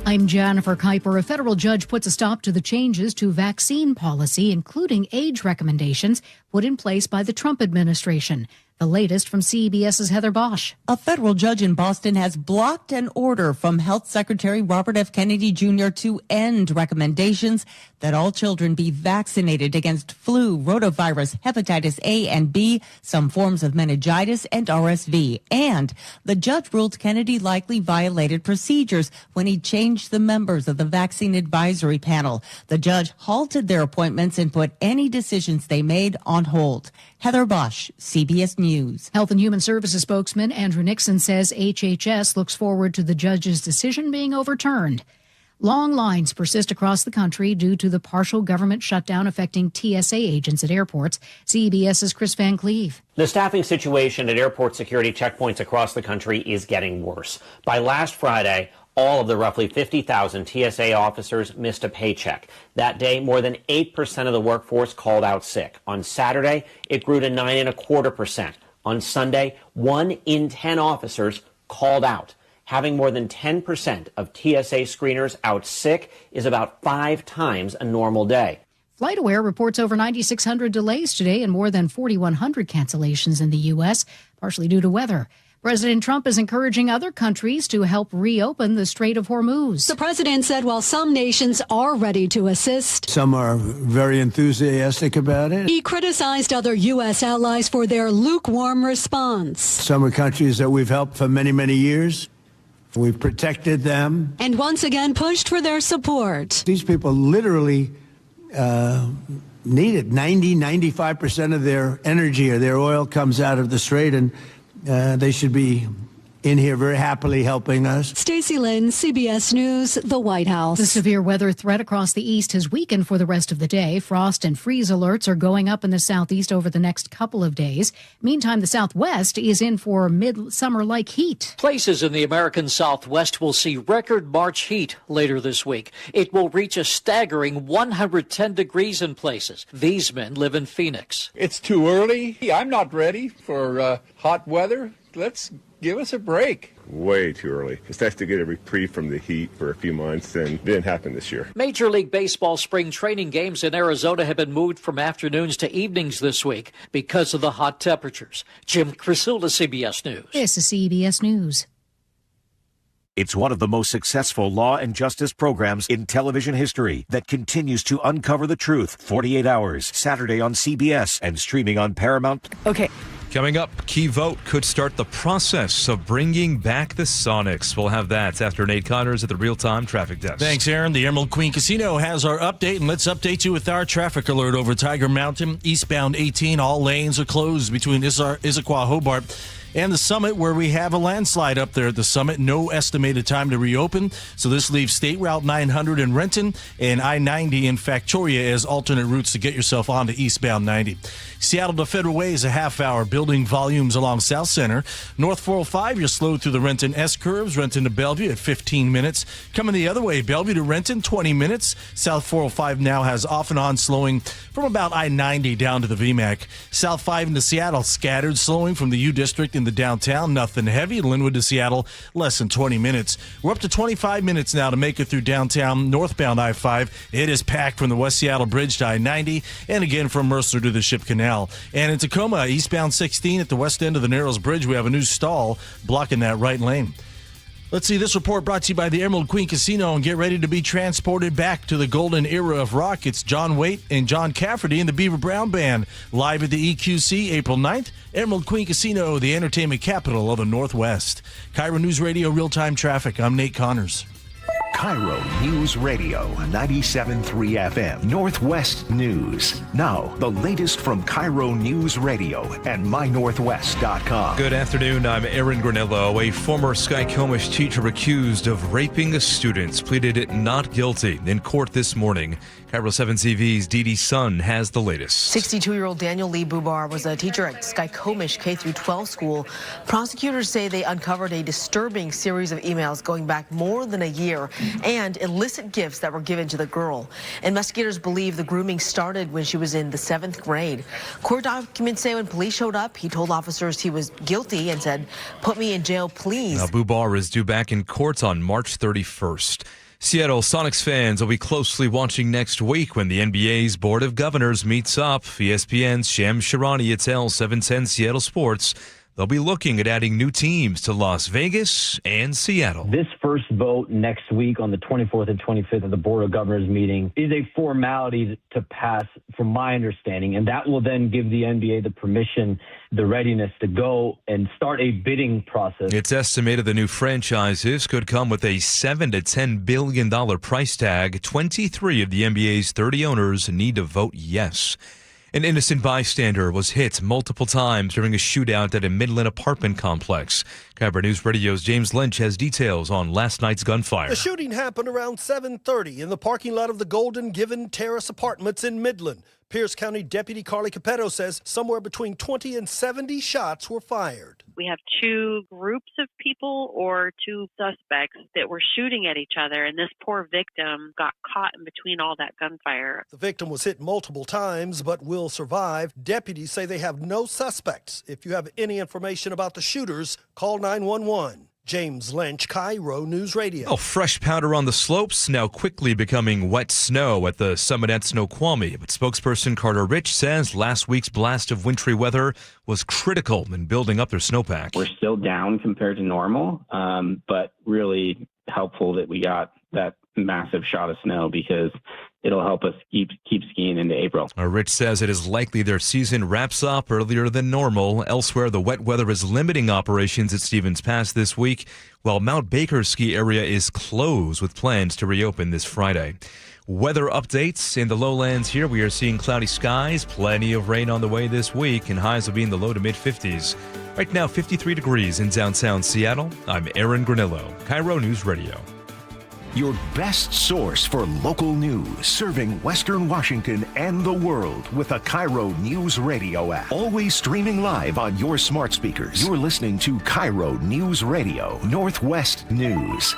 I'm Jennifer Kuiper. A federal judge puts a stop to the changes to vaccine policy, including age recommendations put in place by the Trump administration. The latest from CBS's Heather Bosch. A federal judge in Boston has blocked an order from Health Secretary Robert F. Kennedy Jr. to end recommendations that all children be vaccinated against flu, rotavirus, hepatitis A and B, some forms of meningitis, and RSV. And the judge ruled Kennedy likely violated procedures when he changed the members of the vaccine advisory panel. The judge halted their appointments and put any decisions they made on hold. Heather Bosch, CBS News. Health and Human Services spokesman Andrew Nixon says HHS looks forward to the judge's decision being overturned. Long lines persist across the country due to the partial government shutdown affecting TSA agents at airports. CBS's Chris Van Cleve. The staffing situation at airport security checkpoints across the country is getting worse. By last Friday, all of the roughly 50,000 TSA officers missed a paycheck. That day, more than 8% of the workforce called out sick. On Saturday, it grew to 9.25%. On Sunday, 1 in 10 officers called out. Having more than 10% of TSA screeners out sick is about 5 times a normal day. FlightAware reports over 9,600 delays today and more than 4,100 cancellations in the U.S., partially due to weather. President Trump is encouraging other countries to help reopen the Strait of Hormuz. The president said while some nations are ready to assist, some are very enthusiastic about it. He criticized other U.S. allies for their lukewarm response. Some are countries that we've helped for many, many years. We've protected them. And once again pushed for their support. These people literally need it. 95% of their energy or their oil comes out of the strait, and they should be in here very happily helping us. Stacey Lynn, CBS News, the White House. The severe weather threat across the east has weakened for the rest of the day. Frost and freeze alerts are going up in the southeast over the next couple of days. Meantime, the southwest is in for midsummer-like heat. Places in the American Southwest will see record March heat later this week. It will reach a staggering 110 degrees in places. These men live in Phoenix. It's too early. I'm not ready for hot weather. Let's give us a break. Way too early. It's nice to get a reprieve from the heat for a few months, and didn't happen this year. Major League Baseball spring training games in Arizona have been moved from afternoons to evenings this week because of the hot temperatures. Jim Crisilda, CBS News. This is CBS News. It's one of the most successful law and justice programs in television history that continues to uncover the truth. 48 Hours, Saturday on CBS and streaming on Paramount. Okay. Coming up, key vote could start the process of bringing back the Sonics. We'll have that after Nate Connors at the real-time traffic desk. Thanks, Aaron. The Emerald Queen Casino has our update, and let's update you with our traffic alert over Tiger Mountain. Eastbound 18, all lanes are closed between Issaquah, Hobart, and the Summit, where we have a landslide up there at the Summit. No estimated time to reopen, so this leaves State Route 900 in Renton and I-90 in Factoria as alternate routes to get yourself onto eastbound 90. Seattle to Federal Way is a half hour, building volumes along South Center. North 405, you're slowed through the Renton S-curves. Renton to Bellevue at 15 minutes. Coming the other way, Bellevue to Renton, 20 minutes. South 405 now has off and on slowing from about I-90 down to the VMAC. South 5 into Seattle, scattered slowing from the U District in the downtown. Nothing heavy. Linwood to Seattle, less than 20 minutes. We're up to 25 minutes now to make it through downtown. Northbound I-5, it is packed from the West Seattle Bridge to I-90, and again from Mercer to the Ship Canal. And in Tacoma, eastbound 16 at the west end of the Narrows Bridge, we have a new stall blocking that right lane. Let's see, this report brought to you by the Emerald Queen Casino, and get ready to be transported back to the golden era of rock. It's John Waite and John Cafferty and the Beaver Brown Band live at the EQC April 9th. Emerald Queen Casino, the entertainment capital of the Northwest. KIRO Newsradio real-time traffic. I'm Nate Connors. KIRO News Radio, 97.3 FM, Northwest News. Now, the latest from KIRO News Radio and mynorthwest.com. Good afternoon, I'm Aaron Granillo. A former Skycomish teacher accused of raping a student pleaded not guilty in court this morning. KIRO 7 TV's Dee Dee Sun has the latest. 62-year-old Daniel Lee Bubar was a teacher at Skycomish K-12 school. Prosecutors say they uncovered a disturbing series of emails going back more than a year and illicit gifts that were given to the girl. Investigators believe the grooming started when she was in the 7th grade. Court documents say when police showed up, he told officers he was guilty and said, "Put me in jail, please." Now, Bubar is due back in court on March 31st. Seattle Sonics fans will be closely watching next week when the NBA's Board of Governors meets up. ESPN's Shams Charania tells 710 Seattle Sports they'll be looking at adding new teams to Las Vegas and Seattle. This first vote next week on the 24th and 25th of the Board of Governors meeting is a formality to pass, from my understanding, and that will then give the NBA the permission, the readiness to go and start a bidding process. It's estimated the new franchises could come with a $7 to $10 billion price tag. 23 of the NBA's 30 owners need to vote yes. An innocent bystander was hit multiple times during a shootout at a Midland apartment complex. KIRO Newsradio's James Lynch has details on last night's gunfire. The shooting happened around 7:30 in the parking lot of the Golden Given Terrace Apartments in Midland. Pierce County Deputy Carly Capetto says somewhere between 20 and 70 shots were fired. We have two groups of people or two suspects that were shooting at each other, and this poor victim got caught in between all that gunfire. The victim was hit multiple times but will survive. Deputies say they have no suspects. If you have any information about the shooters, call 911. James Lynch, KIRO News Radio. Fresh powder on the slopes, now quickly becoming wet snow at the summit at Snoqualmie. But spokesperson Carter Rich says last week's blast of wintry weather was critical in building up their snowpack. We're still down compared to normal, but really helpful that we got that massive shot of snow because it'll help us keep skiing into April. Rich says it is likely their season wraps up earlier than normal. Elsewhere, the wet weather is limiting operations at Stevens Pass this week, while Mount Baker's ski area is closed with plans to reopen this Friday. Weather updates in the lowlands here. We are seeing cloudy skies, plenty of rain on the way this week, and highs will be in the low to mid-50s. Right now, 53 degrees in downtown Seattle. I'm Aaron Granillo, KIRO News Radio. Your best source for local news, serving Western Washington and the world with the KIRO Newsradio app. Always streaming live on your smart speakers. You're listening to KIRO News Radio, Northwest News.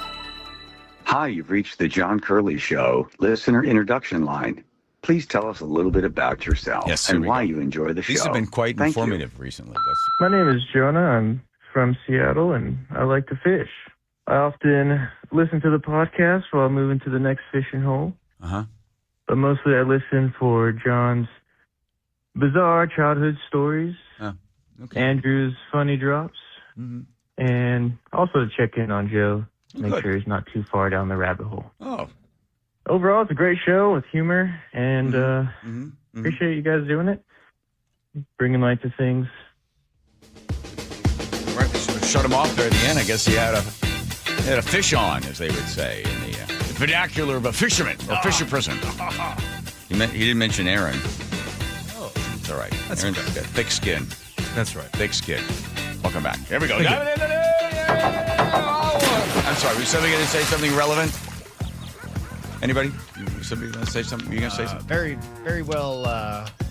Hi, you've reached the John Curley Show listener introduction line. Please tell us a little bit about yourself and why you enjoy the show. These have been quite informative recently. My name is Jonah. I'm from Seattle, and I like to fish. I often listen to the podcast while moving to the next fishing hole. But mostly I listen for John's bizarre childhood stories, Andrew's funny drops, and also to check in on Joe, make sure he's not too far down the rabbit hole. Overall, it's a great show with humor, and appreciate you guys doing it, bringing light to things. Right, shut him off there at the end. I guess he had a fish on, as they would say, in the vernacular of a fisherman or fisher person. He didn't mention Aaron. Oh, it's all right. Aaron's got thick skin. That's right. Thick skin. Welcome back. Here we go. I'm sorry. Was somebody going to say something relevant? Anybody? Somebody going to say something? You going to say something? Very, very well.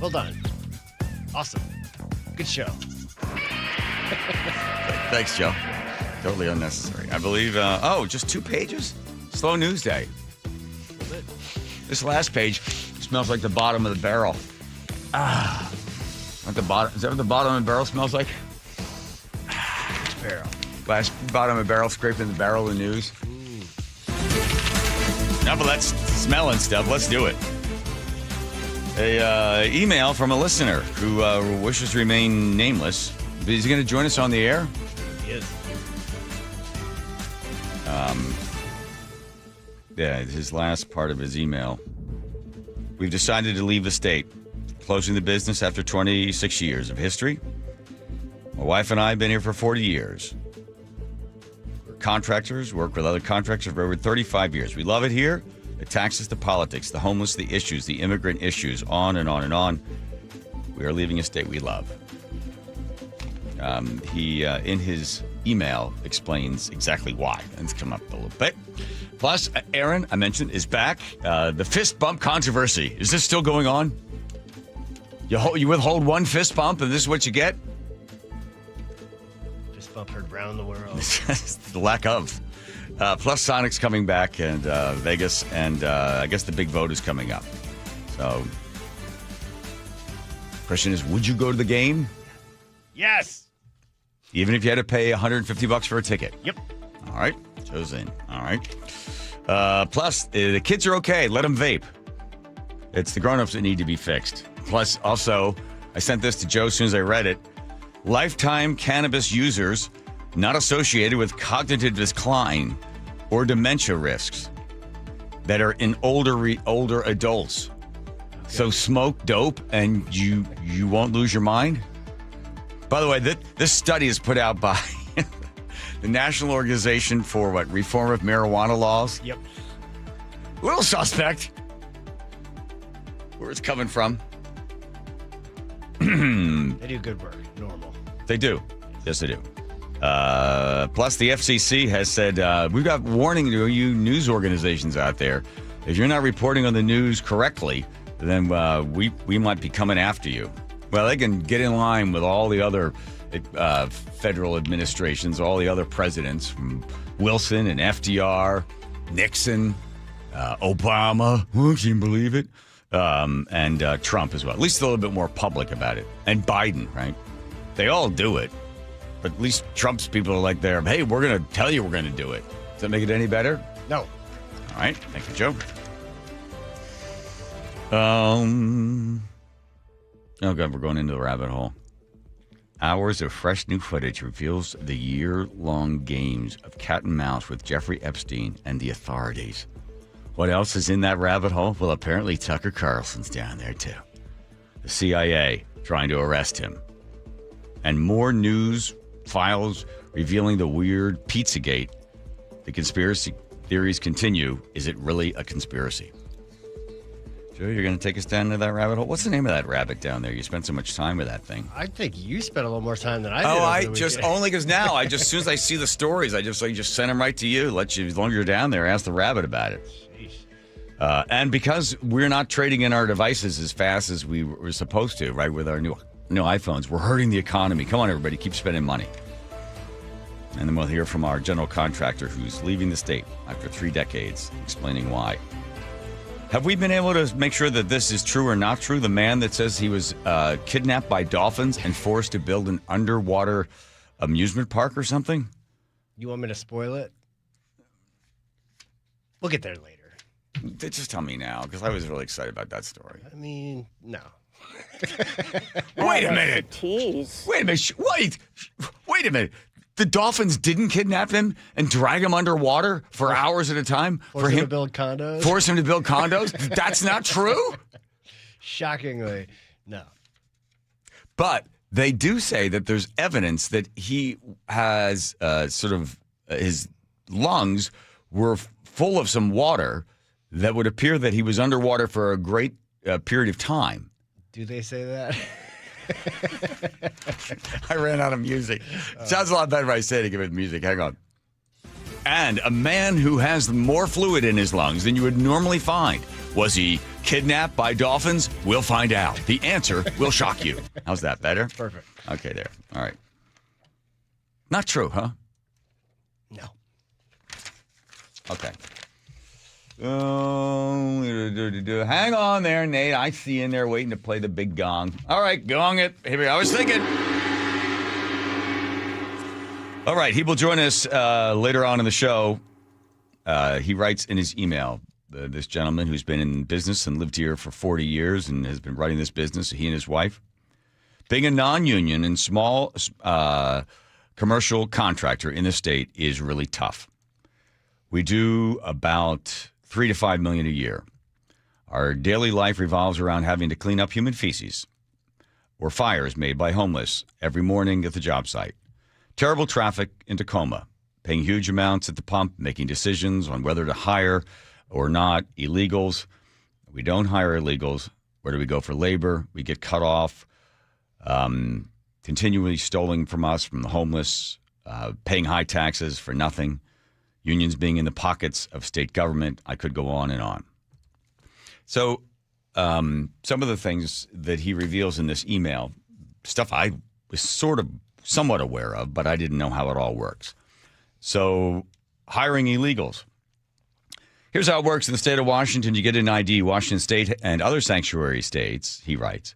Well done. Awesome. Good show. Thanks, Joe. Totally unnecessary. I believe, just 2 pages? Slow news day. This last page smells like the bottom of the barrel. At the bottom, is that what the bottom of the barrel smells like? Barrel. Last bottom of the barrel, scraping the barrel of news. No, but that's smelling stuff. Let's do it. A email from a listener who wishes to remain nameless. Is he going to join us on the air? He is. His last part of his email. We've decided to leave the state, closing the business after 26 years of history. My wife and I have been here for 40 years. We're contractors, work with other contractors for over 35 years. We love it here. The taxes, the politics, the homeless, the issues, the immigrant issues, on and on and on. We are leaving a state we love. He, in his email, explains exactly why. And it's come up a little bit. Plus, Aaron, I mentioned, is back. The fist bump controversy. Is this still going on? You withhold one fist bump and this is what you get? Fist bump heard around the world. The lack of. Plus, Sonic's coming back and Vegas, and I guess the big vote is coming up. So, question is, would you go to the game? Yes. Even if you had to pay $150 for a ticket? Yep. All right. Joe's in. All right. Plus, the kids are okay. Let them vape. It's the grown-ups that need to be fixed. Plus, also, I sent this to Joe as soon as I read it. Lifetime cannabis users not associated with cognitive decline or dementia risks that are in older adults. Okay. So smoke dope and you won't lose your mind? By the way, this study is put out by the National Organization for Reform of Marijuana Laws. Yep. A little suspect. Where it's coming from. They do good work. Normal. They do. Yes, they do. Plus, the FCC has said, we've got warning to you news organizations out there. If you're not reporting on the news correctly, then we might be coming after you. Well, they can get in line with all the other federal administrations, all the other presidents, from Wilson and FDR, Nixon, Obama, can you believe it? And Trump as well. At least a little bit more public about it. And Biden, right? They all do it. But at least Trump's people are like there, hey, we're going to tell you we're going to do it. Does that make it any better? No. All right. Thank you, Joe. Oh, God, we're going into the rabbit hole. Hours of fresh new footage reveals the year-long games of cat and mouse with Jeffrey Epstein and the authorities. What else is in that rabbit hole? Well, apparently Tucker Carlson's down there, too. The CIA trying to arrest him. And more news files revealing the weird Pizzagate. The conspiracy theories continue. Is it really a conspiracy? Joe, you're going to take us down into that rabbit hole? What's the name of that rabbit down there? You spent so much time with that thing. I think you spent a little more time than I did. Oh, only because now, as soon as I see the stories, I just send them right to you. Let you, as long as you're down there, ask the rabbit about it. And because we're not trading in our devices as fast as we were supposed to, right, with our new iPhones, we're hurting the economy. Come on, everybody, keep spending money. And then we'll hear from our general contractor who's leaving the state after 3 decades, explaining why. Have we been able to make sure that this is true or not true? The man that says he was kidnapped by dolphins and forced to build an underwater amusement park or something? You want me to spoil it? We'll get there later. Just tell me now, because I was really excited about that story. I mean, no. Wait a minute. Tease. Wait a minute. Wait a minute. The dolphins didn't kidnap him and drag him underwater for hours at a time? Force him to build condos? Force him to build condos? That's not true? Shockingly, no. But they do say that there's evidence that he has his lungs were full of some water that would appear that he was underwater for a great period of time. Do they say that? I ran out of music. Sounds a lot better if I said it. Give it music. Hang on. And a man who has more fluid in his lungs than you would normally find. Was he kidnapped by dolphins? We'll find out. The answer will shock you. How's that? Better? Perfect. Okay, there. All right. Not true, huh? No. Okay. Oh, hang on there, Nate. I see you in there waiting to play the big gong. All right, gong it. Here we go. I was thinking. All right, he will join us later on in the show. He writes in his email, this gentleman who's been in business and lived here for 40 years and has been running this business, he and his wife. Being a non-union and small commercial contractor in the state is really tough. We do about $3 to $5 million a year. Our daily life revolves around having to clean up human feces or fires made by homeless every morning at the job site. Terrible traffic in Tacoma, paying huge amounts at the pump, making decisions on whether to hire or not illegals. We don't hire illegals. Where do we go for labor? We get cut off, continually stolen from us, from the homeless, paying high taxes for nothing. Unions being in the pockets of state government. I could go on and on. So some of the things that he reveals in this email, stuff I was somewhat aware of, but I didn't know how it all works. So hiring illegals. Here's how it works in the state of Washington. You get an ID. Washington State and other sanctuary states, he writes,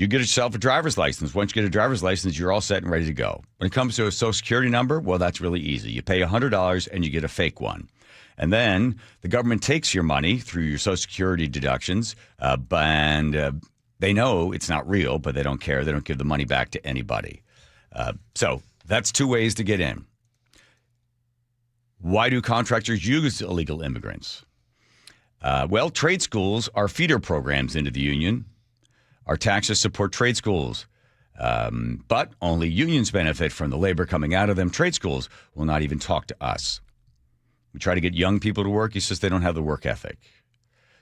You get yourself a driver's license. Once you get a driver's license, you're all set and ready to go. When it comes to a Social Security number, well, that's really easy. You pay $100 and you get a fake one. And then the government takes your money through your Social Security deductions, and they know it's not real, but they don't care. They don't give the money back to anybody. So that's two ways to get in. Why do contractors use illegal immigrants? Well, trade schools are feeder programs into the union. Our taxes support trade schools, but only unions benefit from the labor coming out of them. Trade schools will not even talk to us. We try to get young people to work. He says they don't have the work ethic.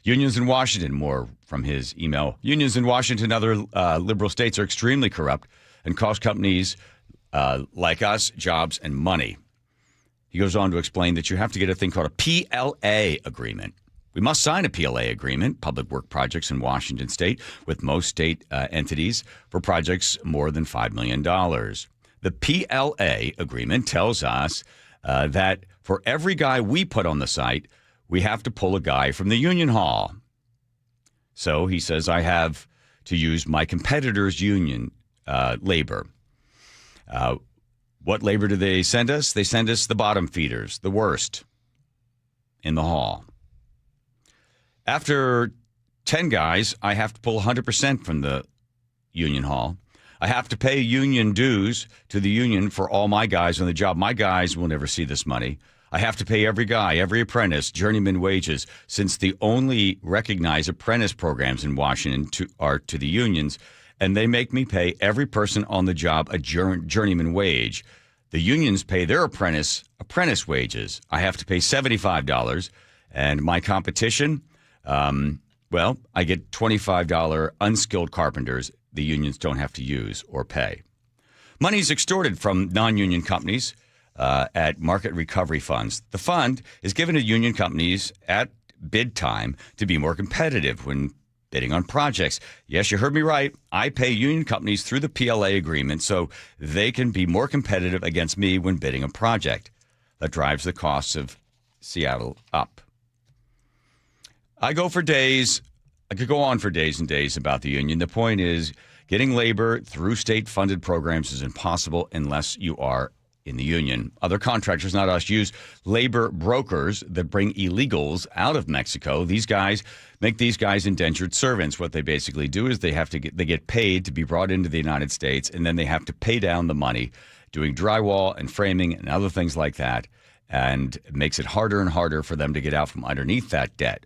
Unions in Washington, more from his email. Unions in Washington and other liberal states are extremely corrupt and cost companies like us jobs and money. He goes on to explain that you have to get a thing called a PLA agreement. We must sign a PLA agreement, public work projects in Washington state, with most state entities for projects more than $5 million. The PLA agreement tells us that for every guy we put on the site, we have to pull a guy from the union hall. So he says, I have to use my competitor's union labor. What labor do they send us? They send us the bottom feeders, the worst in the hall. After 10 guys, I have to pull 100% from the union hall. I have to pay union dues to the union for all my guys on the job. My guys will never see this money. I have to pay every guy, every apprentice, journeyman wages, since the only recognized apprentice programs in Washington are to the unions, and they make me pay every person on the job a journeyman wage. The unions pay their apprentice wages. I have to pay $75, and my competition, well, I get $25 unskilled carpenters the unions don't have to use or pay. Money is extorted from non-union companies at market recovery funds. The fund is given to union companies at bid time to be more competitive when bidding on projects. Yes, you heard me right. I pay union companies through the PLA agreement so they can be more competitive against me when bidding a project. That drives the costs of Seattle up. I go for days. I could go on for days and days about the union. The point is, getting labor through state-funded programs is impossible unless you are in the union. Other contractors, not us, use labor brokers that bring illegals out of Mexico. These guys make these guys indentured servants. What they basically do is they get paid to be brought into the United States, and then they have to pay down the money doing drywall and framing and other things like that, and it makes it harder and harder for them to get out from underneath that debt.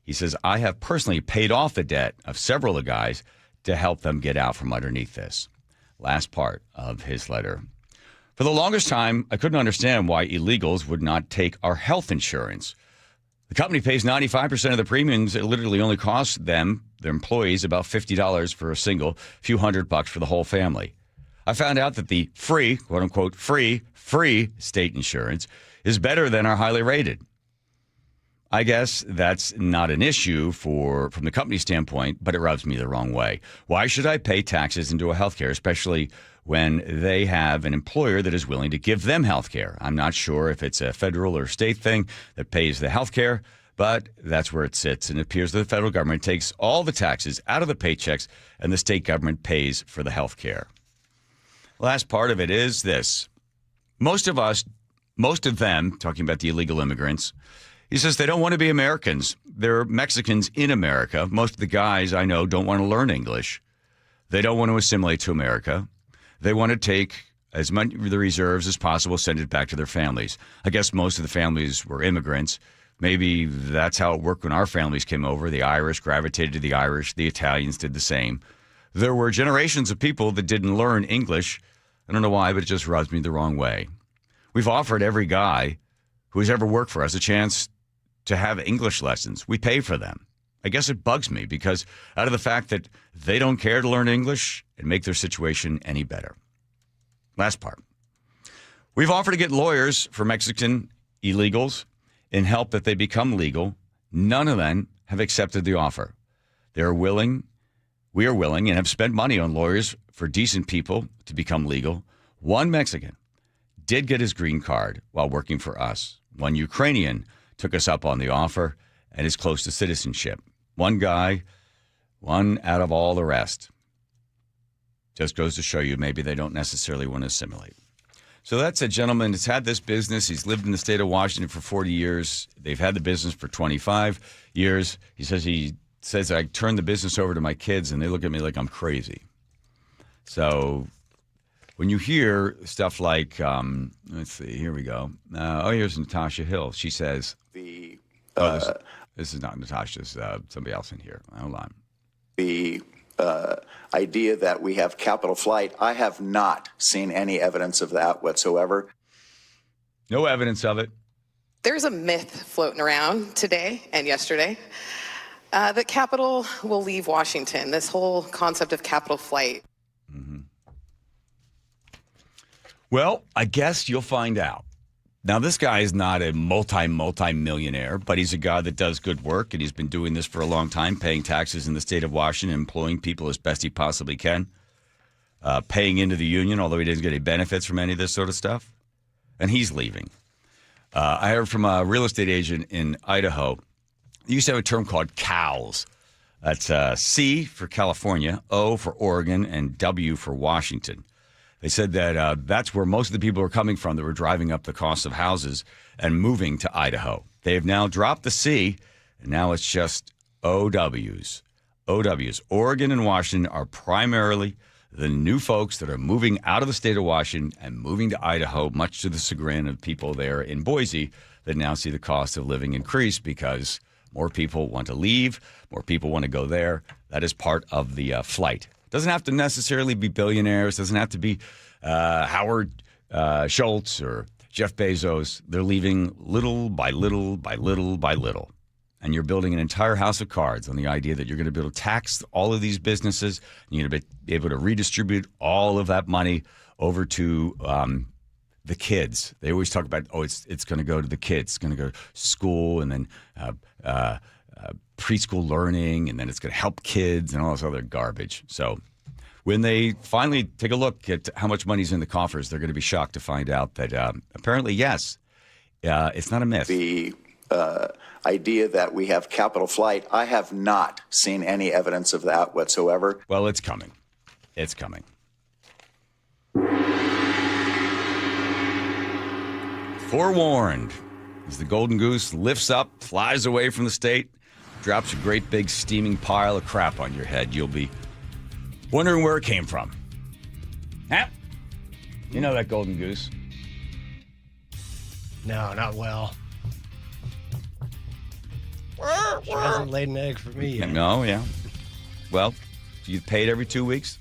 He says, I have personally paid off the debt of several of the guys to help them get out from underneath this. Last part of his letter. For the longest time, I couldn't understand why illegals would not take our health insurance. The company pays 95% of the premiums. It literally only costs them, their employees, about $50 for a single, few $100 for the whole family. I found out that the free, quote unquote, free state insurance is better than our highly rated. I guess that's not an issue from the company standpoint, but it rubs me the wrong way. Why should I pay taxes into a healthcare, especially when they have an employer that is willing to give them healthcare? I'm not sure if it's a federal or state thing that pays the healthcare, but that's where it sits. And it appears that the federal government takes all the taxes out of the paychecks and the state government pays for the healthcare. Last part of it is this. Most of them, talking about the illegal immigrants, he says they don't want to be Americans. They're Mexicans in America. Most of the guys I know don't want to learn English. They don't want to assimilate to America. They want to take as much of the reserves as possible, send it back to their families. I guess most of the families were immigrants. Maybe that's how it worked when our families came over. The Irish gravitated to the Irish. The Italians did the same. There were generations of people that didn't learn English. I don't know why, but it just rubs me the wrong way. We've offered every guy who's ever worked for us a chance to have English lessons. We pay for them. I guess it bugs me because out of the fact that they don't care to learn English and make their situation any better. Last part. We've offered to get lawyers for Mexican illegals and help that they become legal. None of them have accepted the offer. We are willing and have spent money on lawyers for decent people to become legal. One Mexican did get his green card while working for us. One Ukrainian took us up on the offer and is close to citizenship. One guy, one out of all the rest. Just goes to show you maybe they don't necessarily want to assimilate. So that's a gentleman that's had this business. He's lived in the state of Washington for 40 years. They've had the business for 25 years. He says I turn the business over to my kids, and they look at me like I'm crazy. So when you hear stuff like, let's see, here we go. Here's Natasha Hill. She says, this is not Natasha. This is somebody else in here. Hold on. The idea that we have capital flight, I have not seen any evidence of that whatsoever. No evidence of it. There's a myth floating around today and yesterday that capital will leave Washington, this whole concept of capital flight. Mm-hmm. Well, I guess you'll find out. Now, this guy is not a multi-millionaire, but he's a guy that does good work, and he's been doing this for a long time, paying taxes in the state of Washington, employing people as best he possibly can, paying into the union, although he doesn't get any benefits from any of this sort of stuff. And he's leaving. I heard from a real estate agent in Idaho. They used to have a term called CALS. That's C for California, O for Oregon, and W for Washington. They said that that's where most of the people are coming from that were driving up the cost of houses and moving to Idaho. They have now dropped the C, and now it's just OWs. OWs. Oregon and Washington are primarily the new folks that are moving out of the state of Washington and moving to Idaho, much to the chagrin of people there in Boise that now see the cost of living increase because more people want to leave, more people want to go there. That is part of the flight. Doesn't have to necessarily be billionaires. Doesn't have to be Howard Schultz or Jeff Bezos. They're leaving little by little by little by little. And you're building an entire house of cards on the idea that you're going to be able to tax all of these businesses. And you're going to be able to redistribute all of that money over to the kids. They always talk about, it's going to go to the kids. It's going to go to school and then preschool learning, and then it's going to help kids and all this other garbage. So when they finally take a look at how much money's in the coffers, they're going to be shocked to find out that apparently, yes, it's not a myth. The idea that we have capital flight, I have not seen any evidence of that whatsoever. Well, it's coming. It's coming. Forewarned, as the golden goose lifts up, flies away from the state, drops a great big steaming pile of crap on your head. You'll be wondering where it came from. Huh? You know that golden goose. No, not well. She hasn't laid an egg for me yet. No, yeah. Well, you paid every 2 weeks?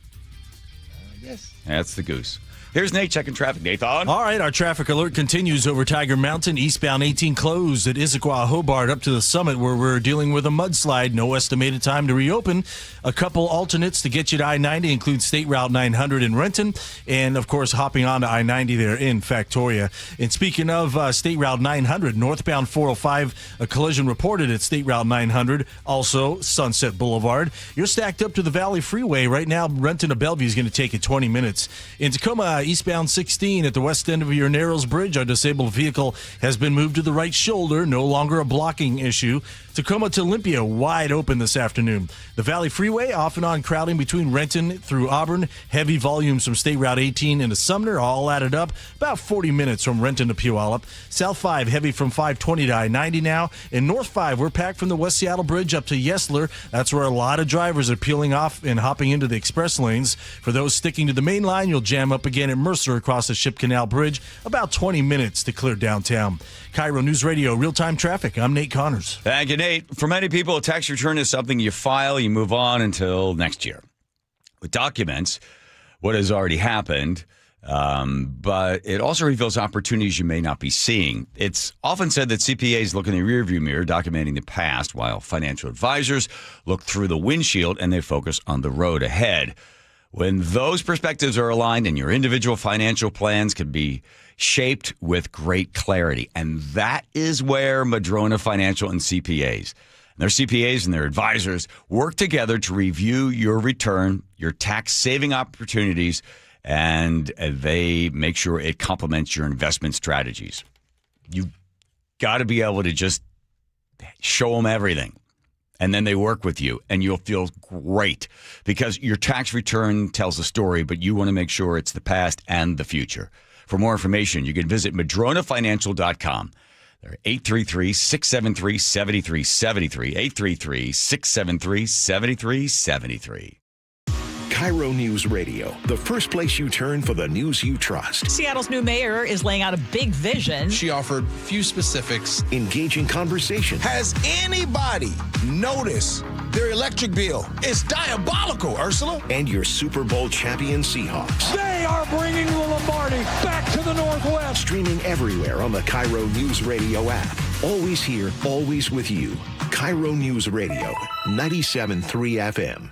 Yes. That's the goose. Here's Nate checking traffic. Nathan. All right, our traffic alert continues over Tiger Mountain. Eastbound 18 closed at Issaquah, Hobart, up to the summit where we're dealing with a mudslide. No estimated time to reopen. A couple alternates to get you to I-90 include State Route 900 in Renton and, of course, hopping on to I-90 there in Factoria. And speaking of State Route 900, northbound 405, a collision reported at State Route 900, also Sunset Boulevard. You're stacked up to the Valley Freeway. Right now, Renton to Bellevue is going to take you 20 minutes. In Tacoma, eastbound 16 at the west end of your Narrows Bridge, our disabled vehicle has been moved to the right shoulder, no longer a blocking issue. Tacoma to Olympia, wide open this afternoon. The Valley Freeway, off and on crowding between Renton through Auburn. Heavy volumes from State Route 18 into Sumner, all added up. About 40 minutes from Renton to Puyallup. South 5, heavy from 520 to I-90 now. And North 5, we're packed from the West Seattle Bridge up to Yesler. That's where a lot of drivers are peeling off and hopping into the express lanes. For those sticking to the main line, you'll jam up again at Mercer across the Ship Canal Bridge. About 20 minutes to clear downtown. KIRO News Radio, real-time traffic. I'm Nate Connors. Thank you, Nate. For many people, a tax return is something you file, you move on until next year. With documents, what has already happened, but it also reveals opportunities you may not be seeing. It's often said that CPAs look in the rearview mirror, documenting the past, while financial advisors look through the windshield and they focus on the road ahead. When those perspectives are aligned and your individual financial plans can be shaped with great clarity. And that is where Madrona Financial and CPAs, their CPAs and their advisors work together to review your return, your tax saving opportunities, and they make sure it complements your investment strategies. You got to be able to just show them everything. and then they work with you, and you'll feel great because your tax return tells a story, but you want to make sure it's the past and the future. For more information, you can visit madronafinancial.com. They're 833-673-7373, 833-673-7373. KIRO News Radio, the first place you turn for the news you trust. Seattle's new mayor is laying out a big vision. She offered few specifics. Engaging conversation. Has anybody noticed their electric bill? It's diabolical, Ursula. And your Super Bowl champion Seahawks. They are bringing the Lombardi back to the Northwest. Streaming everywhere on the KIRO News Radio app. Always here, always with you. KIRO News Radio, 97.3 FM.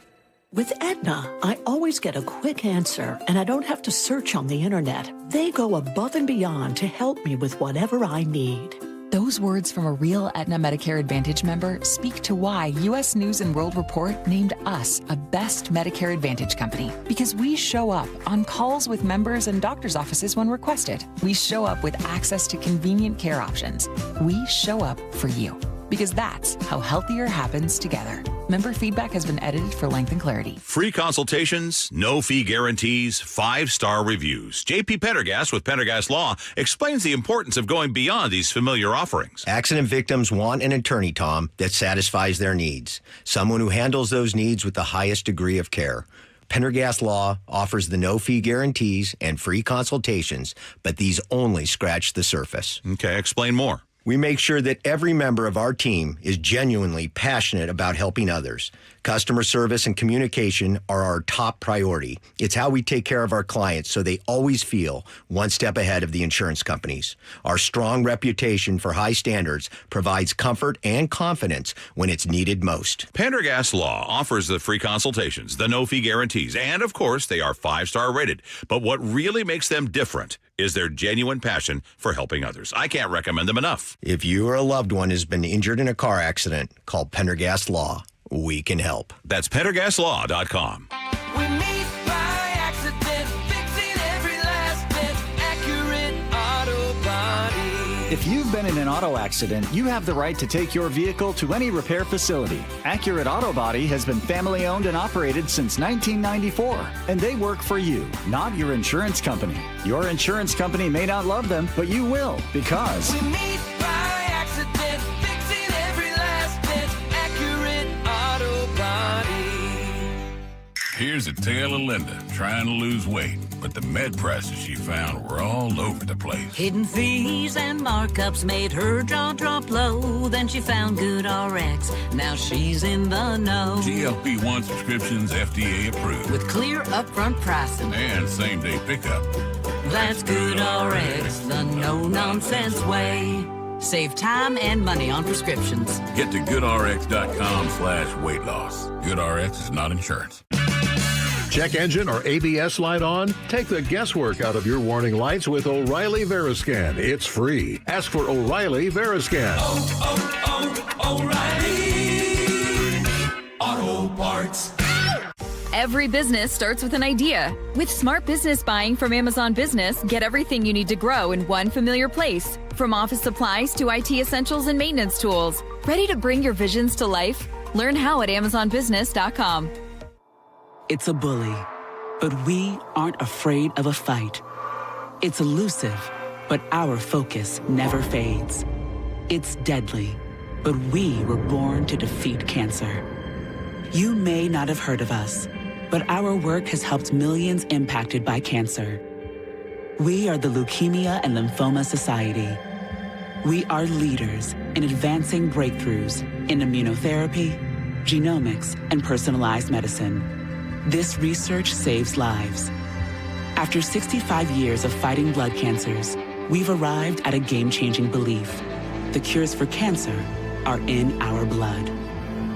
With Aetna, I always get a quick answer, and I don't have to search on the internet. They go above and beyond to help me with whatever I need. Those words from a real Aetna Medicare Advantage member speak to why U.S. News & World Report named us a best Medicare Advantage company. Because we show up on calls with members and doctor's offices when requested. We show up with access to convenient care options. We show up for you. Because that's how healthier happens together. Member feedback has been edited for length and clarity. Free consultations, no fee guarantees, 5-star reviews. J.P. Pendergast with Pendergast Law explains the importance of going beyond these familiar offerings. Accident victims want an attorney, Tom, that satisfies their needs. Someone who handles those needs with the highest degree of care. Pendergast Law offers the no-fee guarantees and free consultations, but these only scratch the surface. Okay, explain more. We make sure that every member of our team is genuinely passionate about helping others. Customer service and communication are our top priority. It's how we take care of our clients so they always feel one step ahead of the insurance companies. Our strong reputation for high standards provides comfort and confidence when it's needed most. Pendergast Law offers the free consultations, the no-fee guarantees, and, of course, they are 5-star rated. But what really makes them different is their genuine passion for helping others. I can't recommend them enough. If you or a loved one has been injured in a car accident, call Pendergast Law. We can help. That's PendergastLaw.com. We meet by accident, fixing every last bit, accurate auto body. If you've been in an auto accident, you have the right to take your vehicle to any repair facility. Accurate Auto Body has been family owned and operated since 1994, and they work for you, not your insurance company. Your insurance company may not love them, but you will, because We meet by accident, fixing every last bit, accurate auto body. Here's a tale of Linda trying to lose weight, but the med prices she found were all over the place. Hidden fees and markups made her jaw drop low. Then she found Good RX. Now she's in the know. GLP-1 subscriptions FDA approved. With clear upfront pricing. And same-day pickup. That's Good RX, the no-nonsense way. Save time and money on prescriptions. Get to goodrx.com/weight loss. GoodRx is not insurance. Check engine or ABS light on? Take the guesswork out of your warning lights with O'Reilly Veriscan. It's free. Ask for O'Reilly Veriscan. O'Reilly Auto Parts. Every business starts with an idea. With smart business buying from Amazon Business, get everything you need to grow in one familiar place. From office supplies to IT essentials and maintenance tools. Ready to bring your visions to life? Learn how at AmazonBusiness.com. It's a bully, but we aren't afraid of a fight. It's elusive, but our focus never fades. It's deadly, but we were born to defeat cancer. You may not have heard of us, but our work has helped millions impacted by cancer. We are the Leukemia and Lymphoma Society. We are leaders in advancing breakthroughs in immunotherapy, genomics, and personalized medicine. This research saves lives. After 65 years of fighting blood cancers, we've arrived at a game-changing belief. The cures for cancer are in our blood.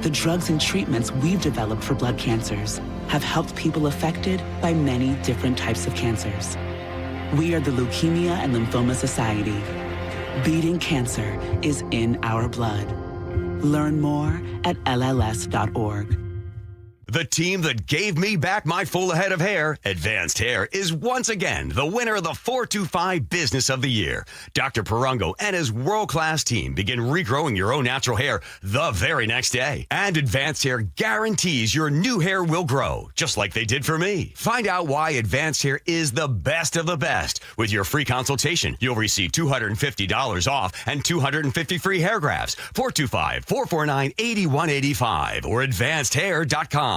The drugs and treatments we've developed for blood cancers have helped people affected by many different types of cancers. We are the Leukemia and Lymphoma Society. Beating cancer is in our blood. Learn more at LLS.org. The team that gave me back my full head of hair, Advanced Hair, is once again the winner of the 425 Business of the Year. Dr. Perungo and his world-class team begin regrowing your own natural hair the very next day. And Advanced Hair guarantees your new hair will grow, just like they did for me. Find out why Advanced Hair is the best of the best. With your free consultation, you'll receive $250 off and 250 free hair grafts. 425-449-8185 or advancedhair.com.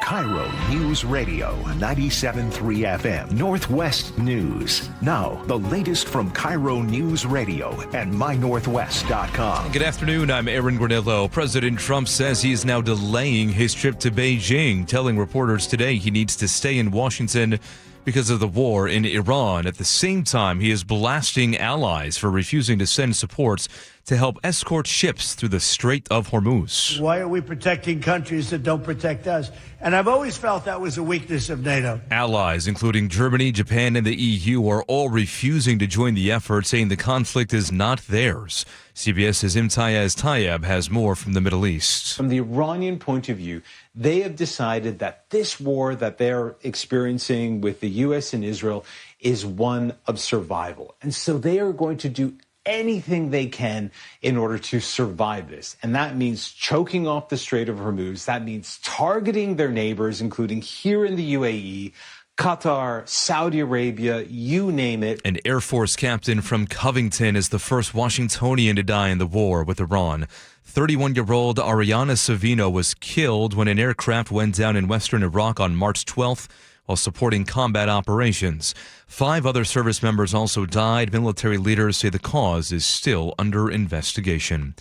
KIRO News Radio 97.3 FM Northwest News. Now, the latest from KIRO News Radio and mynorthwest.com. Good afternoon. I'm Aaron Granillo. President Trump says he is now delaying his trip to Beijing, telling reporters today he needs to stay in Washington because of the war in Iran. At the same time, he is blasting allies for refusing to send supports to help escort ships through the Strait of Hormuz. Why are we protecting countries that don't protect us? And I've always felt that was a weakness of NATO. Allies, including Germany, Japan, and the EU, are all refusing to join the effort, saying the conflict is not theirs. CBS's Imtiaz Tayeb has more from the Middle East. From the Iranian point of view, they have decided that this war that they're experiencing with the U.S. and Israel is one of survival. And so they are going to do anything they can in order to survive this. And that means choking off the Strait of Hormuz. That means targeting their neighbors, including here in the UAE, Qatar, Saudi Arabia, you name it. An Air Force captain from Covington is the first Washingtonian to die in the war with Iran. 31-year-old Ariana Savino was killed when an aircraft went down in western Iraq on March 12th while supporting combat operations. 5 other service members also died. Military leaders say the cause is still under investigation.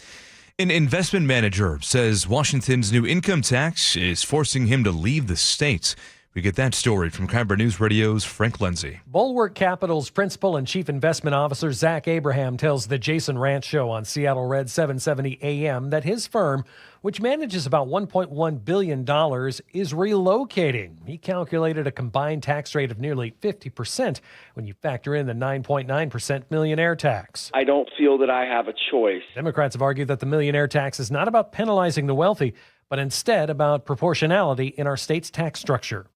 An investment manager says Washington's new income tax is forcing him to leave the state. We get that story from KIRO News Radio's Frank Lindsay. Bulwark Capital's principal and chief investment officer Zach Abraham tells the Jason Ranch Show on Seattle Red 770 AM that his firm, which manages about $1.1 billion, is relocating. He calculated a combined tax rate of nearly 50% when you factor in the 9.9% millionaire tax. I don't feel that I have a choice. Democrats have argued that the millionaire tax is not about penalizing the wealthy, but instead about proportionality in our state's tax structure.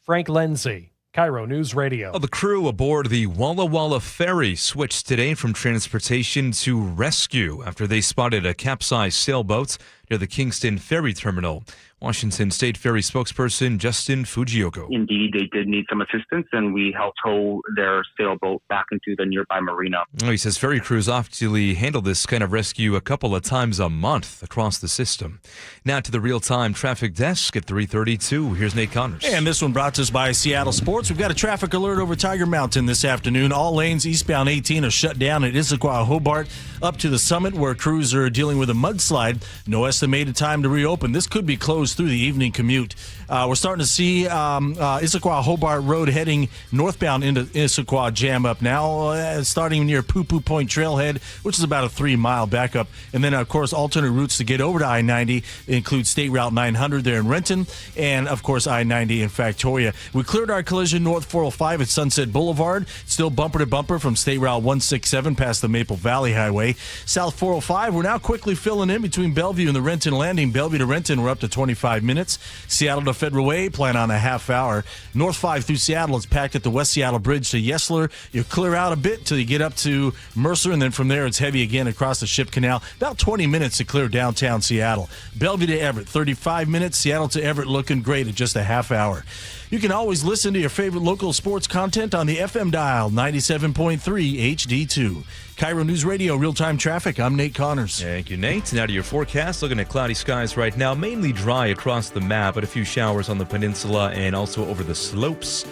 Frank Lindsay, KIRO News Radio. The crew aboard the Walla Walla ferry switched today from transportation to rescue after they spotted a capsized sailboat near the Kingston Ferry Terminal. Washington State Ferry spokesperson Justin Fujioka. Indeed, they did need some assistance, and we helped tow their sailboat back into the nearby marina. He says ferry crews often handle this kind of rescue a couple of times a month across the system. Now to the real-time traffic desk at 3:32. Here's Nate Connors. And this one brought to us by Seattle Sports. We've got a traffic alert over Tiger Mountain this afternoon. All lanes eastbound 18 are shut down at Issaquah, Hobart, up to the summit where crews are dealing with a mudslide. No estimated time to reopen. This could be closed through the evening commute. We're starting to see Issaquah Hobart Road heading northbound into Issaquah jam up now, starting near Poo Poo Point Trailhead, which is about a 3-mile backup. And then, of course, alternate routes to get over to I-90 include State Route 900 there in Renton and, of course, I-90 in Factoria. We cleared our collision north 405 at Sunset Boulevard, still bumper to bumper from State Route 167 past the Maple Valley Highway. South 405, we're now quickly filling in between Bellevue and the Renton Landing. Bellevue to Renton, we're up to 25 minutes. Seattle to Federal Way, plan on a half hour. North 5 through Seattle, it's packed at the West Seattle Bridge to Yesler. You clear out a bit till you get up to Mercer, and then from there it's heavy again across the Ship Canal. About 20 minutes to clear downtown Seattle. Bellevue to Everett, 35 minutes. Seattle to Everett looking great at just a half hour. You can always listen to your favorite local sports content on the FM dial, 97.3 HD2. KIRO News Radio, real-time traffic. I'm Nate Connors. Thank you, Nate. Now to your forecast. Looking at cloudy skies right now, mainly dry across the map, but a few showers on the peninsula and also over the slopes.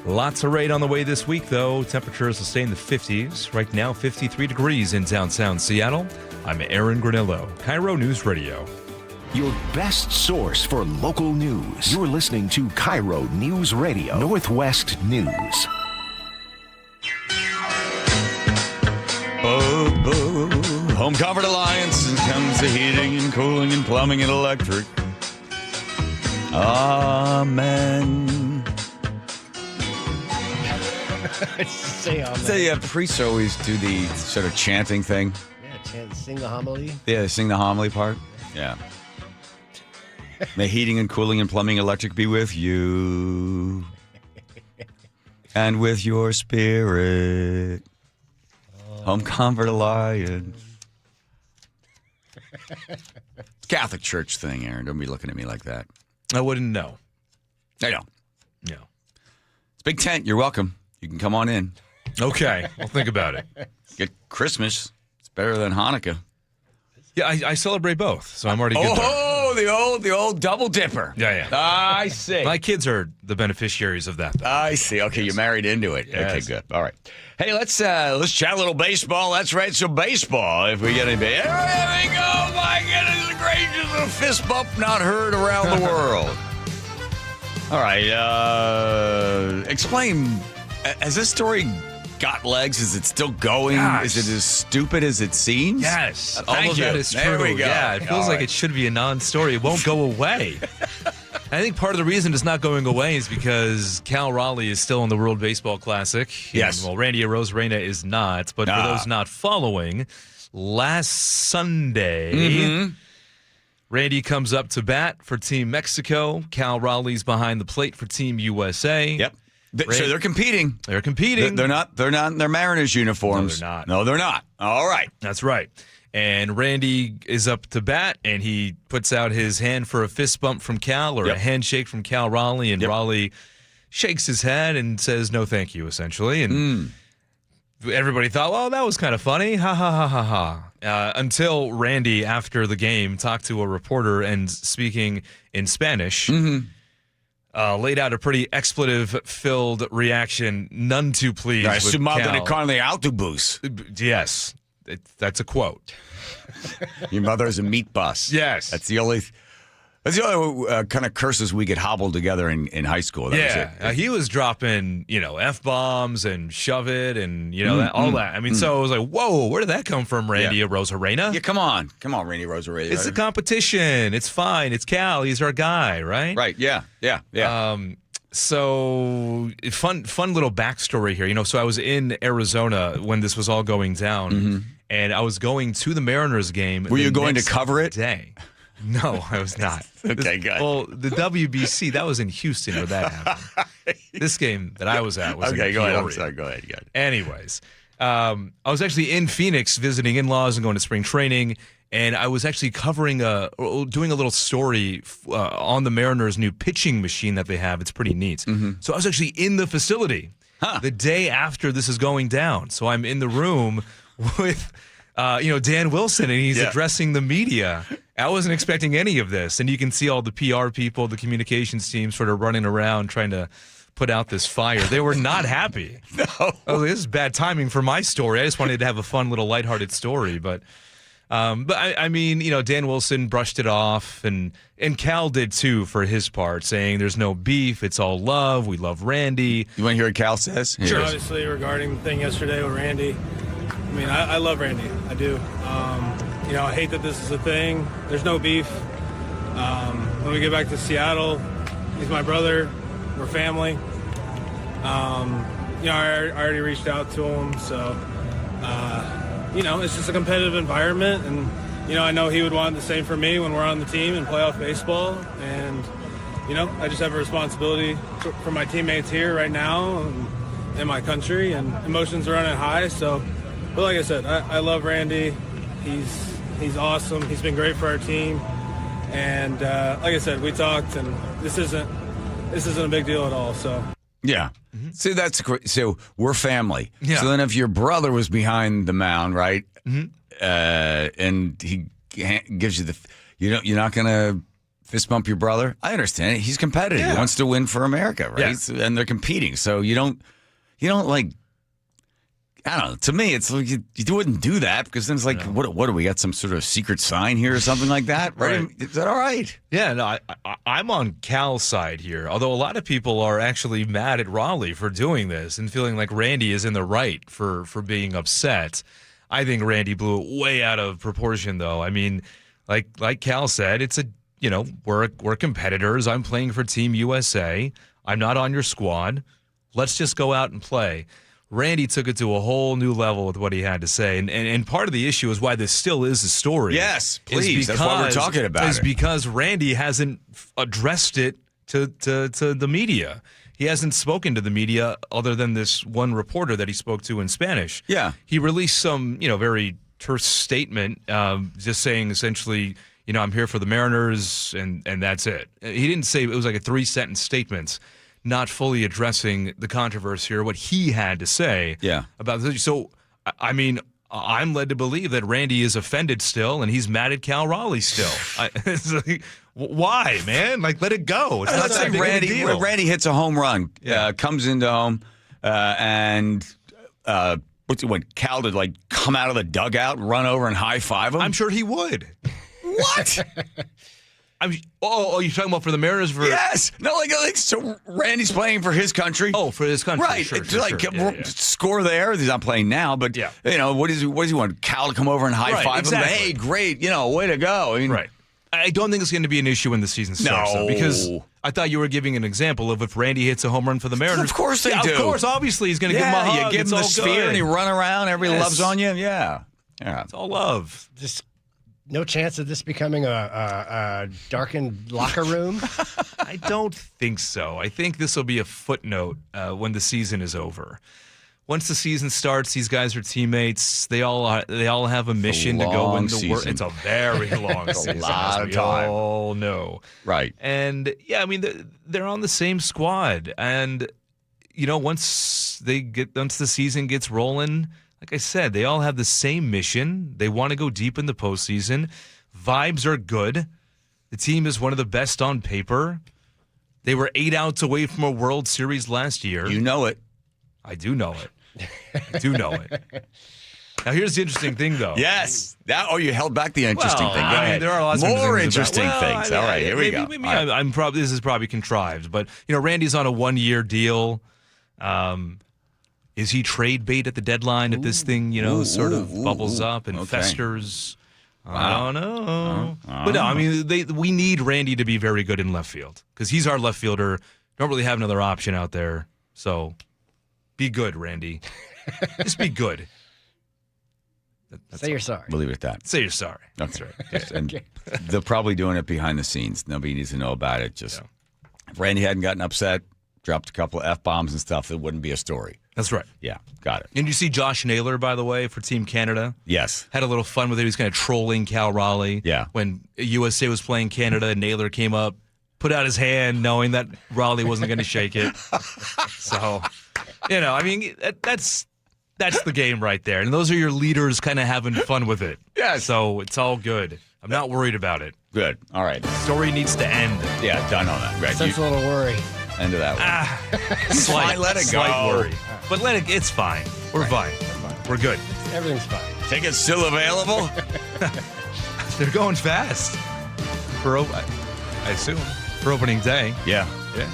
Lots of rain on the way this week, though. Temperatures will stay in the 50s. Right now, 53 degrees in downtown Seattle. I'm Aaron Granillo, KIRO News Radio. Your best source for local news. You're listening to KIRO News Radio, Northwest News. Home Comfort Alliance comes to heating and cooling and plumbing and electric. Amen. Say amen. So yeah, priests always do the sort of chanting thing. Yeah, sing the homily. Yeah, sing the homily part. Yeah. May heating and cooling and plumbing electric be with you. And with your spirit. Home Comfort Alliance. It's Catholic Church thing, Aaron. Don't be looking at me like that. I wouldn't know. I know. No. It's Big Tent. You're welcome. You can come on in. Okay. I'll think about it. Get Christmas. It's better than Hanukkah. Yeah, I celebrate both, so I'm already good there. Oh, the old double dipper. Yeah. I see. My kids are the beneficiaries of that, though. I see. Okay, you're married into it. Yes. Okay, good. All right. Hey, let's chat a little baseball. That's right. So baseball, if we get any. There we go. My goodness gracious, a fist bump not heard around the world. All right. Explain. Has this story got legs? Is it still going? Gosh. Is it as stupid as it seems? Yes. Thank All of you. that is true. There we go. Yeah, it feels like it should be a non-story. It won't go away. I think part of the reason it's not going away is because Cal Raleigh is still in the World Baseball Classic. Yes. And, well, Randy Arozarena is not. But for those not following, last Sunday, Randy comes up to bat for Team Mexico. Cal Raleigh's behind the plate for Team USA. Yep. So they're competing. They're competing. They're not in their Mariners uniforms. No, they're not. All right. That's right. And Randy is up to bat, and he puts out his hand for a fist bump from Cal or a handshake from Cal Raleigh, and Raleigh shakes his head and says, no, thank you, essentially. And everybody thought, well, that was kind of funny. Ha, ha, ha, ha, ha. Until Randy, after the game, talked to a reporter and speaking in Spanish, laid out a pretty expletive-filled reaction, none too pleased with Su madre Cal. con el autobus. Yes, that's a quote. Your mother is a meat bus. Yes. That's the only kind of curses we get hobbled together in high school. That was it. He was dropping, F-bombs and shove it and, all that. I mean, so it was like, whoa, where did that come from, Randy Arozarena? Yeah, come on, Randy Arozarena. It's a competition. It's fine. It's Cal. He's our guy, right? Right, yeah. So fun little backstory here. So I was in Arizona when this was all going down, and I was going to the Mariners game. Were you going to cover it? Day. No, I was not. Okay, good. Well, the WBC, that was in Houston where that happened. This game that I was at was in go ahead. I'm Peoria. sorry. Go ahead. Anyways, I was actually in Phoenix visiting in-laws and going to spring training, and I was actually doing a little story on the Mariners' new pitching machine that they have. It's pretty neat. So I was actually in the facility the day after this is going down. So I'm in the room with Dan Wilson, and he's addressing the media. I wasn't expecting any of this. And you can see all the PR people, the communications team sort of running around trying to put out this fire. They were not happy. No. I was like, this is bad timing for my story. I just wanted to have a fun little lighthearted story. But I mean, Dan Wilson brushed it off, and Cal did too for his part, saying there's no beef. It's all love. We love Randy. You want to hear what Cal says? Sure. Obviously, regarding the thing yesterday with Randy, I mean, I love Randy. I do. I hate that this is a thing. There's no beef. When we get back to Seattle, he's my brother. We're family. I already reached out to him, so it's just a competitive environment, and I know he would want the same for me when we're on the team in playoff baseball, and I just have a responsibility for my teammates here right now and in my country, and emotions are running high. So, but like I said, I love Randy. He's awesome. He's been great for our team, and like I said, we talked, and this isn't a big deal at all. So yeah. See, that's great. So we're family. Yeah. So then if your brother was behind the mound, right, and he gives you you're not going to fist bump your brother? I understand it. He's competitive. He wants to win for America, right? Yeah. And they're competing. So you don't like, I don't know. To me, it's like you wouldn't do that, because then it's like, what do we got? Some sort of secret sign here or something like that? Right? Is that all right? Yeah, no, I'm on Cal's side here, although a lot of people are actually mad at Raleigh for doing this and feeling like Randy is in the right for being upset. I think Randy blew it way out of proportion, though. I mean, like Cal said, it's we're competitors. I'm playing for Team USA. I'm not on your squad. Let's just go out and play. Randy took it to a whole new level with what he had to say. And part of the issue is why this still is a story. Yes, please. That's why we're talking about it. Because Randy hasn't addressed it to the media. He hasn't spoken to the media other than this one reporter that he spoke to in Spanish. Yeah. He released some, very terse statement, just saying essentially, I'm here for the Mariners, and that's it. He didn't say, it was like a 3-sentence statement, not fully addressing the controversy or what he had to say about this. So, I mean, I'm led to believe that Randy is offended still, and he's mad at Cal Raleigh still. It's like, why, man? Like, let it go. It's not that big of a deal. Randy hits a home run, comes into home, and when Cal did, like, come out of the dugout and run over and high-five him? I'm sure he would. What? You're talking about for the Mariners? Yes. No, so Randy's playing for his country. Oh, for his country. Right. Sure, score there. He's not playing now, but, what does he want? Cal to come over and high-five him? Hey, great. Way to go. I mean, right. I don't think it's going to be an issue when the season starts, though, because I thought you were giving an example of if Randy hits a home run for the Mariners. Of course they do. Of course, obviously, he's going to give him a hug. You give him the sphere and he run around. Everybody loves on you. Yeah. It's all love. Just no chance of this becoming a darkened locker room? I don't think so. I think this will be a footnote when the season is over. Once the season starts, these guys are teammates. They all have a mission to go win the world. It's a very long season. A lot of time. We all know. Right. And, I mean, they're on the same squad. And, once the season gets rolling, like I said, they all have the same mission. They want to go deep in the postseason. Vibes are good. The team is one of the best on paper. They were 8 outs away from a World Series last year. You know it. I do know it. I do know it. Now, here's the interesting thing, though. Yes. You held back the interesting thing. Go ahead. There are lots more of interesting things. All right, here we go. Maybe this is probably contrived, but Randy's on a 1-year deal. Is he trade bait at the deadline if this thing, sort of bubbles up and festers? Wow. I don't know. But no, I mean, we need Randy to be very good in left field because he's our left fielder. Don't really have another option out there. So be good, Randy. Just be good. Say you're sorry. We'll leave it at that. Say you're sorry. Okay. That's right. Yes. And they're probably doing it behind the scenes. Nobody needs to know about it. Just if Randy hadn't gotten upset, dropped a couple of F-bombs and stuff, it wouldn't be a story. That's right. Yeah, got it. And you see Josh Naylor, by the way, for Team Canada? Yes. Had a little fun with it. He was kind of trolling Cal Raleigh. Yeah. When USA was playing Canada, Naylor came up, put out his hand, knowing that Raleigh wasn't going to shake it. So, I mean, that's the game right there. And those are your leaders kind of having fun with it. Yeah. So it's all good. I'm not worried about it. Good. All right. The story needs to end. Yeah, done on that. Right. Sense a little worry. End of that one. Slight, let it slight go. worry. But it's fine. We're fine. We're good. Everything's fine. Tickets still available? They're going fast. I assume. For opening day. Yeah. Yeah.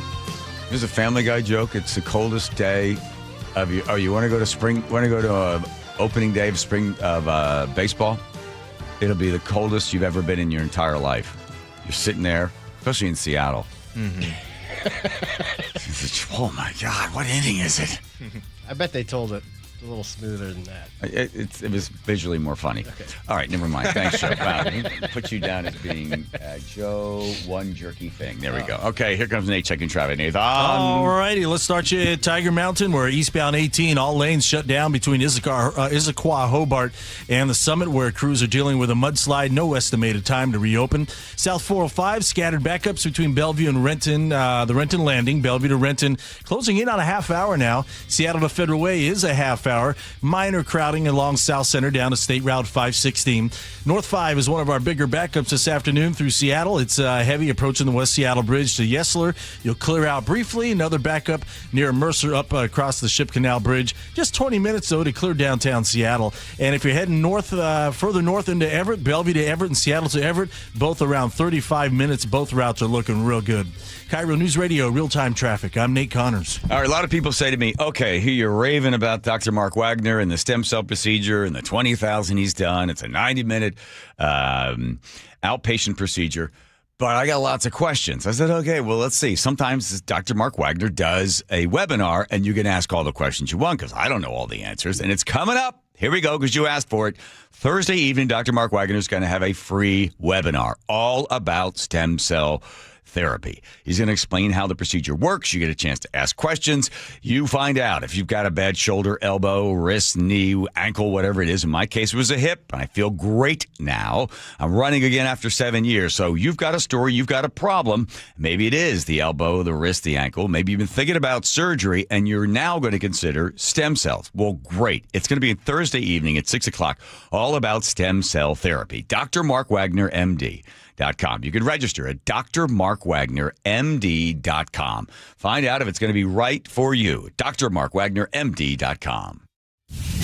There's a Family Guy joke. It's the coldest day of you. Oh, you want to go to spring? Want to go to opening day of spring of baseball? It'll be the coldest you've ever been in your entire life. You're sitting there, especially in Seattle. Mm-hmm. Oh my God! What inning is it? I bet they told it a little smoother than that. It was visually more funny. Okay. All right, never mind. Thanks, Joe. Wow, put you down as being Joe One Jerky Thing. There we go. Okay, here comes Nate checking traffic. Nathan. All righty, let's start you at Tiger Mountain, where eastbound 18, all lanes shut down between Issaquah, Hobart, and the Summit, where crews are dealing with a mudslide. No estimated time to reopen. South 405, scattered backups between Bellevue and Renton, the Renton Landing. Bellevue to Renton, closing in on a half hour now. Seattle to Federal Way is a half hour. Minor crowding along South Center down to State Route 516. North 5 is one of our bigger backups this afternoon through Seattle. It's heavy approaching the West Seattle Bridge to Yesler. You'll clear out briefly. Another backup near Mercer up across the Ship Canal Bridge. Just 20 minutes, though, to clear downtown Seattle. And if you're heading north, further north into Everett, Bellevue to Everett and Seattle to Everett, both around 35 minutes. Both routes are looking real good. KIRO Newsradio, real-time traffic. I'm Nate Connors. All right, a lot of people say to me, okay, here you're raving about Dr. Mark Wagner and the stem cell procedure and the 20,000 he's done. It's a 90-minute outpatient procedure. but I got lots of questions. I said, okay, well, let's see. Sometimes Dr. Mark Wagner does a webinar, and you can ask all the questions you want because I don't know all the answers. And it's coming up. Here we go, because you asked for it. Thursday evening, Dr. Mark Wagner is going to have a free webinar all about stem cell therapy. He's going to explain how the procedure works. You get a chance to ask questions. You find out if you've got a bad shoulder, elbow, wrist, knee, ankle, whatever it is. In my case, it was a hip, and I feel great now. I'm running again after 7 years. So you've got a story, you've got a problem. Maybe it is the elbow, the wrist, the ankle. Maybe you've been thinking about surgery, and you're now going to consider stem cells. Well, great. It's going to be Thursday evening at 6 o'clock, all about stem cell therapy. Dr. Mark Wagner, MD. You can register at drmarkwagnermd.com. Find out if it's going to be right for you. drmarkwagnermd.com.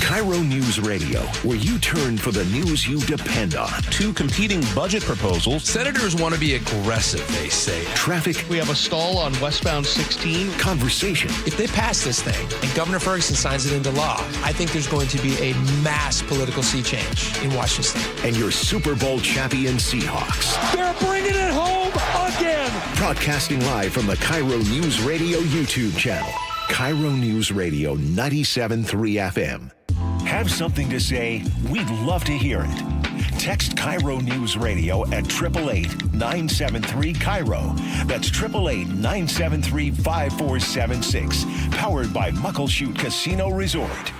KIRO News Radio, where you turn for the news you depend on. Two competing budget proposals. Senators want to be aggressive, they say. Traffic. We have a stall on westbound 16. Conversation. If they pass this thing and Governor Ferguson signs it into law, I think there's going to be a mass political sea change in Washington State. And your Super Bowl champion Seahawks. They're bringing it home again. Broadcasting live from the KIRO News Radio YouTube channel. KIRO News Radio 97.3 FM. Have something to say? We'd love to hear it. Text KIRO News Radio at 888-973-KIRO. That's 888-973-5476. Powered by Muckleshoot Casino Resort.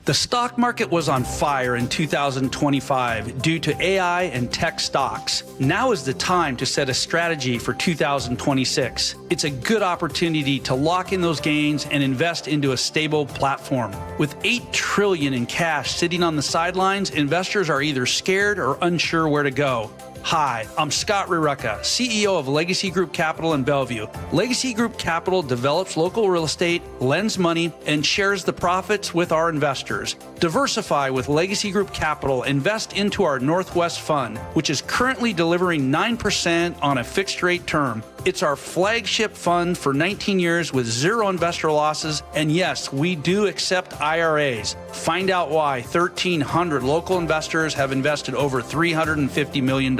The stock market was on fire in 2025 due to AI and tech stocks. Now is the time to set a strategy for 2026. It's a good opportunity to lock in those gains and invest into a stable platform. With $8 trillion in cash sitting on the sidelines, investors are either scared or unsure where to go. Hi, I'm Scott Rurecka, CEO of Legacy Group Capital in Bellevue. Legacy Group Capital develops local real estate, lends money, and shares the profits with our investors. Diversify with Legacy Group Capital. Invest into our Northwest Fund, which is currently delivering 9% on a fixed rate term. It's our flagship fund for 19 years with zero investor losses. And yes, we do accept IRAs. Find out why 1,300 local investors have invested over $350 million.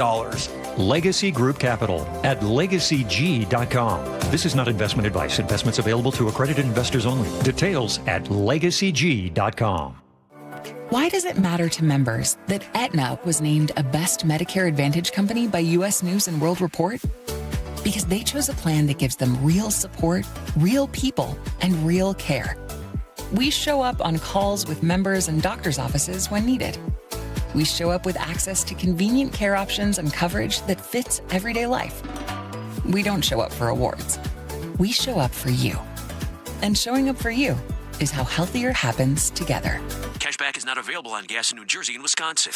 Legacy Group Capital at legacyg.com. This is not investment advice. Investments available to accredited investors only. Details at legacyg.com. Why does it matter to members that Aetna was named a Best Medicare Advantage company by U.S. News & World Report? Because they chose a plan that gives them real support, real people, and real care. We show up on calls with members and doctors' offices when needed. We show up with access to convenient care options and coverage that fits everyday life. We don't show up for awards. We show up for you. And showing up for you is how healthier happens together. Cashback is not available on gas in New Jersey and Wisconsin.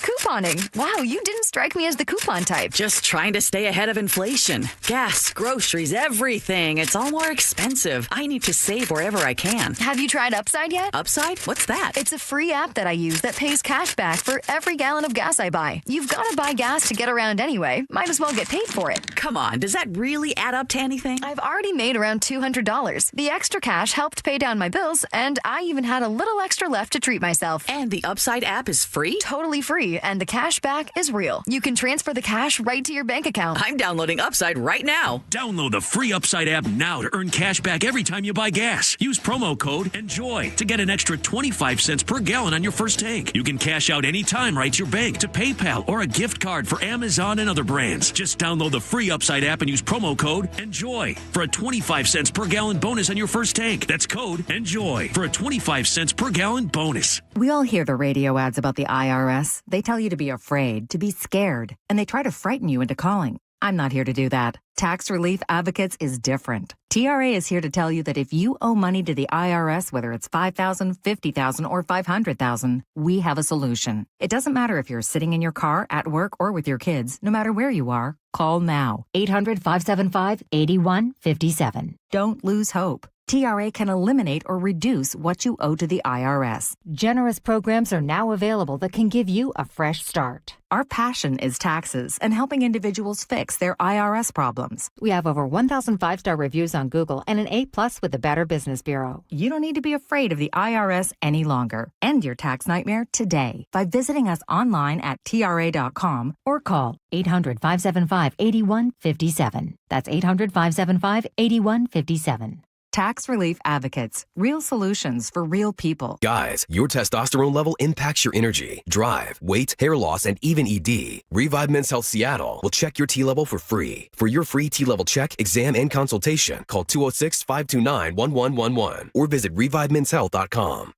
Couponing. Wow, you didn't strike me as the coupon type. Just trying to stay ahead of inflation. Gas, groceries, everything. It's all more expensive. I need to save wherever I can. Have you tried Upside yet? Upside? What's that? It's a free app that I use that pays cash back for every gallon of gas I buy. You've got to buy gas to get around anyway. Might as well get paid for it. Come on, does that really add up to anything? I've already made around $200. The extra cash helped pay down my bills, and I even had a little extra left to treat myself. And the Upside app is free? Totally free, and the cash back is real. You can transfer the cash right to your bank account. I'm downloading Upside right now. Download the free Upside app now to earn cash back every time you buy gas. Use promo code ENJOY to get an extra 25 cents per gallon on your first tank. You can cash out anytime right to your bank, to PayPal, or a gift card for Amazon and other brands. Just download the free Upside app and use promo code ENJOY for a 25 cents per gallon bonus on your first tank. That's code ENJOY for a 25 cents per gallon bonus. We all hear the radio ads about the IRS. They tell you to be afraid, to be scared, and they try to frighten you into calling. I'm not here to do that. Tax Relief Advocates is different. TRA is here to tell you that if you owe money to the IRS, whether it's $5,000, $50,000, or $500,000, we have a solution. It doesn't matter if you're sitting in your car, at work, or with your kids. No matter where you are, call now. 800-575-8157. Don't lose hope. TRA can eliminate or reduce what you owe to the IRS. Generous programs are now available that can give you a fresh start. Our passion is taxes and helping individuals fix their IRS problems. We have over 1,000 5-star reviews on Google and an A+ with the Better Business Bureau. You don't need to be afraid of the IRS any longer. End your tax nightmare today by visiting us online at TRA.com or call 800-575-8157. That's 800-575-8157. Tax Relief Advocates. Real solutions for real people. Guys, your testosterone level impacts your energy, drive, weight, hair loss, and even ED. Revive Men's Health Seattle will check your T level for free. For your free T level check, exam, and consultation, call 206-529-1111 or visit revivemenshealth.com.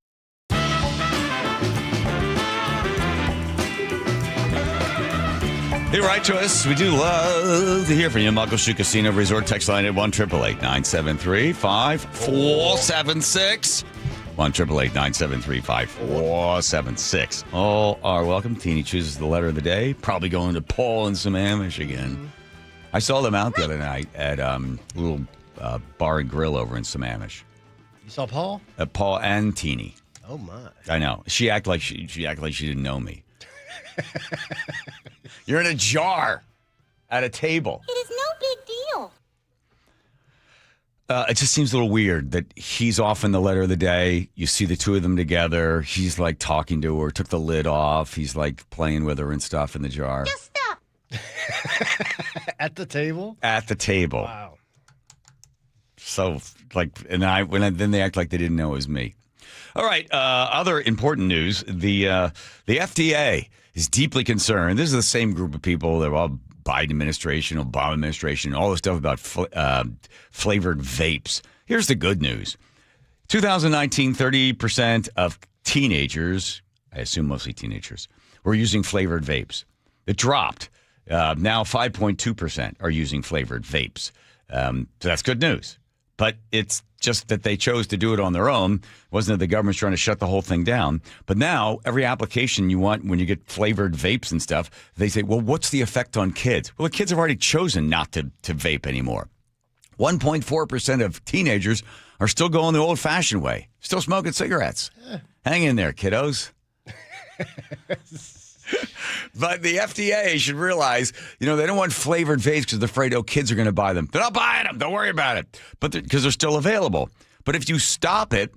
Hey, write to us. We do love to hear from you. Muckleshoot Casino Resort text line at 1-888-973-5476. 1-888-973-5476. All are welcome. Teeny chooses the letter of the day. Probably going to Paul and Sammamish again. I saw them out the other night at a little bar and grill over in Sammamish. You saw Paul? Paul and Teeny. Oh, my. I know. She acted like she didn't know me. You're in a jar at a table. It is no big deal. It just seems a little weird that he's off in the letter of the day. You see the two of them together. He's like talking to her, took the lid off. He's like playing with her and stuff in the jar. Just stop. At the table? At the table. Wow. So, then they act like they didn't know it was me. All right. Other important news: the FDA is deeply concerned. This is the same group of people that were all Biden administration, Obama administration, all the stuff about flavored vapes. Here's the good news: 2019, 30% of teenagers, I assume mostly teenagers, were using flavored vapes. It dropped. Now 5.2% are using flavored vapes. So that's good news. But it's just that they chose to do it on their own. It wasn't that the government's trying to shut the whole thing down. But now every application you want, when you get flavored vapes and stuff, they say, well, what's the effect on kids? Well, the kids have already chosen not to vape anymore. 1.4% of teenagers are still going the old-fashioned way, still smoking cigarettes. Hang in there, kiddos. But the FDA should realize, they don't want flavored vapes because they're afraid, kids are going to buy them. They're not buying them. Don't worry about it. But because they're still available. But if you stop it,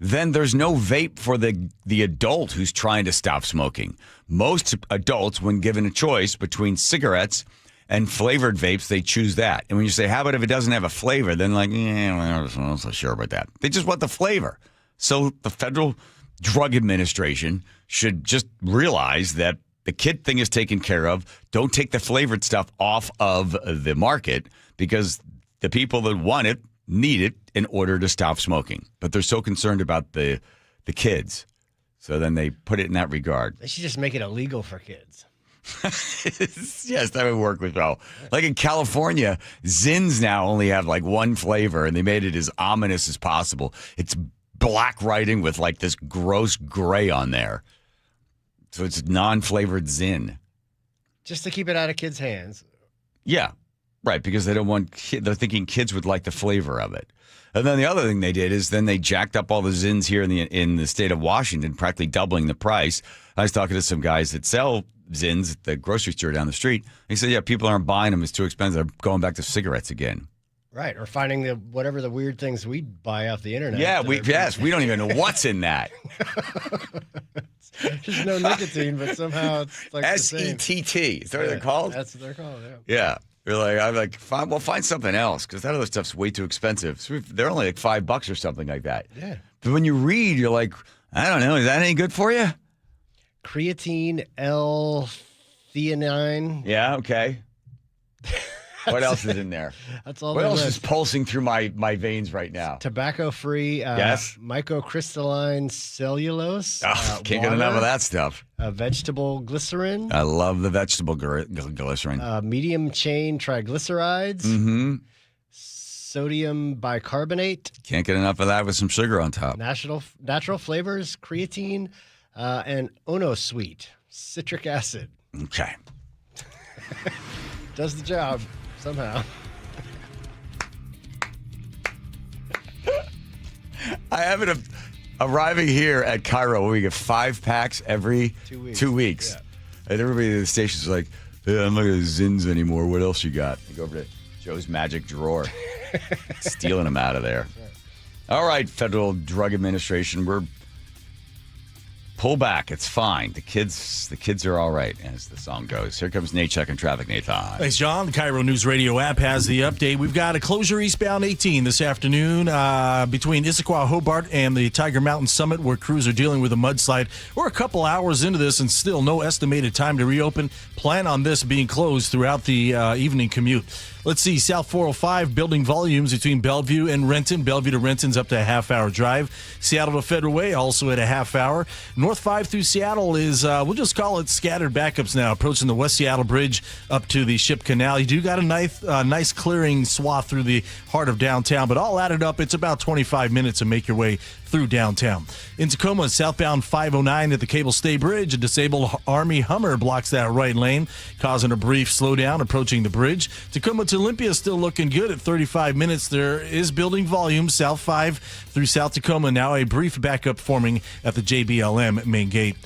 then there's no vape for the adult who's trying to stop smoking. Most adults, when given a choice between cigarettes and flavored vapes, they choose that. And when you say, how about if it doesn't have a flavor? Then I'm not so sure about that. They just want the flavor. So the Federal Drug Administration should just realize that the kid thing is taken care of. Don't take the flavored stuff off of the market because the people that want it need it in order to stop smoking. But they're so concerned about the kids. So then they put it in that regard. They should just make it illegal for kids. Yes, that would work well. Like in California, Zins now only have like one flavor, and they made it as ominous as possible. It's black writing with like this gross gray on there. So it's non-flavored Zin. Just to keep it out of kids' hands. Yeah, right, because they don't want they're thinking kids would like the flavor of it. And then the other thing they did is then they jacked up all the Zins here in the state of Washington, practically doubling the price. I was talking to some guys that sell Zins at the grocery store down the street. He said, yeah, people aren't buying them. It's too expensive. They're going back to cigarettes again. Right, or finding whatever the weird things we buy off the internet. Yeah, we don't even know what's in that. There's no nicotine, but somehow it's like SETT. Is that what they're called? That's what they're called, yeah. Yeah. I'm like, fine, well, find something else because that other stuff's way too expensive. So they're only like $5 or something like that. Yeah. But when you read, you're like, I don't know, is that any good for you? Creatine, L-theanine. Yeah, okay. What else is in there? That's all. What else is pulsing through my veins right now? Tobacco-free. Yes. Microcrystalline cellulose. Oh, can't get enough of that stuff. Vegetable glycerin. I love the vegetable glycerin. Medium chain triglycerides. Mm-hmm. Sodium bicarbonate. Can't get enough of that with some sugar on top. Natural flavors, creatine, and OnoSweet, citric acid. Okay. Does the job somehow. I have it arriving here at KIRO. We get 5 packs every 2 weeks. Yeah. And everybody at the station's like, hey, I'm not going to Zins anymore. What else you got? I go over to Joe's magic drawer. Stealing them out of there. All right, Federal Drug Administration, we're pull back. It's fine. The kids are all right, as the song goes. Here comes Nate checking traffic. Nathan. Thanks, John. The KIRO Newsradio app has the update. We've got a closure eastbound 18 this afternoon between Issaquah, Hobart, and the Tiger Mountain Summit, where crews are dealing with a mudslide. We're a couple hours into this and still no estimated time to reopen. Plan on this being closed throughout the evening commute. Let's see, South 405 building volumes between Bellevue and Renton. Bellevue to Renton's up to a half-hour drive. Seattle to Federal Way also at a half hour. North 5 through Seattle is, we'll just call it scattered backups now, approaching the West Seattle Bridge up to the Ship Canal. You do got a nice clearing swath through the heart of downtown, but all added up, it's about 25 minutes to make your way through downtown. In Tacoma, southbound 509 at the Cable Stay Bridge, a disabled Army Hummer blocks that right lane, causing a brief slowdown approaching the bridge. Tacoma to Olympia still looking good at 35 minutes. There is building volume, South 5 through South Tacoma. Now a brief backup forming at the JBLM main gate.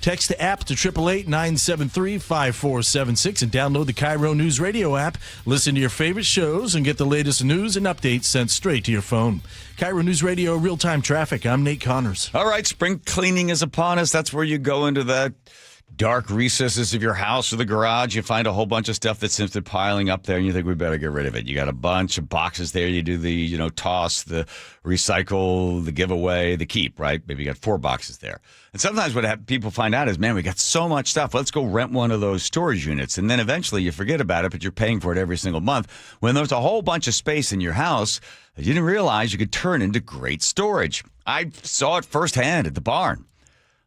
Text the app to 888-973-5476 and download the KIRO News Radio app. Listen to your favorite shows and get the latest news and updates sent straight to your phone. KIRO News Radio real-time traffic. I'm Nate Connors. All right, spring cleaning is upon us. That's where you go into the dark recesses of your house or the garage. You find a whole bunch of stuff that's simply piling up there, and you think we better get rid of it. You got a bunch of boxes there. You do the, toss, the recycle, the giveaway, the keep, right? Maybe you got 4 boxes there. And sometimes what people find out is, man, we got so much stuff. Let's go rent one of those storage units. And then eventually you forget about it, but you're paying for it every single month. When there's a whole bunch of space in your house that you didn't realize you could turn into great storage. I saw it firsthand at the barn.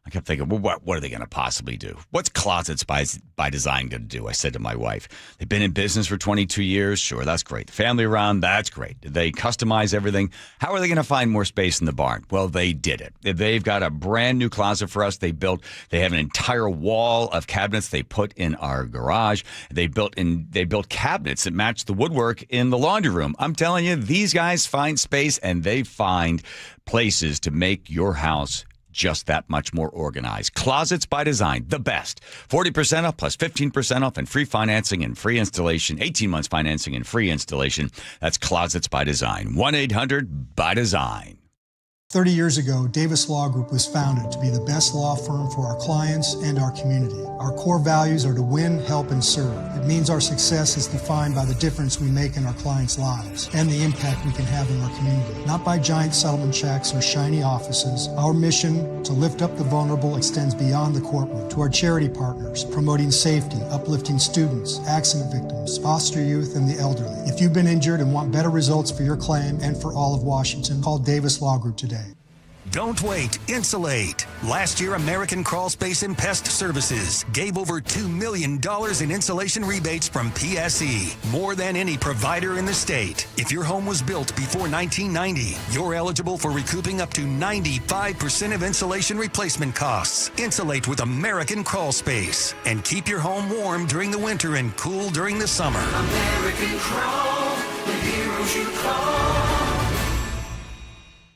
I kept thinking, well, what are they going to possibly do? What's Closets by Design going to do? I said to my wife, they've been in business for 22 years. Sure, that's great. The family around, that's great. Did they customize everything? How are they going to find more space in the barn? Well, they did it. They've got a brand new closet for us. They have an entire wall of cabinets they put in our garage. They built cabinets that match the woodwork in the laundry room. I'm telling you, these guys find space and they find places to make your house just that much more organized. Closets by Design, the best. 40% off plus 15% off and free financing and free installation. 18 months financing and free installation. That's Closets by Design. 1-800-BY-DESIGN. 30 years ago, Davis Law Group was founded to be the best law firm for our clients and our community. Our core values are to win, help, and serve. It means our success is defined by the difference we make in our clients' lives and the impact we can have in our community. Not by giant settlement checks or shiny offices. Our mission to lift up the vulnerable extends beyond the courtroom to our charity partners, promoting safety, uplifting students, accident victims, foster youth, and the elderly. If you've been injured and want better results for your claim and for all of Washington, call Davis Law Group today. Don't wait. Insulate. Last year, American Crawl Space and Pest Services gave over $2 million in insulation rebates from PSE, more than any provider in the state. If your home was built before 1990, you're eligible for recouping up to 95% of insulation replacement costs. Insulate with American Crawl Space and keep your home warm during the winter and cool during the summer. American Crawl, the heroes you call.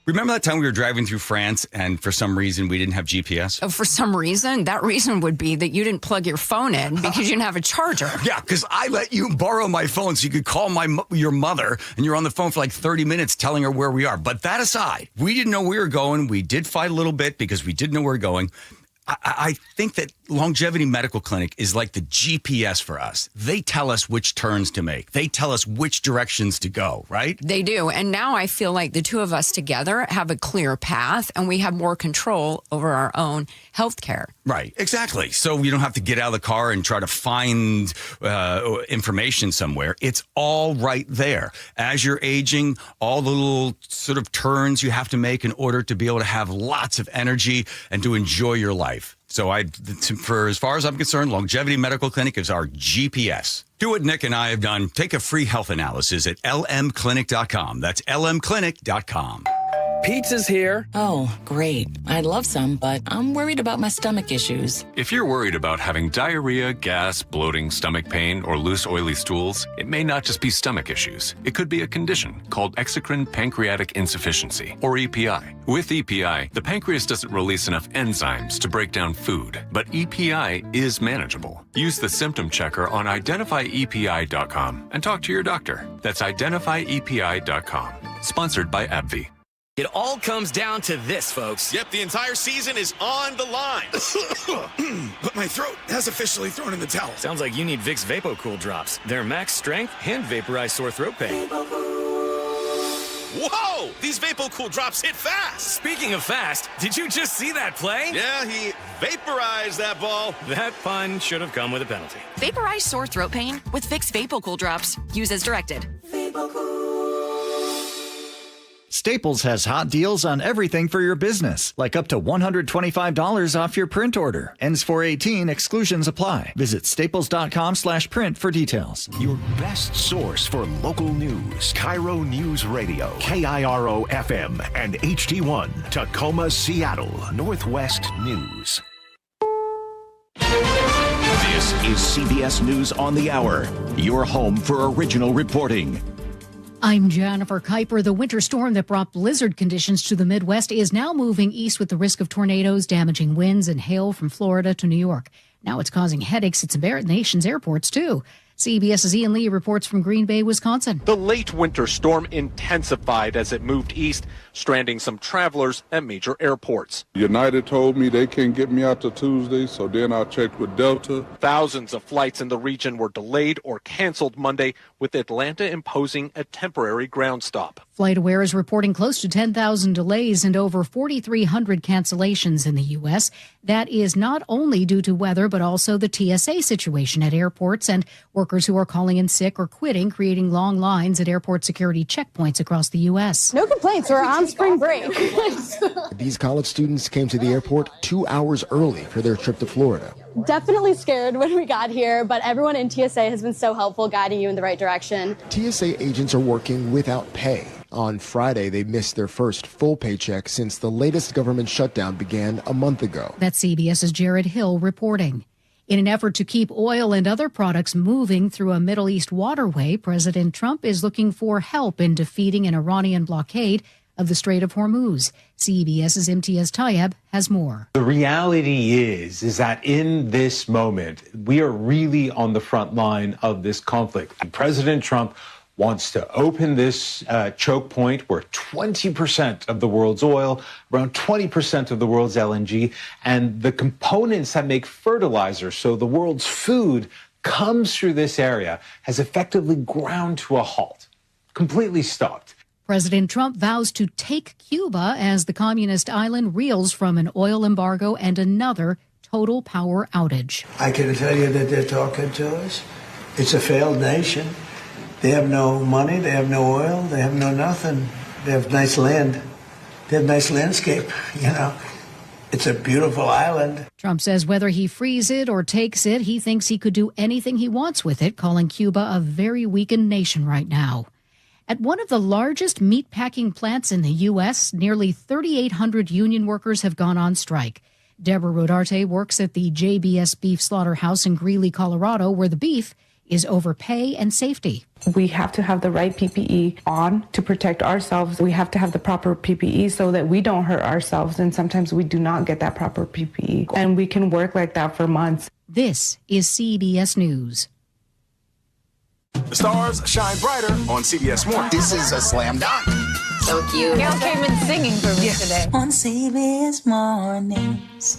Remember that time we were driving through France and for some reason we didn't have GPS? Oh, for some reason? That reason would be that you didn't plug your phone in because you didn't have a charger. Yeah, because I let you borrow my phone so you could call your mother and you're on the phone for like 30 minutes telling her where we are. But that aside, we didn't know where we were going. We did fight a little bit because we didn't know where we were going. I think that Longevity Medical Clinic is like the GPS for us. They tell us which turns to make. They tell us which directions to go, right? They do. And now I feel like the two of us together have a clear path and we have more control over our own health care. Right, exactly. So you don't have to get out of the car and try to find information somewhere. It's all right there. As you're aging, all the little sort of turns you have to make in order to be able to have lots of energy and to enjoy your life. So for as far as I'm concerned, Longevity Medical Clinic is our GPS. Do what Nick and I have done. Take a free health analysis at lmclinic.com. That's lmclinic.com. Pizza's here. Oh, great. I'd love some, but I'm worried about my stomach issues. If you're worried about having diarrhea, gas, bloating, stomach pain, or loose, oily stools, it may not just be stomach issues. It could be a condition called exocrine pancreatic insufficiency, or EPI. With EPI, the pancreas doesn't release enough enzymes to break down food, but EPI is manageable. Use the symptom checker on identifyepi.com and talk to your doctor. That's identifyepi.com. Sponsored by AbbVie. It all comes down to this, folks. Yep, the entire season is on the line. But my throat has officially thrown in the towel. Sounds like you need Vicks VapoCool drops. They're max strength and vaporize sore throat pain. Whoa! These VapoCool drops hit fast. Speaking of fast, did you just see that play? Yeah, he vaporized that ball. That pun should have come with a penalty. Vaporize sore throat pain with Vicks VapoCool drops. Use as directed. Staples has hot deals on everything for your business, like up to $125 off your print order. Ends 4/18, exclusions apply. Visit staples.com/print for details. Your best source for local news. KIRO News Radio, KIRO FM and HD1, Tacoma, Seattle, Northwest News. This is CBS News on the Hour, your home for original reporting. I'm Jennifer Kuiper. The winter storm that brought blizzard conditions to the Midwest is now moving east with the risk of tornadoes, damaging winds, and hail from Florida to New York. Now it's causing headaches at some nation's airports, too. CBS's Ian Lee reports from Green Bay, Wisconsin. The late winter storm intensified as it moved east, stranding some travelers at major airports. United told me they can't get me out till Tuesday, so then I checked with Delta. Thousands of flights in the region were delayed or canceled Monday, with Atlanta imposing a temporary ground stop. FlightAware is reporting close to 10,000 delays and over 4,300 cancellations in the U.S. That is not only due to weather, but also the TSA situation at airports and workers who are calling in sick or quitting, creating long lines at airport security checkpoints across the U.S. No complaints. We're on spring break. These college students came to the airport 2 hours early for their trip to Florida. Definitely scared when we got here, but everyone in TSA has been so helpful guiding you in the right direction. TSA agents are working without pay. On Friday, they missed their first full paycheck since the latest government shutdown began a month ago. That's CBS's Jared Hill reporting. In an effort to keep oil and other products moving through a Middle East waterway, President Trump is looking for help in defeating an Iranian blockade of the Strait of Hormuz. CBS's Imtiaz Tayeb has more. The reality is that in this moment, we are really on the front line of this conflict. And President Trump wants to open this choke point where 20% of the world's oil, around 20% of the world's LNG, and the components that make fertilizer, so the world's food, comes through this area, has effectively ground to a halt, completely stopped. President Trump vows to take Cuba as the communist island reels from an oil embargo and another total power outage. I can tell you that they're talking to us. It's a failed nation. They have no money, they have no oil, they have no nothing. They have nice land. They have nice landscape, you know. It's a beautiful island. Trump says whether he frees it or takes it, he thinks he could do anything he wants with it, calling Cuba a very weakened nation right now. At one of the largest meatpacking plants in the U.S., nearly 3,800 union workers have gone on strike. Deborah Rodarte works at the JBS Beef Slaughterhouse in Greeley, Colorado, where the beef is over pay and safety. We have to have the right PPE on to protect ourselves. We have to have the proper PPE so that we don't hurt ourselves. And sometimes we do not get that proper PPE. And we can work like that for months. This is CBS News. The stars shine brighter on CBS Mornings. This is a slam dunk. So cute. Gail came in singing for me today. On CBS Mornings.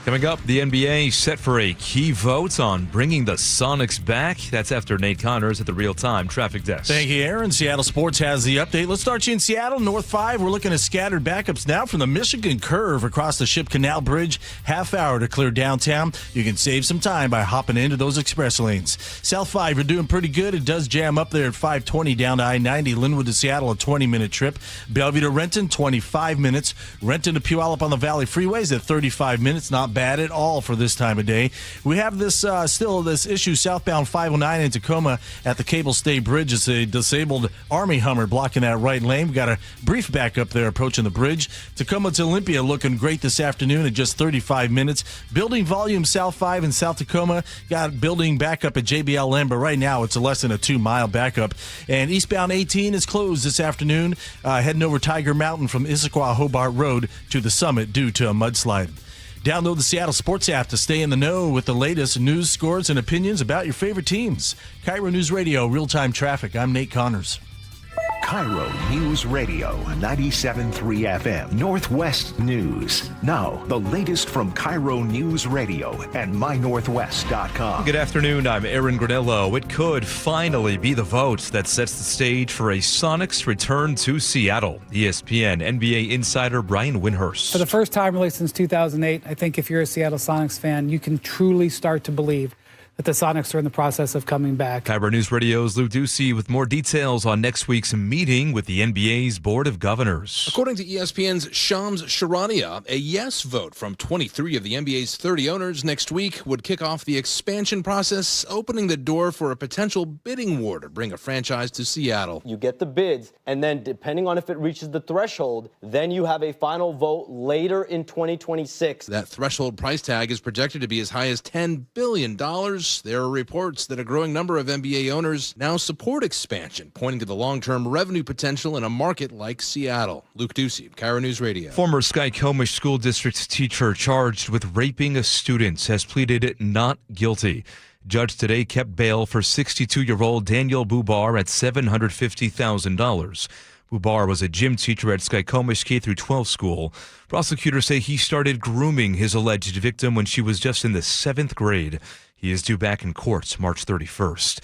Coming up, the NBA set for a key vote on bringing the Sonics back. That's after Nate Connors at the real-time traffic desk. Thank you, Aaron. Seattle Sports has the update. Let's start you in Seattle, North 5. We're looking at scattered backups now from the Michigan Curve across the Ship Canal Bridge. Half hour to clear downtown. You can save some time by hopping into those express lanes. South 5, you're doing pretty good. It does jam up there at 520 down to I-90. Linwood to Seattle, a 20-minute trip. Bellevue to Renton, 25 minutes. Renton to Puyallup on the Valley Freeways at 35 minutes. Not not bad at all for this time of day. We have this this issue southbound 509 in Tacoma at the Cable Stay Bridge. It's a disabled Army Hummer blocking that right lane. We got a brief backup there approaching the bridge. Tacoma to Olympia looking great this afternoon at just 35 minutes. Building volume South 5 in South Tacoma. Got building backup at JBLM, but right now it's a less than a 2-mile backup. And eastbound 18 is closed this afternoon, heading over Tiger Mountain from Issaquah Hobart Road to the summit due to a mudslide. Download the Seattle Sports app to stay in the know with the latest news, scores, and opinions about your favorite teams. KIRO News Radio, real-time traffic. I'm Nate Connors. KIRO News Radio, 97.3 FM, Northwest News. Now, the latest from KIRO News Radio and mynorthwest.com. Good afternoon, I'm Aaron Granello. It could finally be the vote that sets the stage for a Sonics return to Seattle. ESPN NBA insider Brian Windhurst. For the first time really since 2008, I think if you're a Seattle Sonics fan, you can truly start to believe that the Sonics are in the process of coming back. KIRO News Radio's Lou Ducey with more details on next week's meeting with the NBA's Board of Governors. According to ESPN's Shams Charania, a yes vote from 23 of the NBA's 30 owners next week would kick off the expansion process, opening the door for a potential bidding war to bring a franchise to Seattle. You get the bids, and then depending on if it reaches the threshold, then you have a final vote later in 2026. That threshold price tag is projected to be as high as $10 billion. There are reports that a growing number of NBA owners now support expansion, pointing to the long-term revenue potential in a market like Seattle. Luke Ducey, KIRO News Radio. Former Skykomish School District teacher charged with raping a student has pleaded not guilty. Judge today kept bail for 62-year-old Daniel Bubar at $750,000. Bubar was a gym teacher at Skykomish K-12 school. Prosecutors say he started grooming his alleged victim when she was just in the 7th grade. He is due back in court March 31st.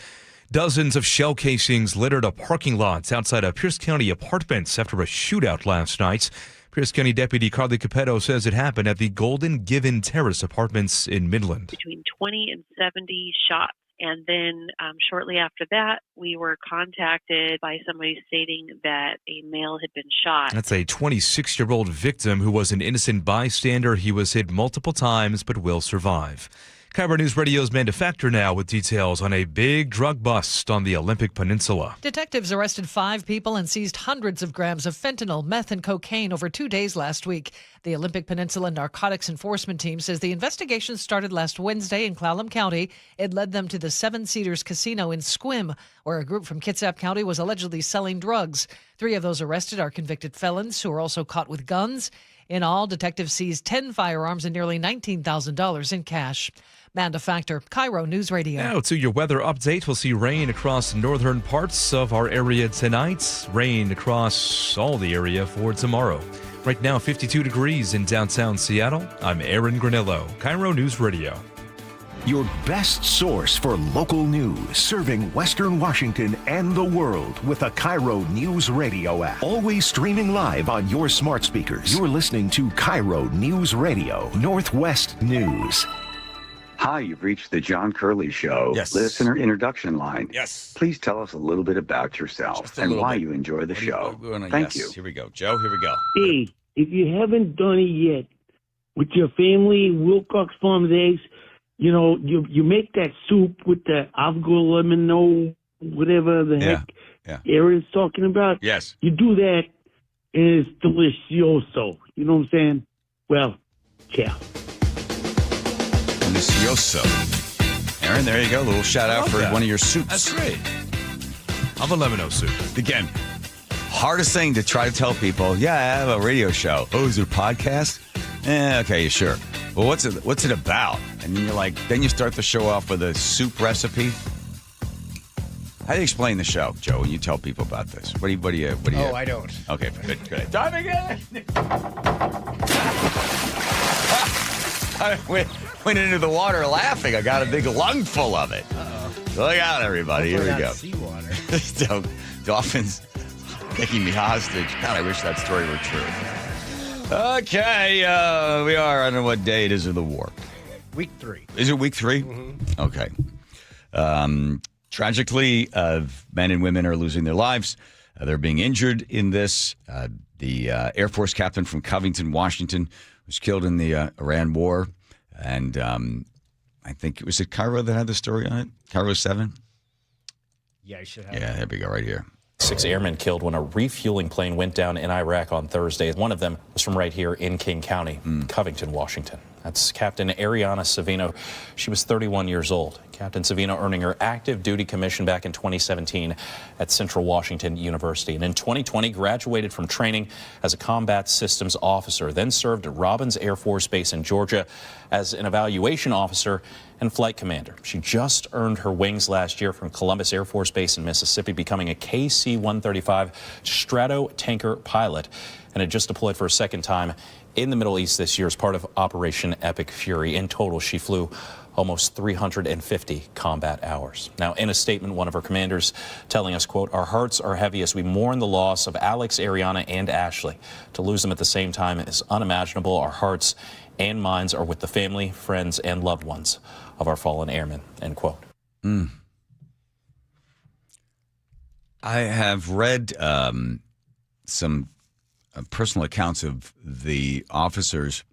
Dozens of shell casings littered a parking lot outside of Pierce County apartments after a shootout last night. Pierce County Deputy Carly Capetto says it happened at the Golden Given Terrace apartments in Midland. Between 20 and 70 shots. And then shortly after that, we were contacted by somebody stating that a male had been shot. That's a 26-year-old victim who was an innocent bystander. He was hit multiple times but will survive. KIRO News Radio's Amanda Factor now with details on a big drug bust on the Olympic Peninsula. Detectives arrested 5 people and seized hundreds of grams of fentanyl, meth, and cocaine over 2 days last week. The Olympic Peninsula Narcotics Enforcement Team says the investigation started last Wednesday in Clallam County. It led them to the Seven Cedars Casino in Sequim, where a group from Kitsap County was allegedly selling drugs. 3 of those arrested are convicted felons who are also caught with guns. In all, detectives seized 10 firearms and nearly $19,000 in cash. Amanda Factor, KIRO News Radio. Now to your weather update. We'll see rain across northern parts of our area tonight. Rain across all the area for tomorrow. Right now, 52 degrees in downtown Seattle. I'm Aaron Granello, KIRO News Radio. Your best source for local news, serving Western Washington and the world with a KIRO News Radio app. Always streaming live on your smart speakers. You're listening to KIRO News Radio, Northwest News. Hi, you've reached the John Curley Show. Yes. Listener introduction line. Yes. Please tell us a little bit about yourself and why you enjoy the show. Thank you. Here we go. Joe, here we go. Hey, if you haven't done it yet, with your family, Wilcox Farms eggs, you know, you make that soup with the avocado, lemon, whatever the heck Aaron's talking about. Yes. You do that, and it's delicioso. You know what I'm saying? Well, ciao. Delicioso. Aaron, there you go. A little shout out for one of your soups. That's great. Of a lemon soup. Again, hardest thing to try to tell people, I have a radio show. Oh, is it a podcast? Okay, sure. Well, what's it about? And then you're like, then you start the show off with a soup recipe. How do you explain the show, Joe, when you tell people about this? What do you? Oh, I don't. Okay, good. Time again. I went into the water laughing. I got a big lung full of it. Uh-oh. Look out, everybody. Here we go. Seawater. Dolphins taking me hostage. God, I wish that story were true. Okay, we are. I don't know what day it is of the war. Week 3. Is it week 3? Mm-hmm. Okay. Tragically, men and women are losing their lives. They're being injured in this. The Air Force captain from Covington, Washington, was killed in the Iran war. And I think, was it KIRO that had the story on it? KIRO 7? Yeah, you should have. Yeah, there we go, right here. 6 airmen killed when a refueling plane went down in Iraq on Thursday. One of them was from right here in King County, Covington, Washington. That's Captain Ariana Savino. She was 31 years old. Captain Savino earning her active duty commission back in 2017 at Central Washington University. And in 2020, graduated from training as a combat systems officer, then served at Robins Air Force Base in Georgia as an evaluation officer and flight commander. She just earned her wings last year from Columbus Air Force Base in Mississippi, becoming a KC-135 Strato tanker pilot, and had just deployed for a second time in the Middle East this year as part of Operation Epic Fury. In total, she flew almost 350 combat hours. Now, in a statement, one of her commanders telling us, quote, "Our hearts are heavy as we mourn the loss of Alex, Ariana, and Ashley. To lose them at the same time is unimaginable. Our hearts and minds are with the family, friends, and loved ones of our fallen airmen," end quote. I have read some personal accounts of the officers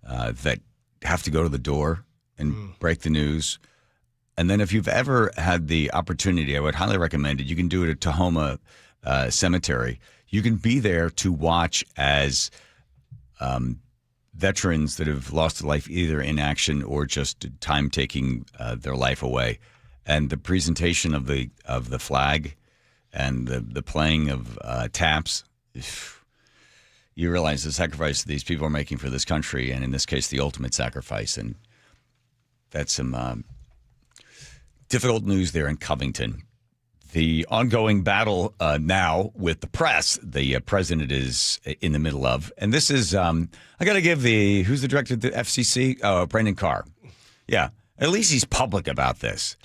that have to go to the door and break the news. And then if you've ever had the opportunity, I would highly recommend it. You can do it at Tahoma Cemetery. You can be there to watch as veterans that have lost a life either in action or just time taking their life away. And the presentation of the flag and the playing of taps, you realize the sacrifice that these people are making for this country, and in this case, the ultimate sacrifice. And that's some difficult news there in Covington. The ongoing battle now with the press, the president is in the middle of. And this is, I got to give who's the director of the FCC? Oh, Brendan Carr. Yeah, at least he's public about this.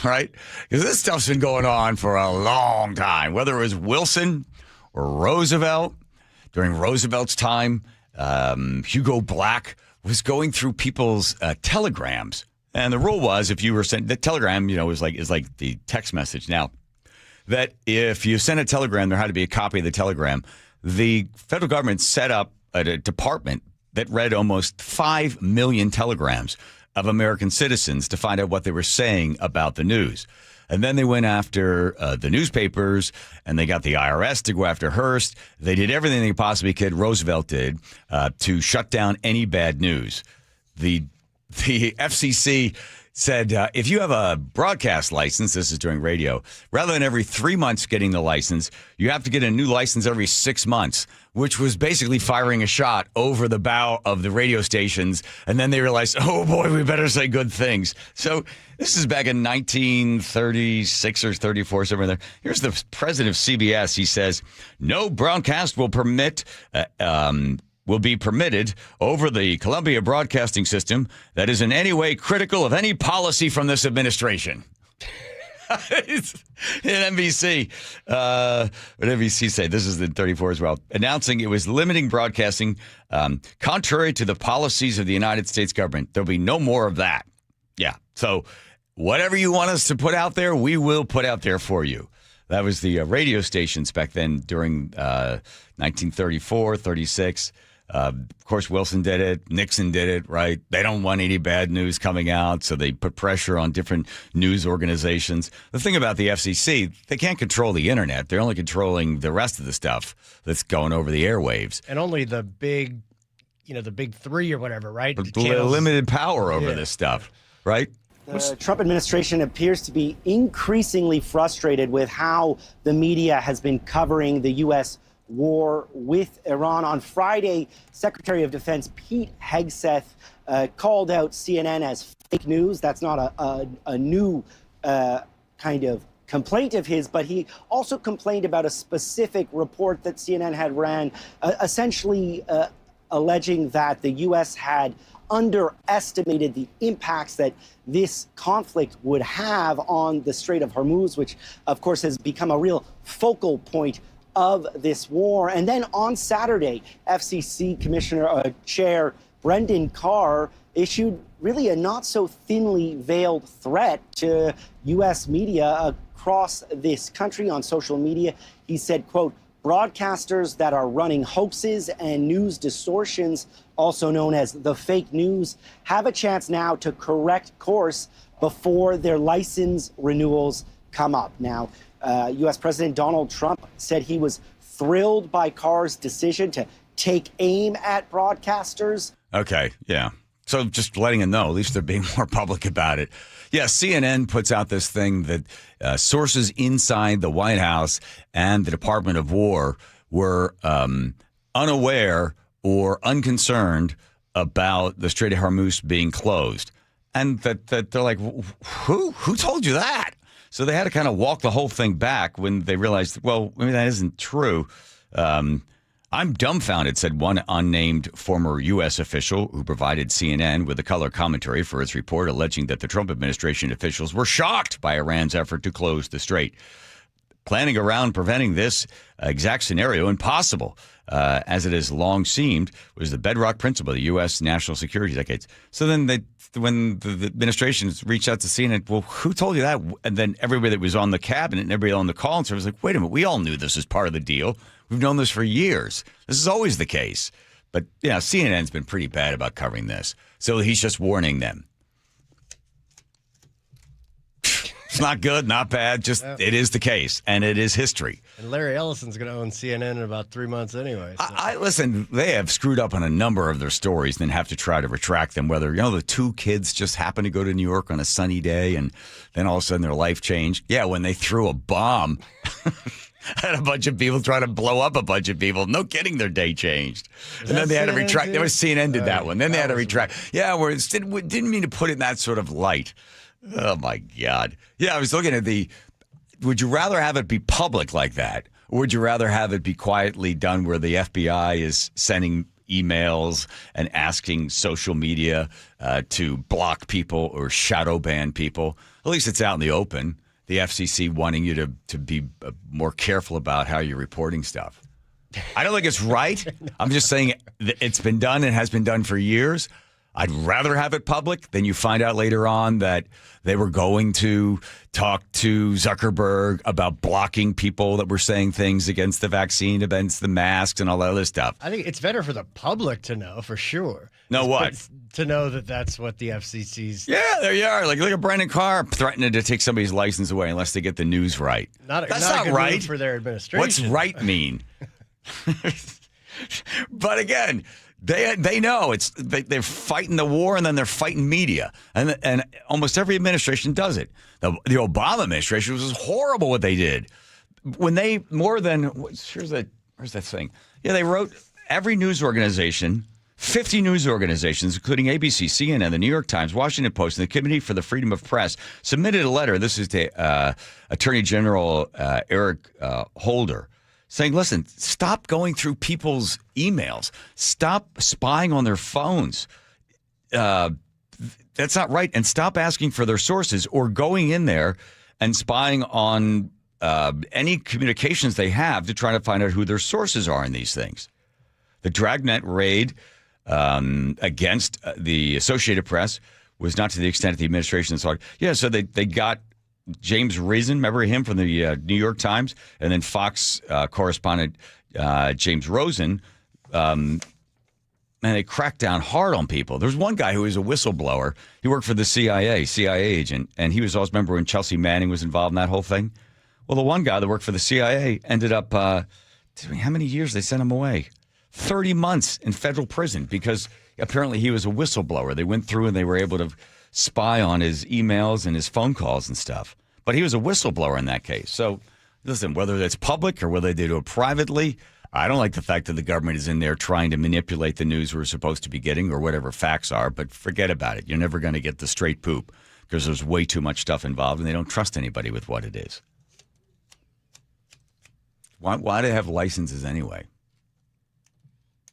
Right? Because this stuff's been going on for a long time, whether it was Wilson or Roosevelt. During Roosevelt's time, Hugo Black was going through people's telegrams. And the rule was, if you were sent the telegram, is like the text message now, that if you sent a telegram, there had to be a copy of the telegram. The federal government set up a department that read almost 5 million telegrams of American citizens to find out what they were saying about the news. And then they went after the newspapers, and they got the IRS to go after Hearst. They did everything they possibly could, Roosevelt did, to shut down any bad news. The FCC said, if you have a broadcast license, this is during radio, rather than every 3 months getting the license, you have to get a new license every 6 months, which was basically firing a shot over the bow of the radio stations. And then they realized, oh boy, we better say good things. So this is back in 1936 or 34, somewhere there. Here's the president of CBS. He says, no broadcast will be permitted over the Columbia Broadcasting System that is in any way critical of any policy from this administration. In NBC. What did NBC say? This is the 34 as well. Announcing it was limiting broadcasting contrary to the policies of the United States government. There'll be no more of that. Yeah. So whatever you want us to put out there, we will put out there for you. That was the radio stations back then during 1934, 36. Of course, Wilson did it. Nixon did it, right? They don't want any bad news coming out, so they put pressure on different news organizations. The thing about the FCC, they can't control the internet. They're only controlling the rest of the stuff that's going over the airwaves. And only the big, the big three or whatever, right? Limited power over this stuff, right? The Trump administration appears to be increasingly frustrated with how the media has been covering the U.S. war with Iran. On Friday, Secretary of Defense Pete Hegseth called out CNN as fake news. That's not a new kind of complaint of his, but he also complained about a specific report that CNN had ran, essentially alleging that the U.S. had underestimated the impacts that this conflict would have on the Strait of Hormuz, which, of course, has become a real focal point of this war. And then on Saturday, FCC Chair Brendan Carr issued really a not so thinly veiled threat to U.S. media across this country on social media. He said, quote, broadcasters that are running hoaxes and news distortions, also known as the fake news, have a chance now to correct course before their license renewals come up. Now, U.S. President Donald Trump said he was thrilled by KIRO's decision to take aim at broadcasters. Okay, yeah. So just letting them know, at least they're being more public about it. Yeah, CNN puts out this thing that sources inside the White House and the Department of War were unaware or unconcerned about the Strait of Hormuz being closed. And that they're like, who told you that? So they had to kind of walk the whole thing back when they realized, well, I mean, that isn't true. I'm dumbfounded, said one unnamed former U.S. official who provided CNN with a color commentary for its report alleging that the Trump administration officials were shocked by Iran's effort to close the strait. Planning around preventing this exact scenario impossible, as it has long seemed, was the bedrock principle of the U.S. national security decades. So then when the administration reached out to CNN, well, who told you that? And then everybody that was on the cabinet and everybody on the call and so was like, wait a minute, we all knew this was part of the deal. We've known this for years. This is always the case. But, yeah, CNN's been pretty bad about covering this. So he's just warning them. It's not good, not bad. Just it is the case, and it is history. And Larry Ellison's going to own CNN in about 3 months anyway. So. Listen, they have screwed up on a number of their stories and then have to try to retract them, whether, the two kids just happened to go to New York on a sunny day and then all of a sudden their life changed. Yeah, when they threw a bomb at a bunch of people trying to blow up a bunch of people. No kidding, their day changed. And then they had to retract. There was CNN did that one. Then they had to retract. Yeah, we didn't mean to put it in that sort of light. Oh, my God. Yeah, I was looking at would you rather have it be public like that? Or would you rather have it be quietly done where the FBI is sending emails and asking social media to block people or shadow ban people? At least it's out in the open. The FCC wanting you to be more careful about how you're reporting stuff. I don't think it's right. I'm just saying it's been done and has been done for years. I'd rather have it public than you find out later on that they were going to talk to Zuckerberg about blocking people that were saying things against the vaccine, against the masks and all that other stuff. I think it's better for the public to know for sure. Know what? To know that that's what the FCC's. Yeah, there you are. Like, look at Brendan Carr threatening to take somebody's license away unless they get the news right. That's not right. Move for their administration. What's right mean? But again, they know they're fighting the war and then they're fighting media, and almost every administration does it. The Obama administration was horrible what they did when they where's that thing? Yeah, they wrote every news organization. 50 news organizations, including ABC, CNN, the New York Times, Washington Post, and the Committee for the Freedom of Press, submitted a letter. This is to Attorney General Eric Holder, saying, listen, stop going through people's emails. Stop spying on their phones. That's not right. And stop asking for their sources or going in there and spying on any communications they have to try to find out who their sources are in these things. The Dragnet raid against the Associated Press was not to the extent of the administration thought. Yeah, so they got James Reason, remember him from the New York Times, and then Fox correspondent James Rosen, and they cracked down hard on people. There's one guy who was a whistleblower. He worked for the CIA agent, and he was always, remember when Chelsea Manning was involved in that whole thing? Well, the one guy that worked for the CIA ended up, how many years they sent him away? 30 months in federal prison because apparently he was a whistleblower. They went through and they were able to spy on his emails and his phone calls and stuff. But he was a whistleblower in that case. So, listen, whether it's public or whether they do it privately, I don't like the fact that the government is in there trying to manipulate the news we're supposed to be getting or whatever facts are, but forget about it. You're never going to get the straight poop because there's way too much stuff involved and they don't trust anybody with what it is. Why do they have licenses anyway?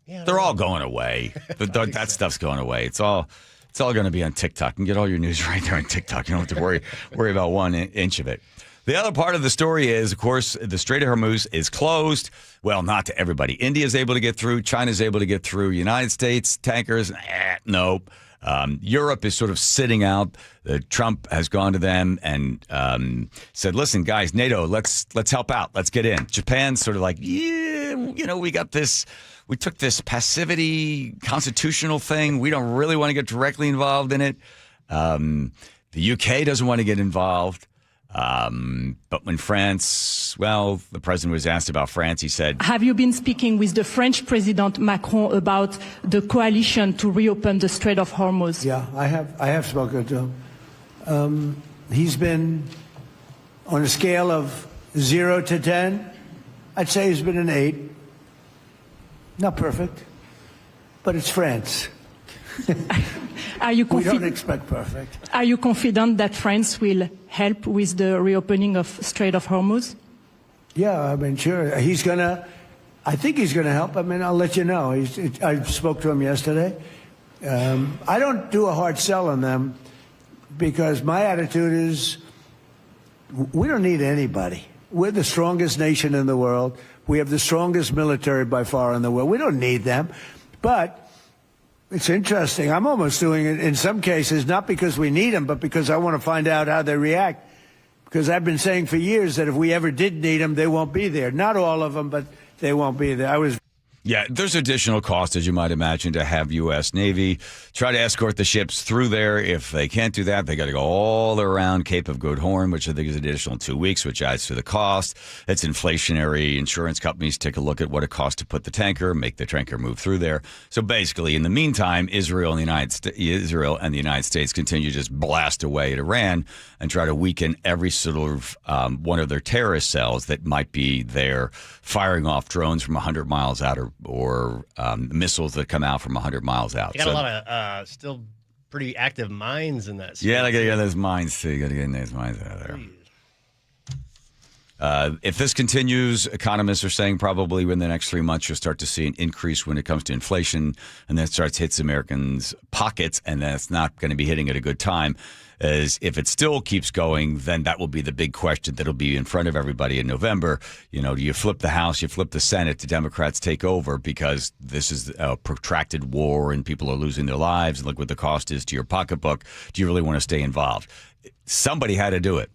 Yeah, they're all going away. That stuff's going away. It's all going to be on TikTok. You can get all your news right there on TikTok. You don't have to worry about 1 inch of it. The other part of the story is, of course, the Strait of Hormuz is closed. Well, not to everybody. India's able to get through. China's able to get through. United States tankers, nope. Europe is sort of sitting out. Trump has gone to them and said, listen, guys, NATO, let's help out. Let's get in. Japan's sort of like, yeah. we took this passivity constitutional thing. We don't really want to get directly involved in it. The UK doesn't want to get involved. But when France, the president was asked about France, he said, have you been speaking with the French President Macron about the coalition to reopen the Strait of Hormuz? Yeah, I have spoken to him. He's been on a scale of 0 to 10. I'd say he's been an 8. Not perfect, but it's France. We don't expect perfect. Are you confident that France will help with the reopening of Strait of Hormuz? Yeah, I mean, sure. I think he's going to help. I mean, I'll let you know. I spoke to him yesterday. I don't do a hard sell on them because my attitude is we don't need anybody. We're the strongest nation in the world. We have the strongest military by far in the world. We don't need them. But it's interesting. I'm almost doing it in some cases, not because we need them, but because I want to find out how they react. Because I've been saying for years that if we ever did need them, they won't be there. Not all of them, but they won't be there. Yeah, there's additional cost, as you might imagine, to have U.S. Navy try to escort the ships through there. If they can't do that, they got to go all around Cape of Good Horn, which I think is an additional 2 weeks, which adds to the cost. It's inflationary. Insurance companies take a look at what it costs to put the tanker, make the tanker move through there. So basically, in the meantime, Israel and the United States continue to just blast away at Iran and try to weaken every sort of one of their terrorist cells that might be there, firing off drones from 100 miles out or missiles that come out from 100 miles out. You got a lot of still pretty active mines in that space. Yeah, they got to get those mines too. You got to get those mines out of there. If this continues, economists are saying probably within the next 3 months you'll start to see an increase when it comes to inflation, and that starts hits Americans' pockets, and that's not going to be hitting at a good time. As if it still keeps going, then that will be the big question that'll be in front of everybody in November. Do you flip the House, you flip the Senate, the Democrats take over because this is a protracted war and people are losing their lives, and look what the cost is to your pocketbook. Do you really want to stay involved? Somebody had to do it.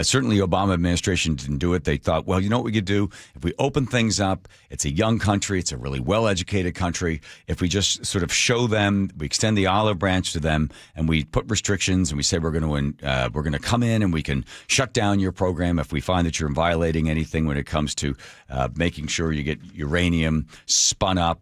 Certainly, Obama administration didn't do it. They thought, well, you know what we could do? If we open things up, it's a young country. It's a really well-educated country. If we just sort of show them, we extend the olive branch to them, and we put restrictions, and we say we're going to come in and we can shut down your program if we find that you're violating anything when it comes to making sure you get uranium spun up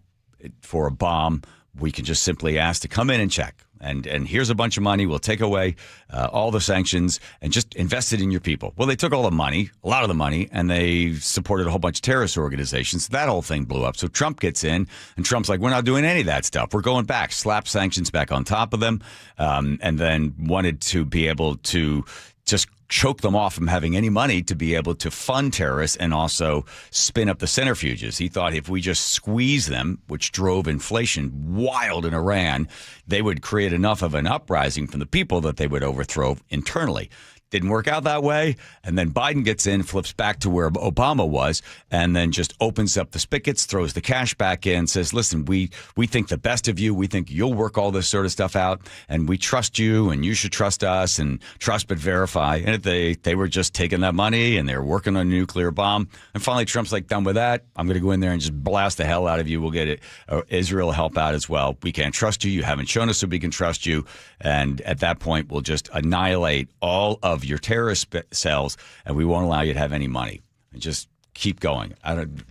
for a bomb. We can just simply ask to come in and check. And here's a bunch of money. We'll take away all the sanctions and just invest it in your people. Well, they took all the money, a lot of the money, and they supported a whole bunch of terrorist organizations. That whole thing blew up. So Trump gets in, and Trump's like, we're not doing any of that stuff. We're going back, slap sanctions back on top of them, and then wanted to be able to just choke them off from having any money to be able to fund terrorists and also spin up the centrifuges. He thought if we just squeeze them, which drove inflation wild in Iran, they would create enough of an uprising from the people that they would overthrow internally. Didn't work out that way. And then Biden gets in, flips back to where Obama was, and then just opens up the spigots, throws the cash back in, says, listen, we think the best of you. We think you'll work all this sort of stuff out, and we trust you, and you should trust us, and trust but verify. And they were just taking that money, and they were working on a nuclear bomb. And finally, Trump's like, done with that. I'm going to go in there and just blast the hell out of you. We'll get it. Israel will help out as well. We can't trust you. You haven't shown us that we can trust you. And at that point, we'll just annihilate all of your terrorist cells, and we won't allow you to have any money. And just keep going.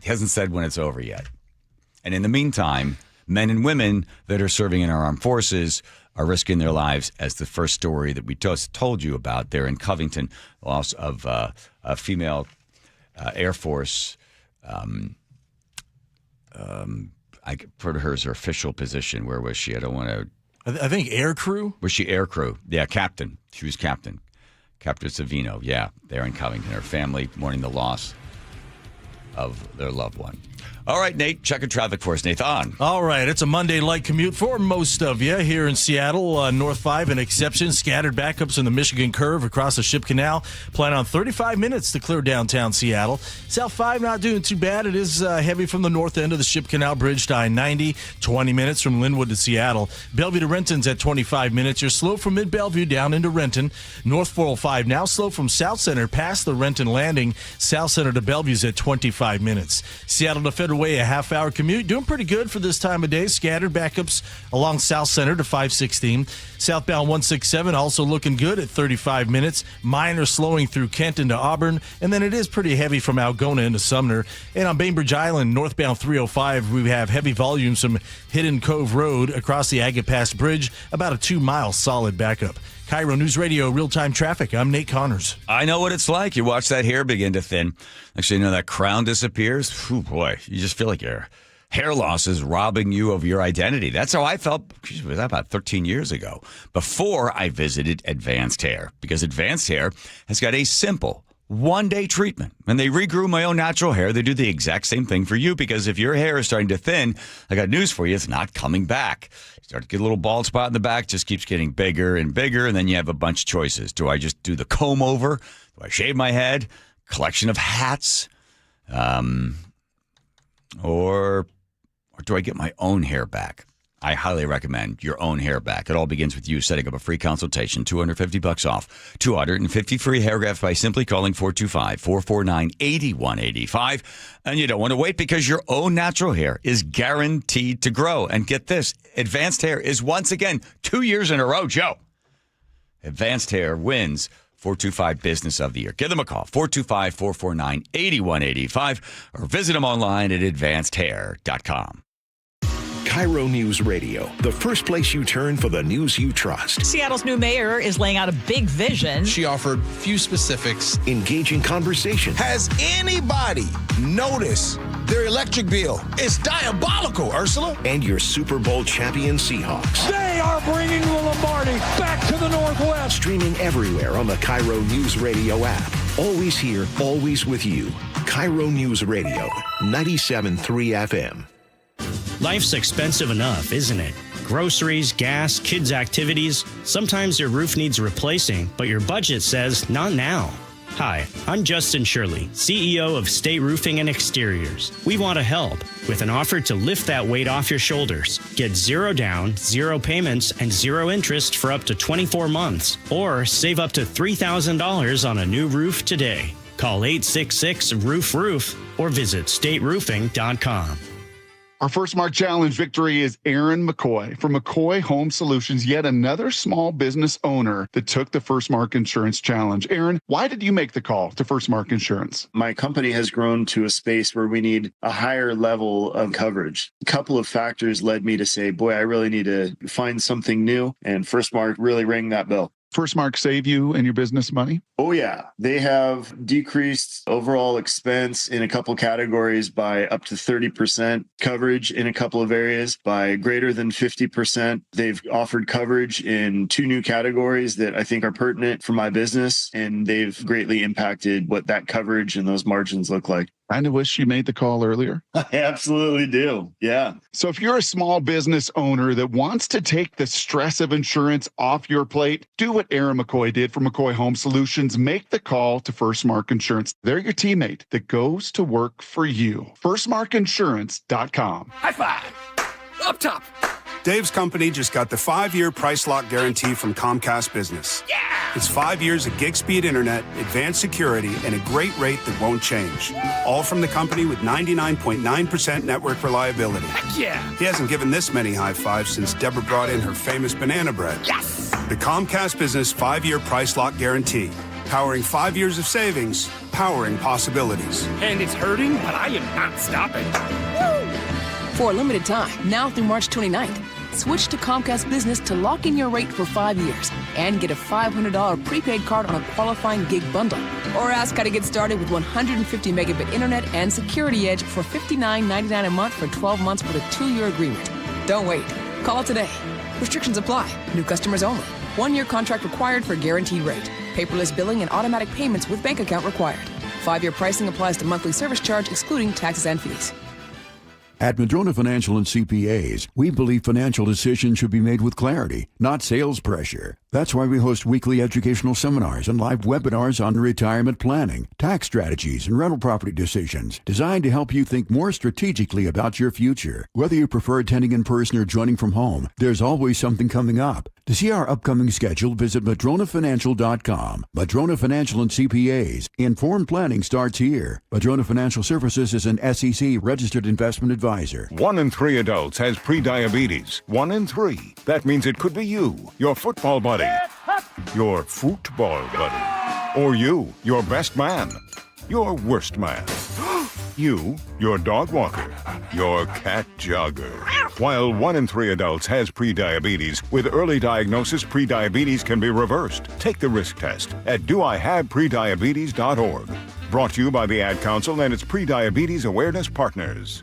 He hasn't said when it's over yet. And in the meantime, men and women that are serving in our armed forces are risking their lives, as the first story that we just told you about there in Covington, loss of a female Air Force. I put her as her official position. Where was she? I don't want to. I think air crew. Was she air crew? Yeah, captain. She was captain. Captain Savino, yeah, there in Covington. Her family mourning the loss of their loved one. All right, Nate, check your traffic for us, Nathan. All right, it's a Monday light commute for most of you here in Seattle. North 5 an exception. Scattered backups in the Michigan Curve across the Ship Canal. Plan on 35 minutes to clear downtown Seattle. South 5 not doing too bad. It is heavy from the north end of the Ship Canal Bridge to I-90. 20 minutes from Linwood to Seattle. Bellevue to Renton's at 25 minutes. You're slow from mid-Bellevue down into Renton. North 405 now slow from South Center past the Renton Landing. South Center to Bellevue's at 25 minutes. Seattle to Federal Way, a half-hour commute. Doing pretty good for this time of day. Scattered backups along South Center to 516. Southbound 167 also looking good at 35 minutes. Minor slowing through Kent into Auburn. And then it is pretty heavy from Algona into Sumner. And on Bainbridge Island, northbound 305, we have heavy volumes from Hidden Cove Road across the Agate Pass Bridge. About a 2-mile solid backup. KIRO News Radio real-time traffic. I'm Nate Connors. I know what it's like. You watch that hair begin to thin. Actually, you know, that crown disappears. Whew, boy, you just feel like your hair loss is robbing you of your identity. That's how I felt was that about 13 years ago, before I visited Advanced Hair. Because Advanced Hair has got a simple one-day treatment. When they regrew my own natural hair, they do the exact same thing for you. Because if your hair is starting to thin, I got news for you, it's not coming back. You start to get a little bald spot in the back, just keeps getting bigger and bigger, and then you have a bunch of choices. Do I just do the comb over? Do I shave my head? Collection of hats? Or do I get my own hair back? I highly recommend your own hair back. It all begins with you setting up a free consultation, $250 off, 250 free hair grafts by simply calling 425-449-8185. And you don't want to wait because your own natural hair is guaranteed to grow. And get this, Advanced Hair is once again 2 years in a row, Joe. Advanced Hair wins 425 Business of the Year. Give them a call, 425-449-8185, or visit them online at advancedhair.com. KIRO News Radio, the first place you turn for the news you trust. Seattle's new mayor is laying out a big vision. She offered few specifics. Engaging conversation. Has anybody noticed their electric bill? It's diabolical, Ursula. And your Super Bowl champion Seahawks. They are bringing the Lombardi back to the Northwest. Streaming everywhere on the KIRO News Radio app. Always here, always with you. KIRO News Radio, 97.3 FM. Life's expensive enough, isn't it? Groceries, gas, kids' activities. Sometimes your roof needs replacing, but your budget says not now. Hi, I'm Justin Shirley, CEO of State Roofing and Exteriors. We want to help with an offer to lift that weight off your shoulders. Get 0 down, 0 payments, and 0 interest for up to 24 months. Or save up to $3,000 on a new roof today. Call 866-ROOF-ROOF or visit stateroofing.com. Our first Mark Challenge victory is Aaron McCoy from McCoy Home Solutions, yet another small business owner that took the First Mark Insurance Challenge. Aaron, why did you make the call to First Mark Insurance? My company has grown to a space where we need a higher level of coverage. A couple of factors led me to say, boy, I really need to find something new, and First Mark really rang that bell. First Mark save you and your business money? Oh, yeah. They have decreased overall expense in a couple categories by up to 30%, coverage in a couple of areas by greater than 50%. They've offered coverage in 2 new categories that I think are pertinent for my business, and they've greatly impacted what that coverage and those margins look like. Kind of wish you made the call earlier. I absolutely do. Yeah. So if you're a small business owner that wants to take the stress of insurance off your plate, do what Aaron McCoy did for McCoy Home Solutions. Make the call to First Mark Insurance. They're your teammate that goes to work for you. FirstMarkInsurance.com. High five. Up top. Dave's company just got the 5-year price lock guarantee from Comcast Business. Yeah! It's 5 years of gig speed internet, advanced security, and a great rate that won't change. All from the company with 99.9% network reliability. Heck yeah! He hasn't given this many high fives since Deborah brought in her famous banana bread. Yes! The Comcast Business 5-year price lock guarantee. Powering 5 years of savings, powering possibilities. And it's hurting, but I am not stopping. Woo! For a limited time, now through March 29th, switch to Comcast Business to lock in your rate for 5 years and get a $500 prepaid card on a qualifying gig bundle. Or ask how to get started with 150 megabit internet and Security Edge for $59.99 a month for 12 months with a 2-year agreement. Don't wait. Call today. Restrictions apply. New customers only. 1-year contract required for guaranteed rate. Paperless billing and automatic payments with bank account required. 5-year pricing applies to monthly service charge excluding taxes and fees. At Madrona Financial and CPAs, we believe financial decisions should be made with clarity, not sales pressure. That's why we host weekly educational seminars and live webinars on retirement planning, tax strategies, and rental property decisions, designed to help you think more strategically about your future. Whether you prefer attending in person or joining from home, there's always something coming up. To see our upcoming schedule, visit MadronaFinancial.com. Madrona Financial and CPAs. Informed planning starts here. Madrona Financial Services is an SEC registered investment advisor. 1 in 3 adults has prediabetes. 1 in 3. That means it could be you, your football buddy, your football buddy, or you, your best man, your worst man. You, your dog walker, your cat jogger. While 1 in 3 adults has prediabetes, with early diagnosis, prediabetes can be reversed. Take the risk test at doihaveprediabetes.org. Brought to you by the Ad Council and its Prediabetes Awareness Partners.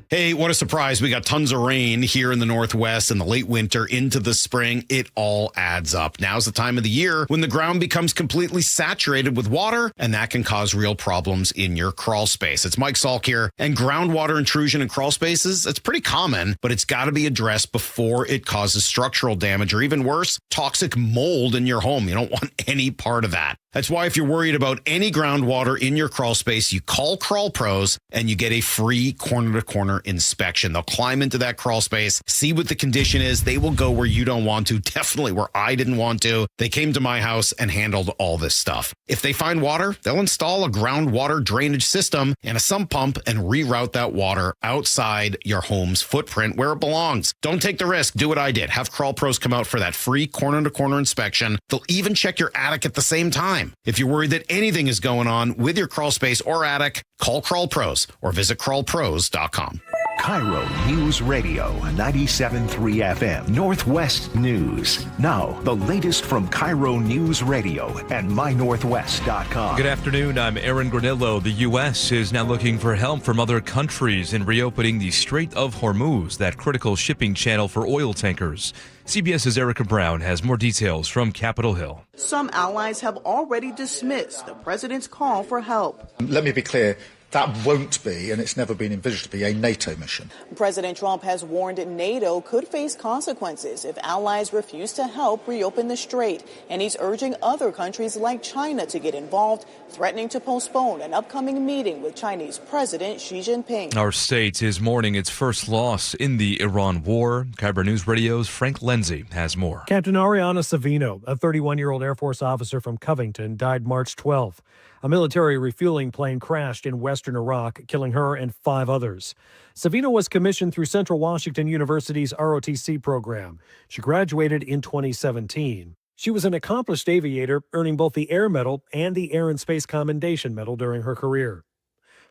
Hey, what a surprise. We got tons of rain here in the Northwest in the late winter into the spring. It all adds up. Now's the time of the year when the ground becomes completely saturated with water, and that can cause real problems in your crawl space. It's Mike Salk here, and groundwater intrusion in crawl spaces, it's pretty common, but it's got to be addressed before it causes structural damage or even worse, toxic mold in your home. You don't want any part of that. That's why if you're worried about any groundwater in your crawl space, you call Crawl Pros and you get a free corner-to-corner inspection. They'll climb into that crawl space, see what the condition is. They will go where you don't want to, definitely where I didn't want to. They came to my house and handled all this stuff. If they find water, they'll install a groundwater drainage system and a sump pump and reroute that water outside your home's footprint where it belongs. Don't take the risk. Do what I did. Have Crawl Pros come out for that free corner-to-corner inspection. They'll even check your attic at the same time. If you're worried that anything is going on with your crawl space or attic, call Crawl Pros or visit crawlpros.com. KIRO Newsradio 97.3 FM Northwest News. Now, the latest from KIRO Newsradio and mynorthwest.com. Good afternoon. I'm Aaron Granillo. The U.S. is now looking for help from other countries in reopening the Strait of Hormuz, that critical shipping channel for oil tankers. CBS's Erica Brown has more details from Capitol Hill. Some allies have already dismissed the president's call for help. Let me be clear. That won't be, and it's never been envisaged to be, a NATO mission. President Trump has warned NATO could face consequences if allies refuse to help reopen the strait, and he's urging other countries like China to get involved, threatening to postpone an upcoming meeting with Chinese President Xi Jinping. Our state is mourning its first loss in the Iran war. KIRO News Radio's Frank Lenzi has more. Captain Ariana Savino, a 31-year-old Air Force officer from Covington, died March 12th. A military refueling plane crashed in western Iraq, killing her and 5 others. Savino was commissioned through Central Washington University's ROTC program. She graduated in 2017. She was an accomplished aviator, earning both the Air Medal and the Air and Space Commendation Medal during her career.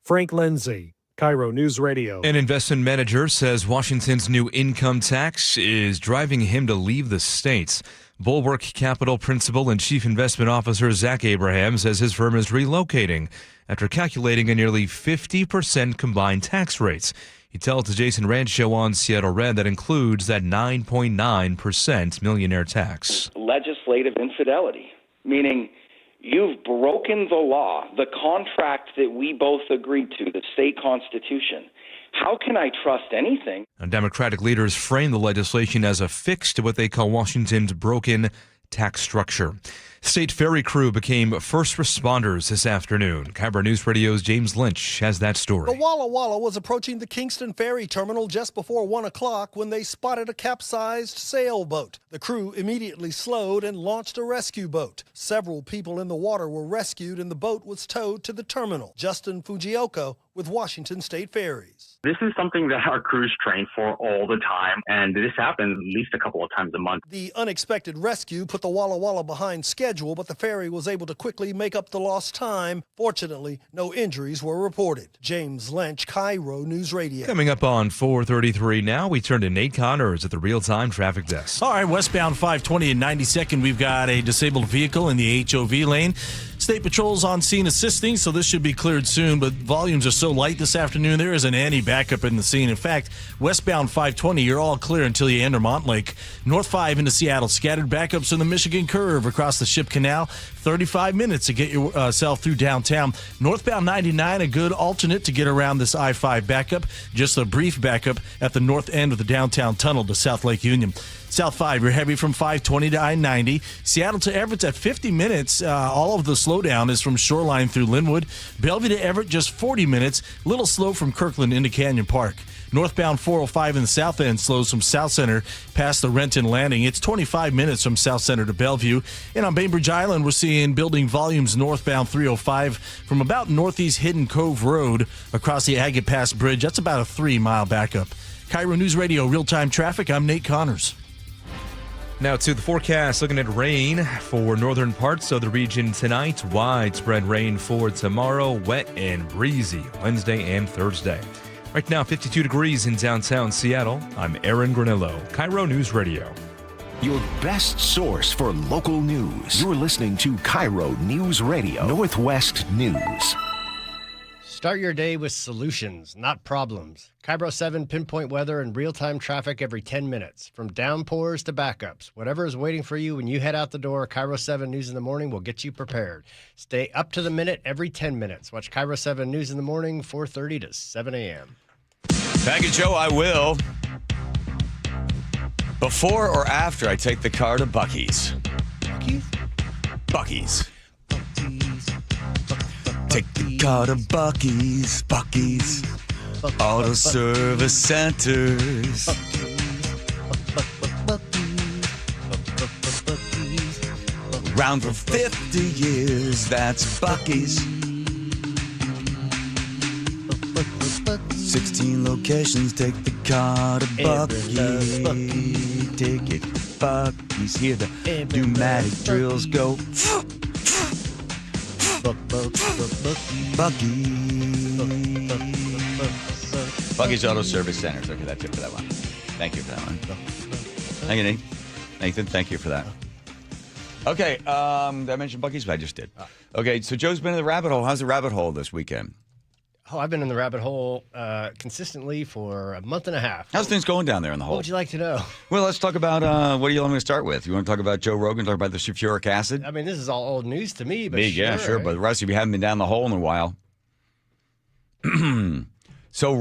Frank Lenzi, KIRO News Radio. An investment manager says Washington's new income tax is driving him to leave the state. Bulwark Capital Principal and Chief Investment Officer Zach Abraham says his firm is relocating after calculating a nearly 50% combined tax rates. He tells the Jason Rand Show on Seattle Red that includes that 9.9% millionaire tax. Legislative infidelity, meaning you've broken the law, the contract that we both agreed to, the state constitution. How can I trust anything? Democratic leaders frame the legislation as a fix to what they call Washington's broken tax structure. State ferry crew became first responders this afternoon. KIRO News Radio's James Lynch has that story. The Walla Walla was approaching the Kingston Ferry Terminal just before 1 o'clock when they spotted a capsized sailboat. The crew immediately slowed and launched a rescue boat. Several people in the water were rescued and the boat was towed to the terminal. Justin Fujioka with Washington State Ferries. This is something that our crews train for all the time, and this happens at least a couple of times a month. The unexpected rescue put the Walla Walla behind schedule, but the ferry was able to quickly make up the lost time. Fortunately, no injuries were reported. James Lynch, KIRO News Radio. Coming up on 4:33 now, we turn to Nate Connors at the real-time traffic desk. All right, westbound 520 and 92nd, we've got a disabled vehicle in the HOV lane. State Patrol's on scene assisting, so this should be cleared soon, but volumes are so light this afternoon, there isn't any backup in the scene. In fact, westbound 520, you're all clear until you enter Montlake. North 5 into Seattle, scattered backups in the Michigan curve across the Ship Canal. 35 minutes to get yourself through downtown. Northbound 99, a good alternate to get around this I-5 backup. Just a brief backup at the north end of the downtown tunnel to South Lake Union. South 5, you're heavy from 520 to I-90. Seattle to Everett's at 50 minutes. All of the slowdown is from Shoreline through Linwood. Bellevue to Everett, just 40 minutes. Little slow from Kirkland into Canyon Park. Northbound 405 in the south end slows from South Center past the Renton Landing. It's 25 minutes from South Center to Bellevue. And on Bainbridge Island, we're seeing building volumes northbound 305 from about northeast Hidden Cove Road across the Agate Pass Bridge. That's about a 3-mile backup. KIRO News Radio, real-time traffic. I'm Nate Connors. Now to the forecast, looking at rain for northern parts of the region tonight. Widespread rain for tomorrow, wet and breezy Wednesday and Thursday. Right now, 52 degrees in downtown Seattle. I'm Aaron Granillo, KIRO News Radio. Your best source for local news. You're listening to KIRO News Radio, Northwest News. Start your day with solutions, not problems. KIRO 7 pinpoint weather and real-time traffic every 10 minutes. From downpours to backups. Whatever is waiting for you when you head out the door, KIRO 7 News in the Morning will get you prepared. Stay up to the minute every 10 minutes. Watch KIRO 7 News in the Morning, 4:30 to 7 a.m. Thank you, Joe. I will. Before or after I take the car to Buc-ee's? Buc-ee's. Take the car to Buc-ee's. Buc-ee's. Auto service centers. Around for 50 years, that's Buc-ee's. 16 locations, take the car to Buc-ee's. Take it to Buc-ee's. Hear the pneumatic drills go. Buc-ee's Auto Service Centers. Okay, that's it for that one. Thank you for that one. Thank you, Nate. Nathan, thank you for that. Okay, did I mention Buc-ee's? I just did. Okay, so Joe's been in the rabbit hole. How's the rabbit hole this weekend? Oh, I've been in the rabbit hole consistently for a month and a half. How's things going down there in the hole? What would you like to know? Well, let's talk about, what do you want me to start with? You want to talk about Joe Rogan, talk about the sulfuric acid? I mean, this is all old news to me, but Yeah, sure, but the rest of you haven't been down the hole in a while. So,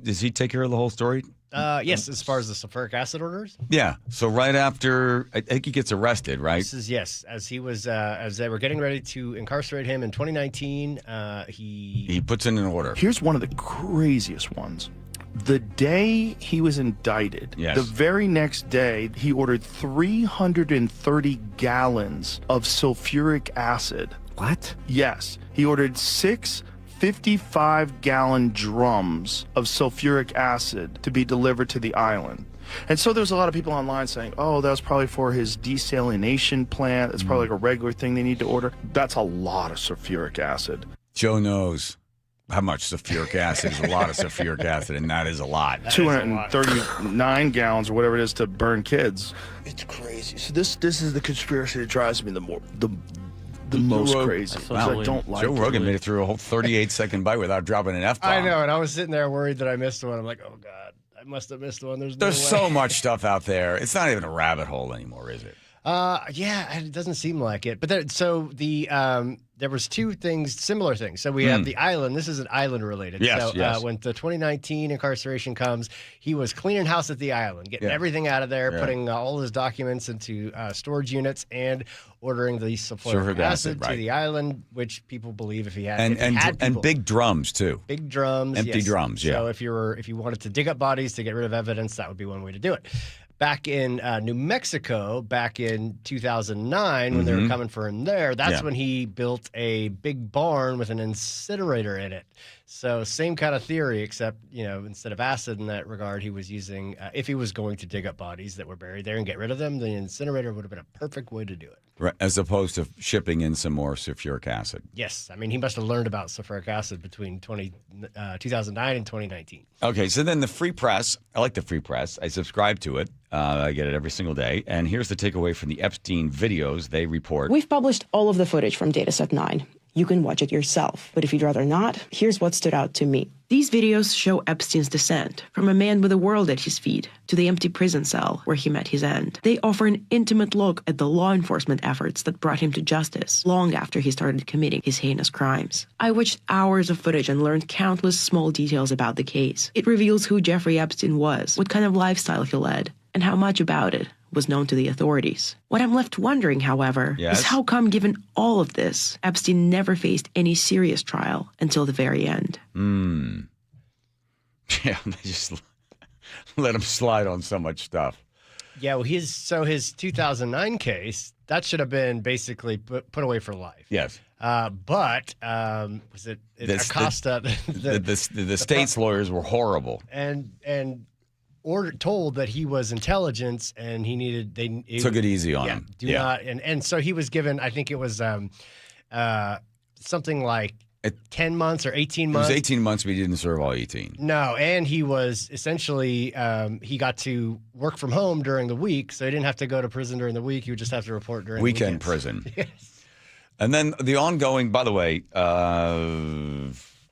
does he take care of the whole story? Yes, as far as the sulfuric acid orders? Yeah, so right after, I think he gets arrested, right? This is, yes, as he was, as they were getting ready to incarcerate him in 2019, he puts in an order. Here's one of the craziest ones. The day he was indicted, the very next day, he ordered 330 gallons of sulfuric acid. What? Yes. He ordered 6 55-gallon drums of sulfuric acid to be delivered to the island. And so there's a lot of people online saying, oh, that was probably for his desalination plant. That's probably like a regular thing they need to order. That's a lot of sulfuric acid. Joe knows how much sulfuric acid is a lot of sulfuric acid, and that is a lot. 239 gallons or whatever it is to burn kids. It's crazy. So this is the conspiracy that drives me the most crazy. Wow. I don't like Joe Rogan made it through a whole 38-second bite without dropping an F-bomb. I know, and I was sitting there worried that I missed one. I'm like, oh, God, I must have missed one. There's no way. So much stuff out there. It's not even a rabbit hole anymore, is it? Yeah, it doesn't seem like it. But there was two similar things. So we have the island. This isn't island related. Yes, so when the 2019 incarceration comes, he was cleaning house at the island, getting everything out of there, putting all his documents into storage units, and ordering the sulfuric acid to the island, which people believe if he had and big drums too. Big drums, empty drums. Yeah. So if you wanted to dig up bodies to get rid of evidence, that would be one way to do it. Back in New Mexico, back in 2009, when they were coming for him there, that's when he built a big barn with an incinerator in it. So same kind of theory, except, instead of acid in that regard, he was using, if he was going to dig up bodies that were buried there and get rid of them, the incinerator would have been a perfect way to do it. Right, as opposed to shipping in some more sulfuric acid. Yes. I mean, he must have learned about sulfuric acid between 2009 and 2019. Okay, so then the Free Press, I like the Free Press. I subscribe to it. I get it every single day. And here's the takeaway from the Epstein videos they report. We've published all of the footage from Dataset 9. You can watch it yourself. But if you'd rather not, here's what stood out to me. These videos show Epstein's descent from a man with a world at his feet to the empty prison cell where he met his end. They offer an intimate look at the law enforcement efforts that brought him to justice long after he started committing his heinous crimes. I watched hours of footage and learned countless small details about the case. It reveals who Jeffrey Epstein was, what kind of lifestyle he led, and how much about it was known to the authorities. What I'm left wondering, however, is how come, given all of this, Epstein never faced any serious trial until the very end. Yeah, they just let him slide on so much stuff. Yeah, well, his 2009 case, that should have been basically put away for life. Yes. But was it Acosta? The state's lawyers were horrible. And told that he was intelligence and he took it easy on him. Not, and so he was given, I think it was something like 10 months or 18 months. It was 18 months, but he didn't serve all 18. No, and he was essentially, he got to work from home during the week, so he didn't have to go to prison during the week. He would just have to report during weekend the prison. Yes. And then the ongoing, by the way,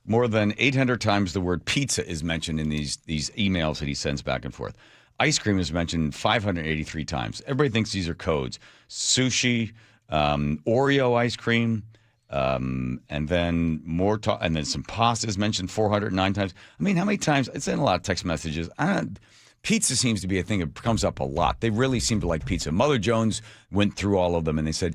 more than 800 times the word pizza is mentioned in these emails that he sends back and forth. Ice cream is mentioned 583 times. Everybody thinks these are codes. Sushi, Oreo ice cream, and then and then some pasta is mentioned 409 times. I mean, how many times? It's in a lot of text messages. Pizza seems to be a thing that comes up a lot. They really seem to like pizza. Mother Jones went through all of them, and they said,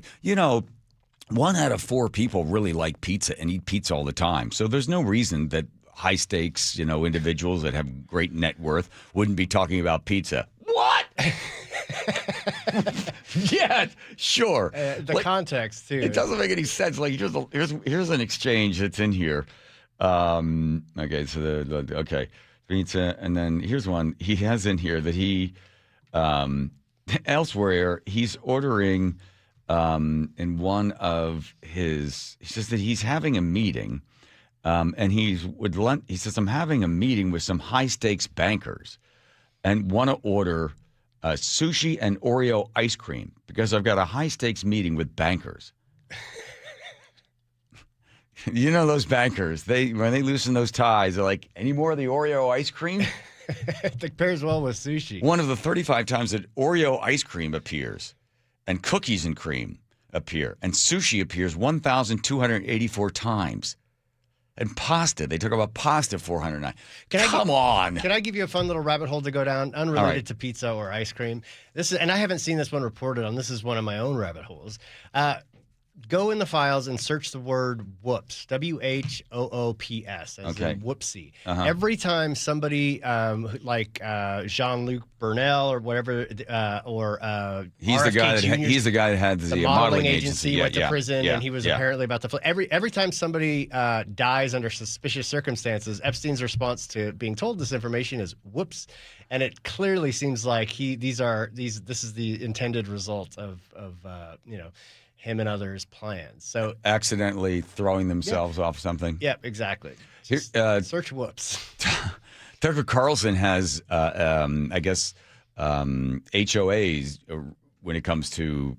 1 out of 4 people really like pizza and eat pizza all the time. So there's no reason that high stakes, individuals that have great net worth wouldn't be talking about pizza. What? Yeah, sure. The context too. It doesn't make any sense. Like here's an exchange that's in here. Okay, so pizza, and then here's one he has in here that he elsewhere he's ordering. In one of he says that he's having a meeting, and he says, I'm having a meeting with some high stakes bankers and want to order sushi and Oreo ice cream because I've got a high stakes meeting with bankers. Those bankers, when they loosen those ties, they're like, any more of the Oreo ice cream? It pairs well with sushi. One of the 35 times that Oreo ice cream appears and cookies and cream appear, and sushi appears 1,284 times. And pasta, they talk about pasta 409. Come on. Can I give you a fun little rabbit hole to go down, unrelated to pizza or ice cream? And I haven't seen this one reported on. This is one of my own rabbit holes. Go in the files and search the word whoops, WHOOPS, as in whoopsie. Uh-huh. Every time somebody like Jean-Luc Burnell or whatever, or he's the guy that had the modeling agency. Went to prison, and he was apparently about to fly. Every time somebody dies under suspicious circumstances, Epstein's response to being told this information is whoops, and it clearly seems like this is the intended result of him and others' plans. So accidentally throwing themselves off something. Yep, exactly. Search whoops. Tucker Carlson has, I guess, HOAs when it comes to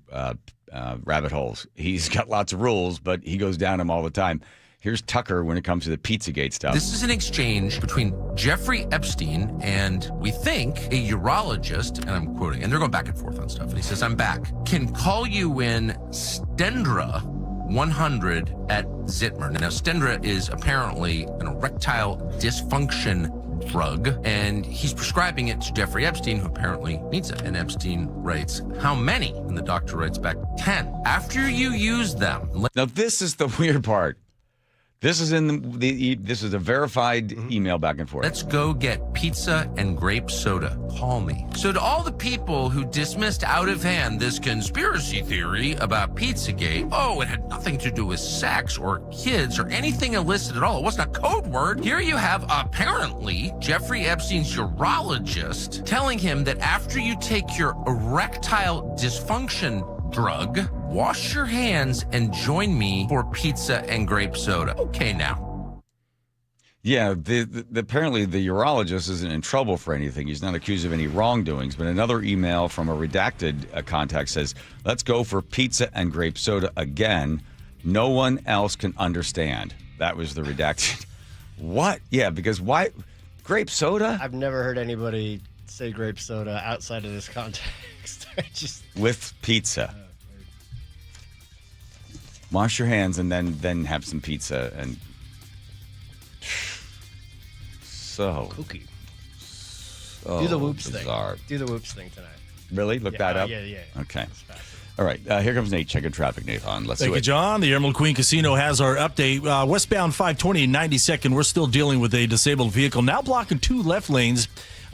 rabbit holes. He's got lots of rules, but he goes down them all the time. Here's Tucker when it comes to the Pizzagate stuff. This is an exchange between Jeffrey Epstein and, we think, a urologist, and I'm quoting, and they're going back and forth on stuff. And he says, I'm back. Can call you in Stendra 100 at Zitmer. Now, Stendra is apparently an erectile dysfunction drug, and he's prescribing it to Jeffrey Epstein, who apparently needs it. And Epstein writes, how many? And the doctor writes back, 10. After you use them. Now, this is the weird part. This is this is a verified email back and forth. Let's go get pizza and grape soda. Call me. So to all the people who dismissed out of hand this conspiracy theory about Pizzagate, it had nothing to do with sex or kids or anything illicit at all. It wasn't a code word. Here you have apparently Jeffrey Epstein's urologist telling him that after you take your erectile dysfunction drug, wash your hands and join me for pizza and grape soda. Okay, now. Yeah, apparently the urologist isn't in trouble for anything. He's not accused of any wrongdoings. But another email from a redacted contact says, let's go for pizza and grape soda again. No one else can understand. That was the redaction. What? Yeah, because why? Grape soda? I've never heard anybody say grape soda outside of this context. With pizza. Wash your hands and then have some pizza and so cookie. So do the whoops bizarre. thing. Do the whoops thing tonight. Really? Look that up? Yeah. Okay. All right. Here comes Nate. Checking traffic, Nathan. Let's Thank do you, it. John. The Emerald Queen Casino has our update. Westbound 520 and 92nd, we're still dealing with a disabled vehicle, now blocking 2 left lanes.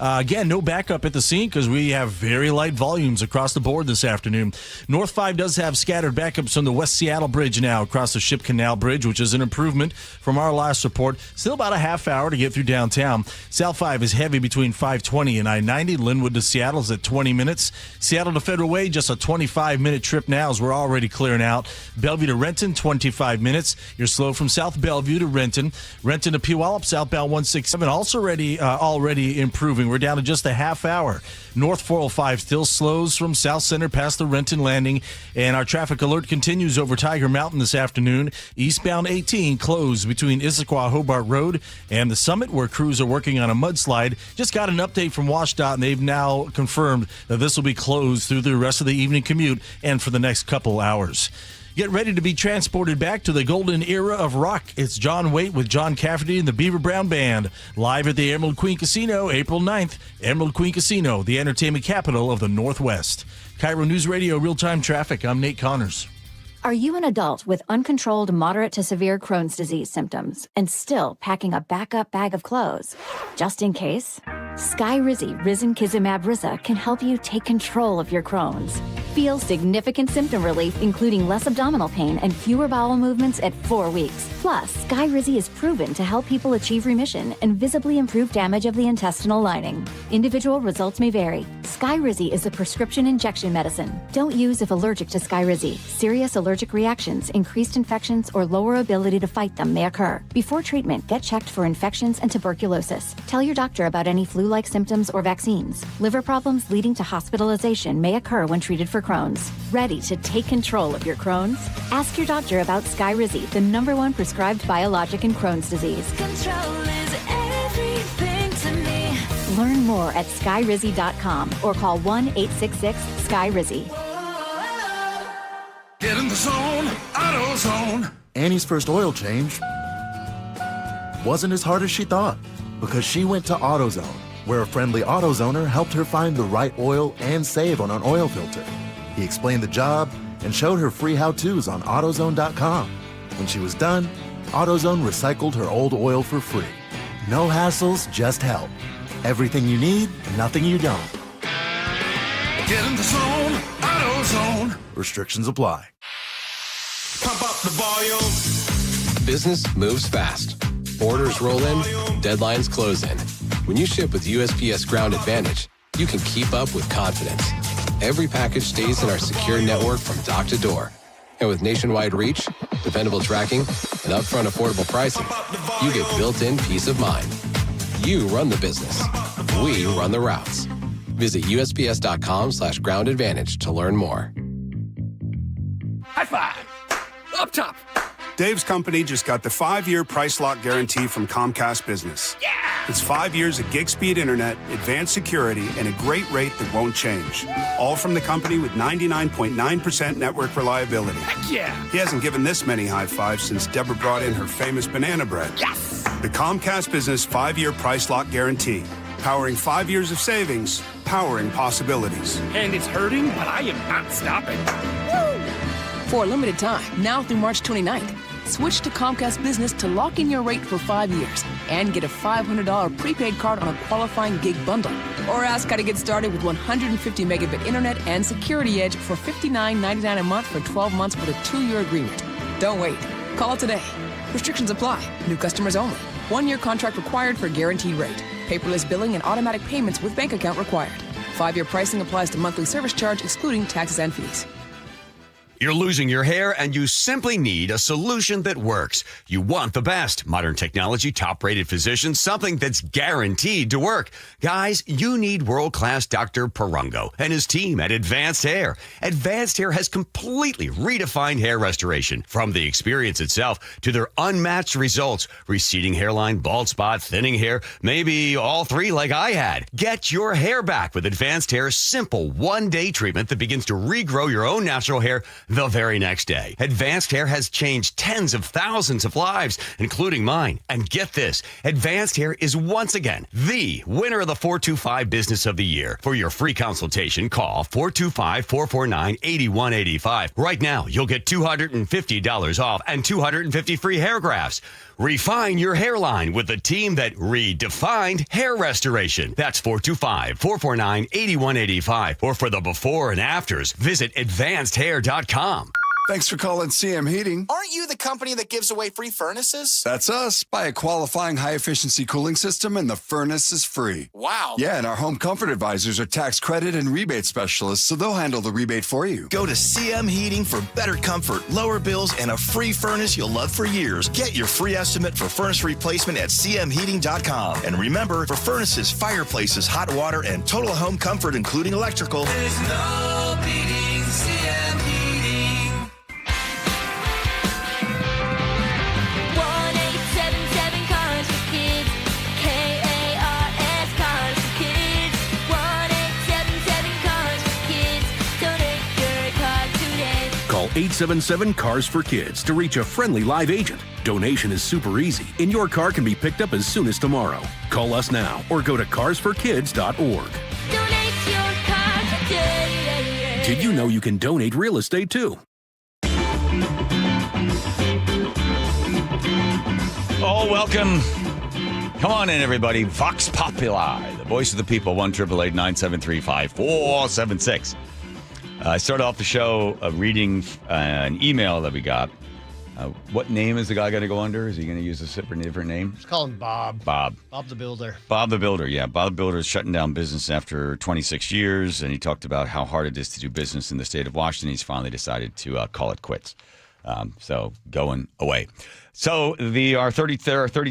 Again, no backup at the scene because we have very light volumes across the board this afternoon. North 5 does have scattered backups on the West Seattle Bridge now across the Ship Canal Bridge, which is an improvement from our last report. Still about a half hour to get through downtown. South 5 is heavy between 520 and I-90. Linwood to Seattle is at 20 minutes. Seattle to Federal Way, just a 25-minute trip now as we're already clearing out. Bellevue to Renton, 25 minutes. You're slow from South Bellevue to Renton. Renton to Puyallup, southbound 167, also already improving. We're down to just a half hour. North 405 still slows from South Center past the Renton Landing, and our traffic alert continues over Tiger Mountain this afternoon. Eastbound 18 closed between Issaquah Hobart Road and the Summit, where crews are working on a mudslide. Just got an update from WashDOT, and they've now confirmed that this will be closed through the rest of the evening commute and for the next couple hours. Get ready to be transported back to the golden era of rock. It's John Waite with John Cafferty and the Beaver Brown Band, live at the Emerald Queen Casino, April 9th. Emerald Queen Casino, the entertainment capital of the Northwest. KIRO Newsradio real-time traffic. I'm Nate Connors. Are you an adult with uncontrolled moderate to severe Crohn's disease symptoms and still packing a backup bag of clothes? Just in case? Skyrizi Risankizumab Risa can help you take control of your Crohn's. Feel significant symptom relief, including less abdominal pain and fewer bowel movements at 4 weeks. Plus, Skyrizi is proven to help people achieve remission and visibly improve damage of the intestinal lining. Individual results may vary. Skyrizi is a prescription injection medicine. Don't use if allergic to Skyrizi. Serious allergic reactions, increased infections, or lower ability to fight them may occur. Before treatment, get checked for infections and tuberculosis. Tell your doctor about any flu-like symptoms or vaccines. Liver problems leading to hospitalization may occur when treated for Crohn's. Ready to take control of your Crohn's? Ask your doctor about Skyrizi, the #1 prescribed biologic in Crohn's disease. Control is everything to me. Learn more at skyrizi.com or call 1-866-SKYRIZI. Get in the zone, AutoZone. Annie's first oil change wasn't as hard as she thought because she went to AutoZone, where a friendly AutoZoner helped her find the right oil and save on an oil filter. He explained the job and showed her free how-tos on AutoZone.com. When she was done, AutoZone recycled her old oil for free. No hassles, just help. Everything you need, nothing you don't. Get in the zone, AutoZone. Restrictions apply. Pump up the volume. Business moves fast. Orders roll in, deadlines close in. When you ship with USPS Ground Advantage, you can keep up with confidence. Every package stays in our secure network from dock to door. And with nationwide reach, dependable tracking, and upfront affordable pricing, you get built-in peace of mind. You run the business. We run the routes. Visit USPS.com/Ground Advantage to learn more. High five! Up top! Dave's company just got the 5-year price lock guarantee from Comcast Business. Yeah! It's 5 years of gig speed internet, advanced security, and a great rate that won't change. All from the company with 99.9% network reliability. Heck yeah! He hasn't given this many high fives since Deborah brought in her famous banana bread. Yes! The Comcast Business 5-year price lock guarantee. Powering 5 years of savings, powering possibilities. And it's hurting, but I am not stopping. For a limited time, now through March 29th, switch to Comcast Business to lock in your rate for 5 years and get a $500 prepaid card on a qualifying gig bundle. Or ask how to get started with 150 megabit internet and Security Edge for $59.99 a month for 12 months with a 2-year agreement. Don't wait. Call today. Restrictions apply. New customers only. 1-year contract required for guaranteed rate. Paperless billing and automatic payments with bank account required. 5-year pricing applies to monthly service charge excluding taxes and fees. You're losing your hair and you simply need a solution that works. You want the best. Modern technology, top-rated physicians, something that's guaranteed to work. Guys, you need world-class Dr. Perungo and his team at Advanced Hair. Advanced Hair has completely redefined hair restoration. From the experience itself to their unmatched results. Receding hairline, bald spot, thinning hair, maybe all three like I had. Get your hair back with Advanced Hair's simple one-day treatment that begins to regrow your own natural hair the very next day. Advanced Hair has changed tens of thousands of lives, including mine. And get this, Advanced Hair is once again the winner of the 425 Business of the Year. For your free consultation, call 425-449-8185. Right now, you'll get $250 off and 250 free hair grafts. Refine your hairline with the team that redefined hair restoration. That's 425-449-8185. Or for the before and afters, visit advancedhair.com. Thanks for calling CM Heating. Aren't you the company that gives away free furnaces? That's us. Buy a qualifying high-efficiency cooling system and the furnace is free. Wow. Yeah, and our home comfort advisors are tax credit and rebate specialists, so they'll handle the rebate for you. Go to CM Heating for better comfort, lower bills, and a free furnace you'll love for years. Get your free estimate for furnace replacement at cmheating.com. And remember, for furnaces, fireplaces, hot water, and total home comfort, including electrical, There's no beating CM Heating. 1-877 Cars for Kids. KARS Cars for Kids. 1-877 Cars for Kids. Donate your car today. Call 877 Cars for Kids to reach a friendly live agent. Donation is super easy, and your car can be picked up as soon as tomorrow. Call us now or go to carsforkids.org. Donate your car today. Did you know you can donate real estate too? Oh, welcome. Come on in, everybody. Vox Populi, the voice of the people, 1-888-973-5476. I started off the show reading an email that we got. What name is the guy going to go under? Is he going to use a different name? Let's call him Bob. Bob. Bob the Builder. Bob the Builder, yeah. Bob the Builder is shutting down business after 26 years, and he talked about how hard it is to do business in the state of Washington. He's finally decided to call it quits. So going away. So there are 30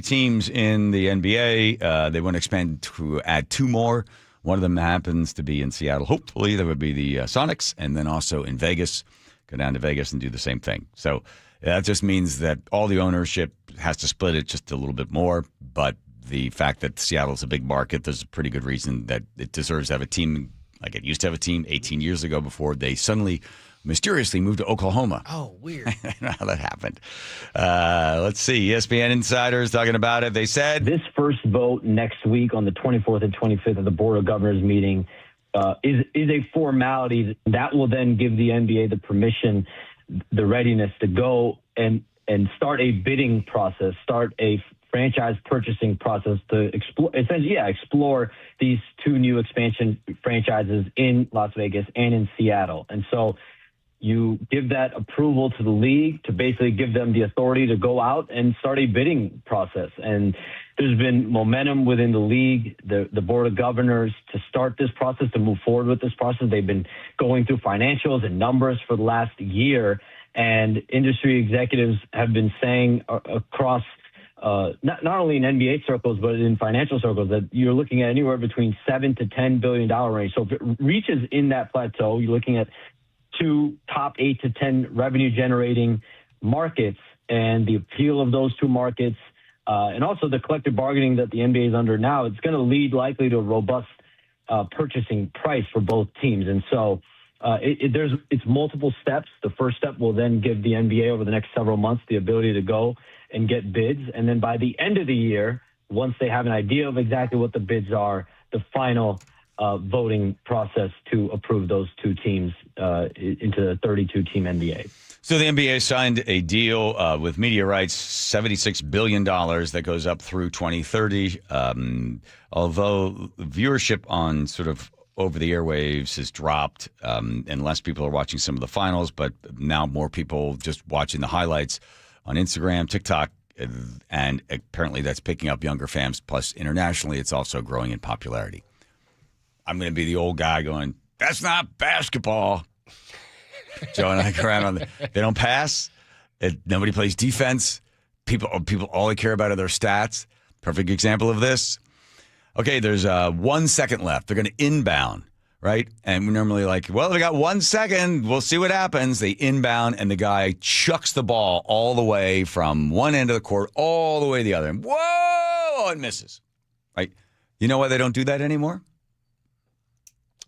teams in the NBA. They want to expand to add 2 more. One of them happens to be in Seattle. Hopefully, that would be the Sonics, and then also in Vegas. Go down to Vegas and do the same thing. So that just means that all the ownership has to split it just a little bit more. But the fact that Seattle's a big market, there's a pretty good reason that it deserves to have a team like it used to have a team 18 years ago before they suddenly mysteriously moved to Oklahoma. Oh, weird. I don't know how that happened. Let's see. ESPN insiders talking about it. They said this first vote next week on the 24th and 25th of the Board of Governors meeting is a formality that will then give the NBA the permission, the readiness to go and start a bidding process, start a franchise purchasing process to explore these 2 new expansion franchises in Las Vegas and in Seattle. And so you give that approval to the league to basically give them the authority to go out and start a bidding process. And there's been momentum within the league, the Board of Governors, to start this process, to move forward with this process. They've been going through financials and numbers for the last year, and industry executives have been saying across not only in NBA circles, but in financial circles, that you're looking at anywhere between $7 to $10 billion range. So if it reaches in that plateau, you're looking at 2 top 8 to 10 revenue generating markets, and the appeal of those 2 markets, and also the collective bargaining that the NBA is under now, it's going to lead likely to a robust purchasing price for both teams. And so it's multiple steps. The first step will then give the NBA over the next several months the ability to go and get bids. And then by the end of the year, once they have an idea of exactly what the bids are, the final voting process to approve those 2 teams into the 32-team NBA. So the NBA signed a deal with media rights, $76 billion that goes up through 2030. Although viewership on sort of over the airwaves has dropped and less people are watching some of the finals, but now more people just watching the highlights on Instagram, TikTok, and apparently that's picking up younger fans. Plus, internationally, it's also growing in popularity. I'm going to be the old guy going, that's not basketball. Joe and I go around they don't pass. Nobody plays defense. People, all they care about are their stats. Perfect example of this. Okay, there's 1 second left. They're going to inbound, right? And we're normally like, well, they got 1 second. We'll see what happens. They inbound, and the guy chucks the ball all the way from one end of the court all the way to the other. And whoa, it misses, right? You know why they don't do that anymore?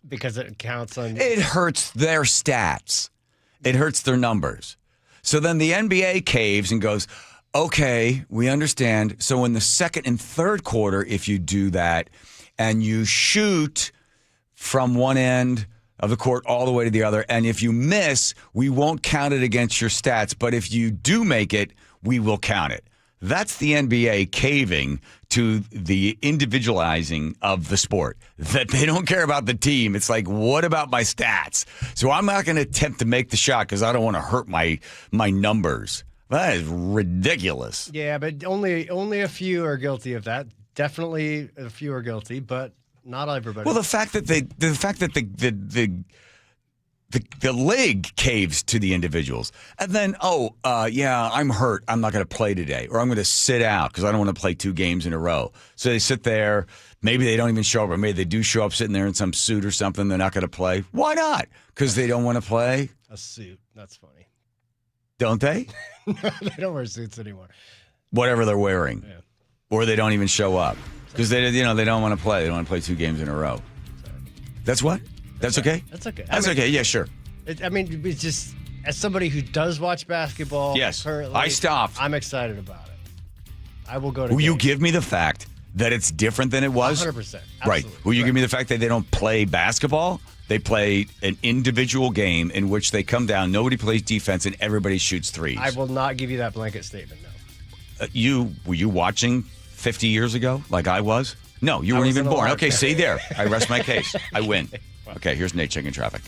Because it counts on... It hurts their stats. It hurts their numbers. So then the NBA caves and goes, okay, we understand. So in the second and third quarter, if you do that and you shoot from one end of the court all the way to the other, and if you miss, we won't count it against your stats. But if you do make it, we will count it. That's the NBA caving to the individualizing of the sport, that they don't care about the team. It's like, what about my stats? So I'm not going to attempt to make the shot because I don't want to hurt my numbers. That is ridiculous. Yeah, but only a few are guilty of that. Definitely a few are guilty, but not everybody. Well, the fact that the league caves to the individuals, and then yeah, I'm hurt. I'm not going to play today, or I'm going to sit out because I don't want to play 2 games in a row. So they sit there. Maybe they don't even show up, or maybe they do show up sitting there in some suit or something. They're not going to play. Why not? Because they don't want to play. A suit. That's funny. Don't they? They don't wear suits anymore. Whatever they're wearing, yeah. Or they don't even show up because they don't want to play. They don't want to play 2 games in a row. That's what? That's okay. That's okay. That's okay. Yeah, sure. It's just as somebody who does watch basketball. Yes, currently, I stopped. I'm excited about it. I will go to. Will you give me the fact that it's different than it was? 100%. Right. Will you give me the fact that they don't play basketball? They play an individual game in which they come down, nobody plays defense, and everybody shoots threes. I will not give you that blanket statement, no. Were you watching 50 years ago like I was? No, you weren't even born. Okay, see there. I rest my case. I win. Okay, here's Nate checking traffic.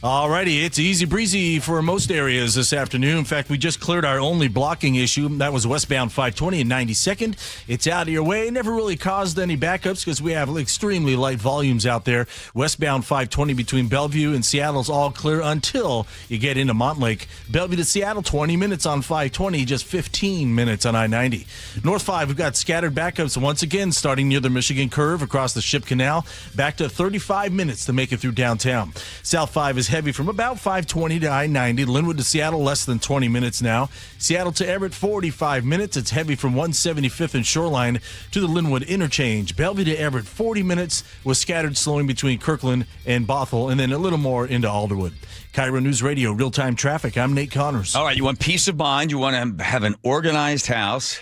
Alrighty, it's easy breezy for most areas this afternoon. In fact, we just cleared our only blocking issue. That was westbound 520 and 92nd. It's out of your way. Never really caused any backups because we have extremely light volumes out there. Westbound 520 between Bellevue and Seattle's all clear until you get into Montlake. Bellevue to Seattle, 20 minutes on 520, just 15 minutes on I-90. North 5, we've got scattered backups once again starting near the Michigan Curve across the Ship Canal. Back to 35 minutes to make it through downtown. South 5 is heavy from about 520 to I-90. Linwood to Seattle, less than 20 minutes now. Seattle to Everett, 45 minutes. It's heavy from 175th and Shoreline to the Linwood interchange. Bellevue to Everett, 40 minutes with scattered slowing between Kirkland and Bothell, and then a little more into Alderwood. KIRO News Radio, real-time traffic. I'm Nate Connors. All right, you want peace of mind. You want to have an organized house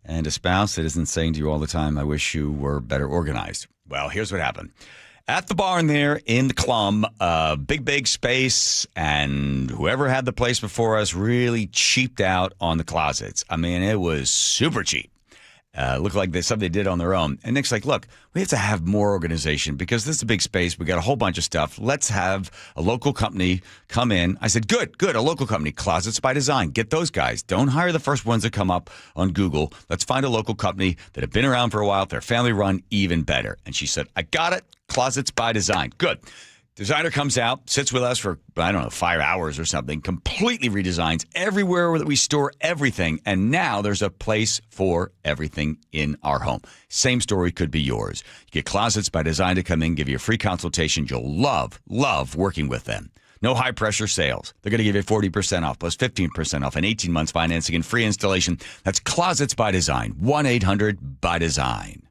and a spouse that isn't saying to you all the time, I wish you were better organized. Well, here's what happened. At the barn there in the Clum, big space, and whoever had the place before us really cheaped out on the closets. I mean, it was super cheap. Looked like something they did on their own. And Nick's like, look, we have to have more organization because this is a big space. We got a whole bunch of stuff. Let's have a local company come in. I said, good, a local company, Closets by Design. Get those guys. Don't hire the first ones that come up on Google. Let's find a local company that have been around for a while. They're family run, even better. And she said, I got it. Closets by Design. Good. Designer comes out, sits with us for, 5 hours or something, completely redesigns everywhere that we store everything. And now there's a place for everything in our home. Same story could be yours. You get Closets by Design to come in, give you a free consultation. You'll love working with them. No high-pressure sales. They're going to give you 40% off plus 15% off and 18 months financing and free installation. That's Closets by Design. 1-800-BY-DESIGN.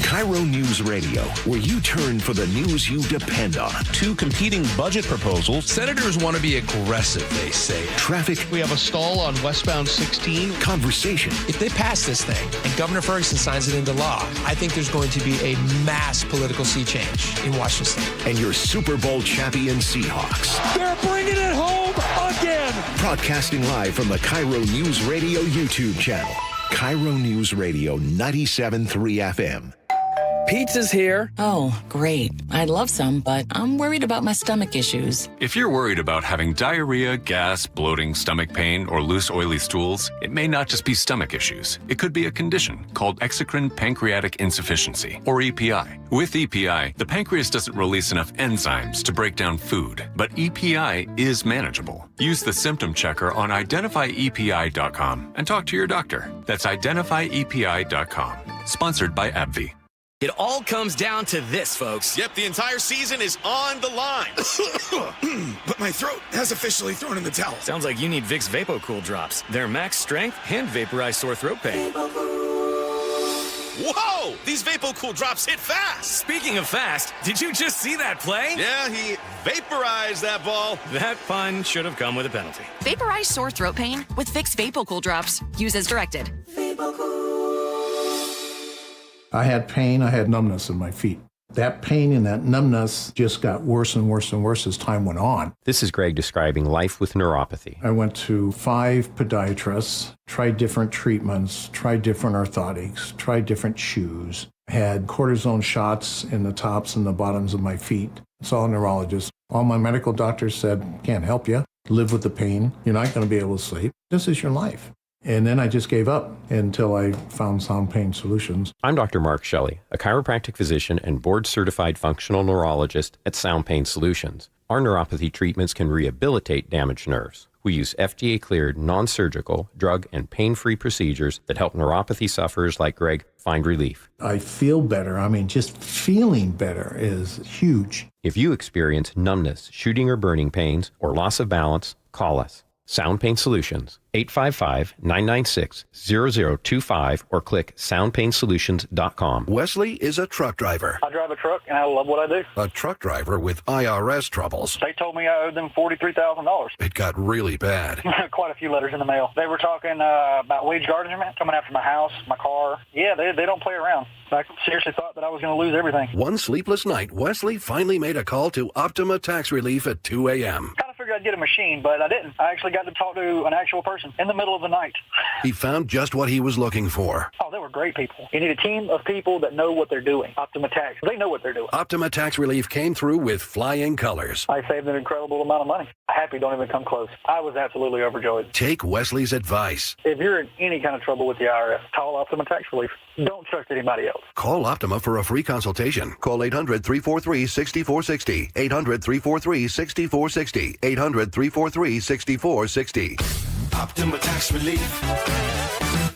KIRO News Radio, where you turn for the news you depend on. 2 competing budget proposals. Senators want to be aggressive, they say. Traffic. We have a stall on westbound 16. Conversation. If they pass this thing and Governor Ferguson signs it into law, I think there's going to be a mass political sea change in Washington State. And your Super Bowl champion Seahawks. They're bringing it home again. Broadcasting live from the KIRO News Radio YouTube channel. KIRO News Radio 97.3 FM. Pizza's here. Oh, great. I'd love some, but I'm worried about my stomach issues. If you're worried about having diarrhea, gas, bloating, stomach pain, or loose, oily stools, it may not just be stomach issues. It could be a condition called exocrine pancreatic insufficiency, or EPI. With EPI, the pancreas doesn't release enough enzymes to break down food, but EPI is manageable. Use the symptom checker on identifyepi.com and talk to your doctor. That's identifyepi.com. Sponsored by AbbVie. It all comes down to this, folks. Yep, the entire season is on the line. But my throat has officially thrown in the towel. Sounds like you need Vicks VapoCool drops. They're max strength and vaporize sore throat pain. Whoa! These VapoCool drops hit fast. Speaking of fast, did you just see that play? Yeah, he vaporized that ball. That pun should have come with a penalty. Vaporize sore throat pain with Vicks VapoCool drops. Use as directed. I had pain, I had numbness in my feet. That pain and that numbness just got worse and worse and worse as time went on. This is Greg describing life with neuropathy. I went to 5 podiatrists, tried different treatments, tried different orthotics, tried different shoes, had cortisone shots in the tops and the bottoms of my feet. Saw a neurologist. All my medical doctors said, can't help you. Live with the pain. You're not going to be able to sleep. This is your life. And then I just gave up until I found Sound Pain Solutions. I'm Dr. Mark Shelley, a chiropractic physician and board-certified functional neurologist at Sound Pain Solutions. Our neuropathy treatments can rehabilitate damaged nerves. We use FDA-cleared, non-surgical, drug, and pain-free procedures that help neuropathy sufferers like Greg find relief. I feel better. I mean, just feeling better is huge. If you experience numbness, shooting or burning pains, or loss of balance, call us. Sound Pain Solutions, 855-996-0025, or click soundpainsolutions.com. Wesley is a truck driver. I drive a truck, and I love what I do. A truck driver with IRS troubles. They told me I owed them $43,000. It got really bad. Quite a few letters in the mail. They were talking about wage garnishment, coming after my house, my car. Yeah, they don't play around. I seriously thought that I was going to lose everything. One sleepless night, Wesley finally made a call to Optima Tax Relief at 2 a.m. Kind of figured I'd get a machine, but I didn't. I actually got to talk to an actual person in the middle of the night. He found just what he was looking for. Oh, they were great people. You need a team of people that know what they're doing. Optima Tax, they know what they're doing. Optima Tax Relief came through with flying colors. I saved an incredible amount of money. Happy don't even come close. I was absolutely overjoyed. Take Wesley's advice. If you're in any kind of trouble with the IRS, call Optima Tax Relief. Don't trust anybody else. Call Optima for a free consultation. Call 800-343-6460. 800-343-6460. 800-343-6460. Optima Tax Relief.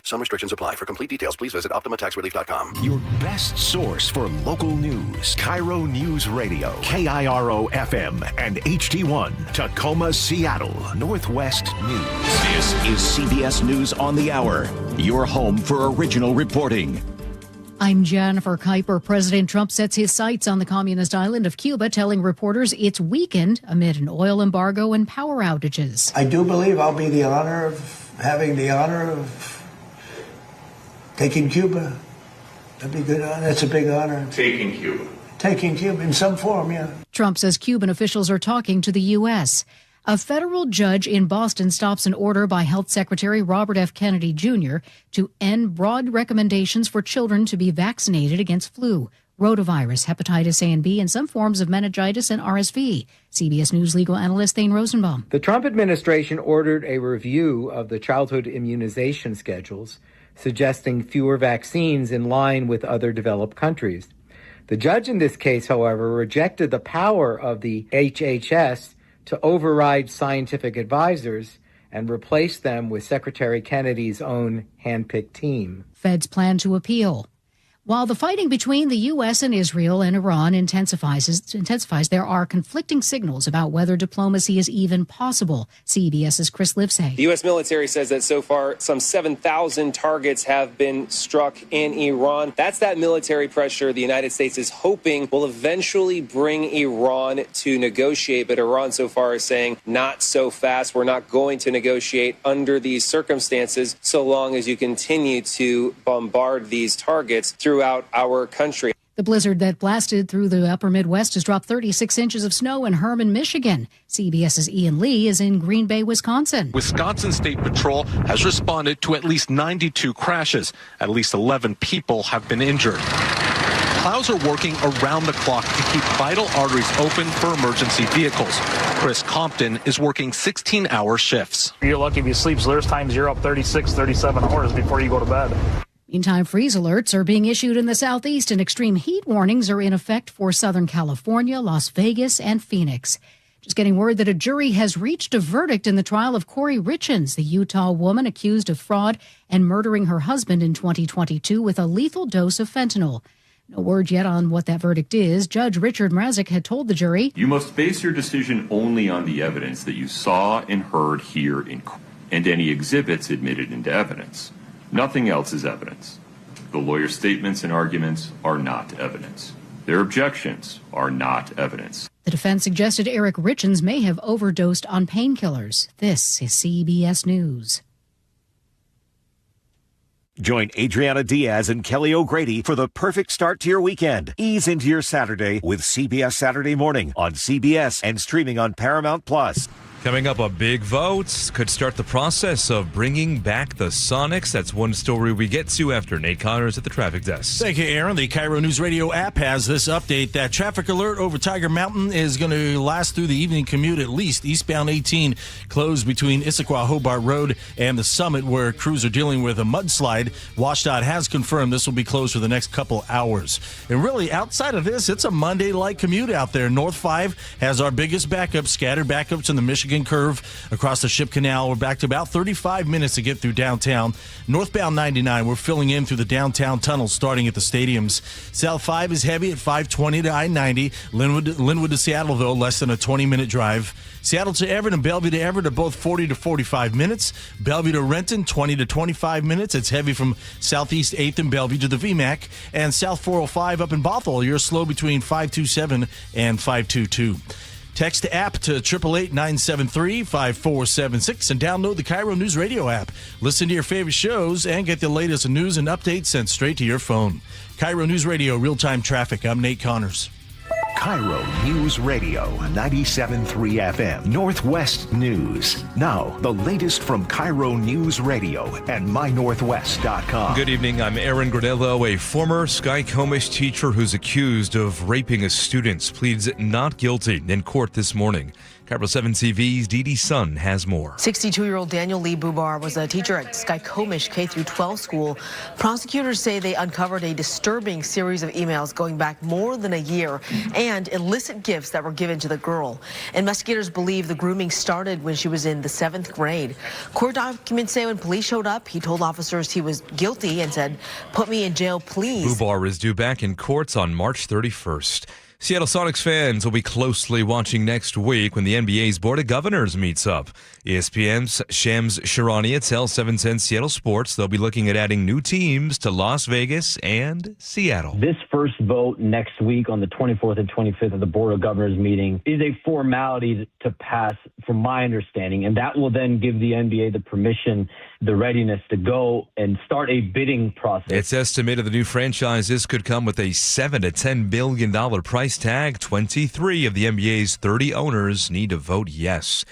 Some restrictions apply. For complete details, please visit OptimaTaxRelief.com. Your best source for local news. KIRO News Radio. KIRO FM and HD1. Tacoma, Seattle. Northwest News. This is CBS News on the Hour. Your home for original reporting. I'm Jennifer Kuiper. President Trump sets his sights on the communist island of Cuba, telling reporters it's weakened amid an oil embargo and power outages. I do believe I'll be having the honor of taking Cuba. That'd be good. That's a big honor. Taking Cuba. Taking Cuba in some form, yeah. Trump says Cuban officials are talking to the U.S. A federal judge in Boston stops an order by Health Secretary Robert F. Kennedy Jr. to end broad recommendations for children to be vaccinated against flu, rotavirus, hepatitis A and B, and some forms of meningitis and RSV. CBS News legal analyst Thane Rosenbaum. The Trump administration ordered a review of the childhood immunization schedules, suggesting fewer vaccines in line with other developed countries. The judge in this case, however, rejected the power of the HHS to override scientific advisors and replace them with Secretary Kennedy's own handpicked team. Feds plan to appeal. While the fighting between the U.S. and Israel and Iran intensifies, there are conflicting signals about whether diplomacy is even possible. CBS's Chris Livesay. The U.S. military says that so far some 7,000 targets have been struck in Iran. That's that military pressure the United States is hoping will eventually bring Iran to negotiate. But Iran so far is saying not so fast. We're not going to negotiate under these circumstances so long as you continue to bombard these targets throughout our country. The blizzard that blasted through the upper Midwest has dropped 36 inches of snow in Herman, Michigan. CBS's Ian Lee is in Green Bay, Wisconsin. Wisconsin State Patrol has responded to at least 92 crashes. At least 11 people have been injured. plows are working around the clock to keep vital arteries open for emergency vehicles. Chris Compton is working 16-hour shifts. You're lucky if you sleep, so there's times you're up 36, 37 hours before you go to bed. Meantime, freeze alerts are being issued in the southeast and extreme heat warnings are in effect for Southern California, Las Vegas, and Phoenix. Just getting word that a jury has reached a verdict in the trial of Corey Richens, the Utah woman accused of fraud and murdering her husband in 2022 with a lethal dose of fentanyl. No word yet on what that verdict is. Judge Richard Mrazek had told the jury, "You must base your decision only on the evidence that you saw and heard here in court, and any exhibits admitted into evidence. Nothing else is evidence. The lawyer's statements and arguments are not evidence. Their objections are not evidence." The defense suggested Eric Richens may have overdosed on painkillers. This is CBS News. Join Adriana Diaz and Kelly O'Grady for the perfect start to your weekend. Ease into your Saturday with CBS Saturday Morning on CBS and streaming on Paramount Plus. Coming up, a big vote could start the process of bringing back the Sonics. That's one story we get to after Nate Connors at the traffic desk. Thank you, Aaron. The KIRO Newsradio app has this update that traffic alert over Tiger Mountain is going to last through the evening commute at least. Eastbound 18 closed between Issaquah-Hobart Road and the Summit where crews are dealing with a mudslide. WashDOT has confirmed this will be closed for the next couple hours. And really, outside of this, it's a Monday-like commute out there. North 5 has our biggest backup, scattered backups in the Michigan curve across the Ship Canal. We're back to about 35 minutes to get through downtown. Northbound 99, we're filling in through the downtown tunnel starting at the stadiums. South 5 is heavy at 520 to I-90. Linwood to Seattle, though, less than a 20-minute drive. Seattle to Everett and Bellevue to Everett are both 40 to 45 minutes. Bellevue to Renton, 20 to 25 minutes. It's heavy from Southeast 8th and Bellevue to the VMAC. And South 405 up in Bothell, you're slow between 527 and 522. Text the app to 888-973-5476 and download the KIRO News Radio app. Listen to your favorite shows and get the latest news and updates sent straight to your phone. KIRO News Radio, real-time traffic. I'm Nate Connors. KIRO News Radio 97.3 FM Northwest News. Now, the latest from KIRO News Radio and mynorthwest.com. Good evening. I'm Aaron Granello, a former Skycomish teacher who's accused of raping a student, pleads not guilty in court this morning. KIRO 7 TV's Dee Sun has more. 62-year-old Daniel Lee Bubar was a teacher at Skycomish K-12 school. Prosecutors say they uncovered a disturbing series of emails going back more than a year and illicit gifts that were given to the girl. Investigators believe the grooming started when she was in the 7th grade. Court documents say when police showed up, he told officers he was guilty and said, "Put me in jail, please." Bubar is due back in courts on March 31st. Seattle Sonics fans will be closely watching next week when the NBA's Board of Governors meets up. ESPN's Shams Sharania tells 710 Seattle Sports they'll be looking at adding new teams to Las Vegas and Seattle. This first vote next week on the 24th and 25th of the Board of Governors meeting is a formality to pass, from my understanding, and that will then give the NBA the permission, the readiness to go and start a bidding process. It's estimated the new franchises could come with a $7 to $10 billion price tag. 23 of the NBA's 30 owners need to vote yes.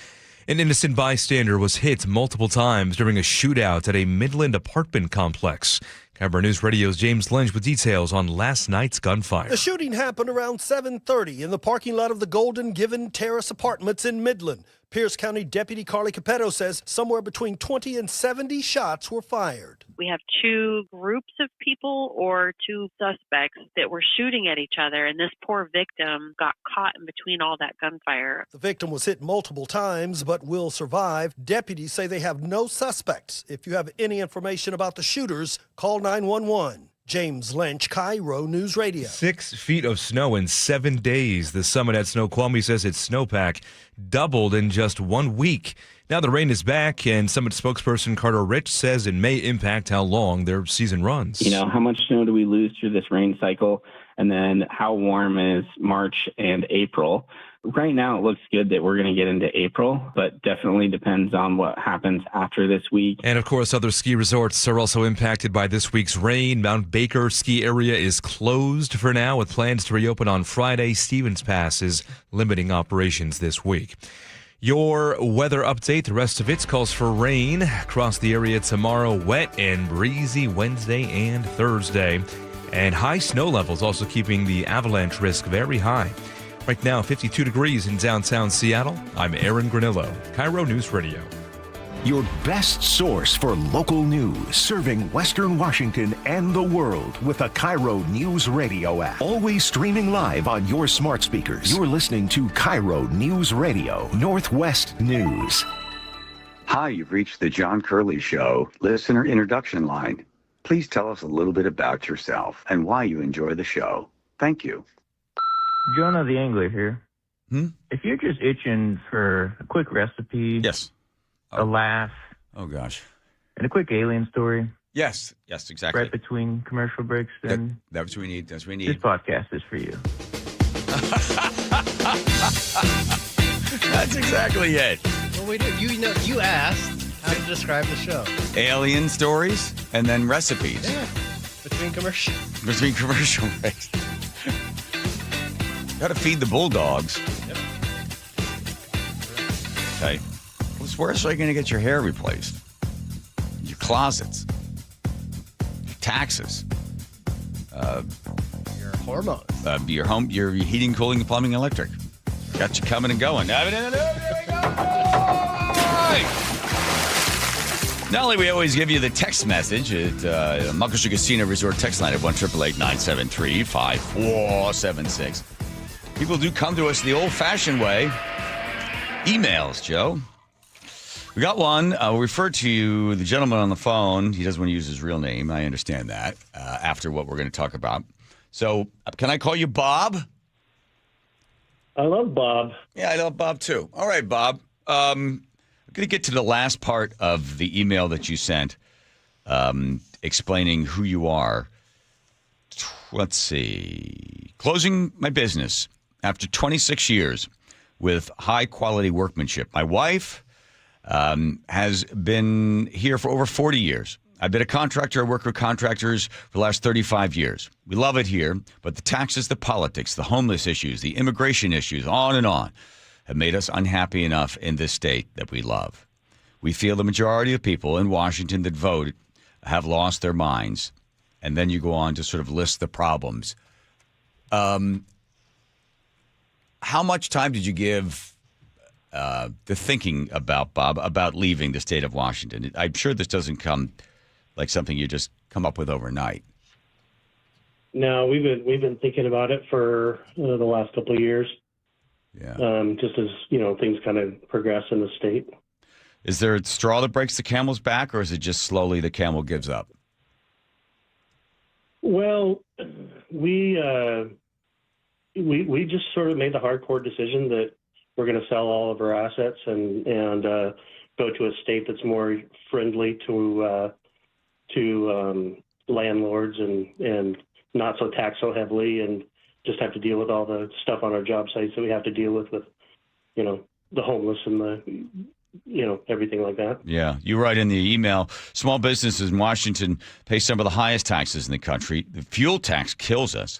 An innocent bystander was hit multiple times during a shootout at a Midland apartment complex. KIRO News Radio's James Lynch with details on last night's gunfire. The shooting happened around 7:30 in the parking lot of the Golden Given Terrace Apartments in Midland. Pierce County Deputy Carly Capetto says somewhere between 20 and 70 shots were fired. We have two groups of people or two suspects that were shooting at each other, and this poor victim got caught in between all that gunfire. The victim was hit multiple times but will survive. Deputies say they have no suspects. If you have any information about the shooters, call 911. James Lynch, KIRO News Radio. 6 feet of snow in 7 days. The Summit at Snoqualmie says its snowpack doubled in just 1 week. Now the rain is back, and Summit spokesperson Carter Rich says it may impact how long their season runs. You know, how much snow do we lose through this rain cycle? And then how warm is March and April? Right now, it looks good that we're going to get into April, but definitely depends on what happens after this week. And, of course, other ski resorts are also impacted by this week's rain. Mount Baker ski area is closed for now with plans to reopen on Friday. Stevens Pass is limiting operations this week. Your weather update, the rest of it calls for rain across the area tomorrow. Wet and breezy Wednesday and Thursday. And high snow levels also keeping the avalanche risk very high. Right now, 52 degrees in downtown Seattle. I'm Aaron Granillo, KIRO News Radio. Your best source for local news, serving Western Washington and the world with the KIRO News Radio app. Always streaming live on your smart speakers. You're listening to KIRO News Radio, Northwest News. Hi, you've reached the John Curley Show listener introduction line. Please tell us a little bit about yourself and why you enjoy the show. Thank you. Jonah the Angler here. If you're just itching for a quick recipe, yes, a laugh, oh gosh, and a quick alien story, yes, exactly. Right between commercial breaks, then that's what we need. That's what we need. This podcast is for you. That's exactly it. Well, we do. You asked how to describe the show. Alien stories and then recipes. Yeah, between commercial breaks. Got to feed the bulldogs. Yep. Okay. Where else are you going to get your hair replaced? Your closets. Your taxes. Your hormones. Your home, your heating, cooling, plumbing, electric. Got you coming and going. Here we go. Not only we always give you the text message at Muckleshoot Casino Resort text line at 1-888-973-5476. People do come to us the old-fashioned way. Emails, Joe. We got one. We'll refer to the gentleman on the phone. He doesn't want to use his real name. I understand that after what we're going to talk about. So can I call you Bob? I love Bob. Yeah, I love Bob, too. All right, Bob. I'm going to get to the last part of the email that you sent explaining who you are. Let's see. Closing my business after 26 years with high-quality workmanship. My wife has been here for over 40 years. I've been a contractor. I worked with contractors for the last 35 years. We love it here, but the taxes, the politics, the homeless issues, the immigration issues, on and on, have made us unhappy enough in this state that we love. We feel the majority of people in Washington that vote have lost their minds. And then you go on to sort of list the problems. How much time did you give the thinking about, Bob, about leaving the state of Washington? I'm sure this doesn't come like something you just come up with overnight. No, we've been thinking about it for the last couple of years. Yeah. Just as things kind of progress in the state. Is there a straw that breaks the camel's back, or is it just slowly the camel gives up? Well, we just sort of made the hardcore decision that we're going to sell all of our assets and go to a state that's more friendly to landlords and not so tax so heavily, and just have to deal with all the stuff on our job sites that we have to deal with the homeless and the everything like that. Yeah, you write in the email, small businesses in Washington pay some of the highest taxes in the country. The fuel tax kills us.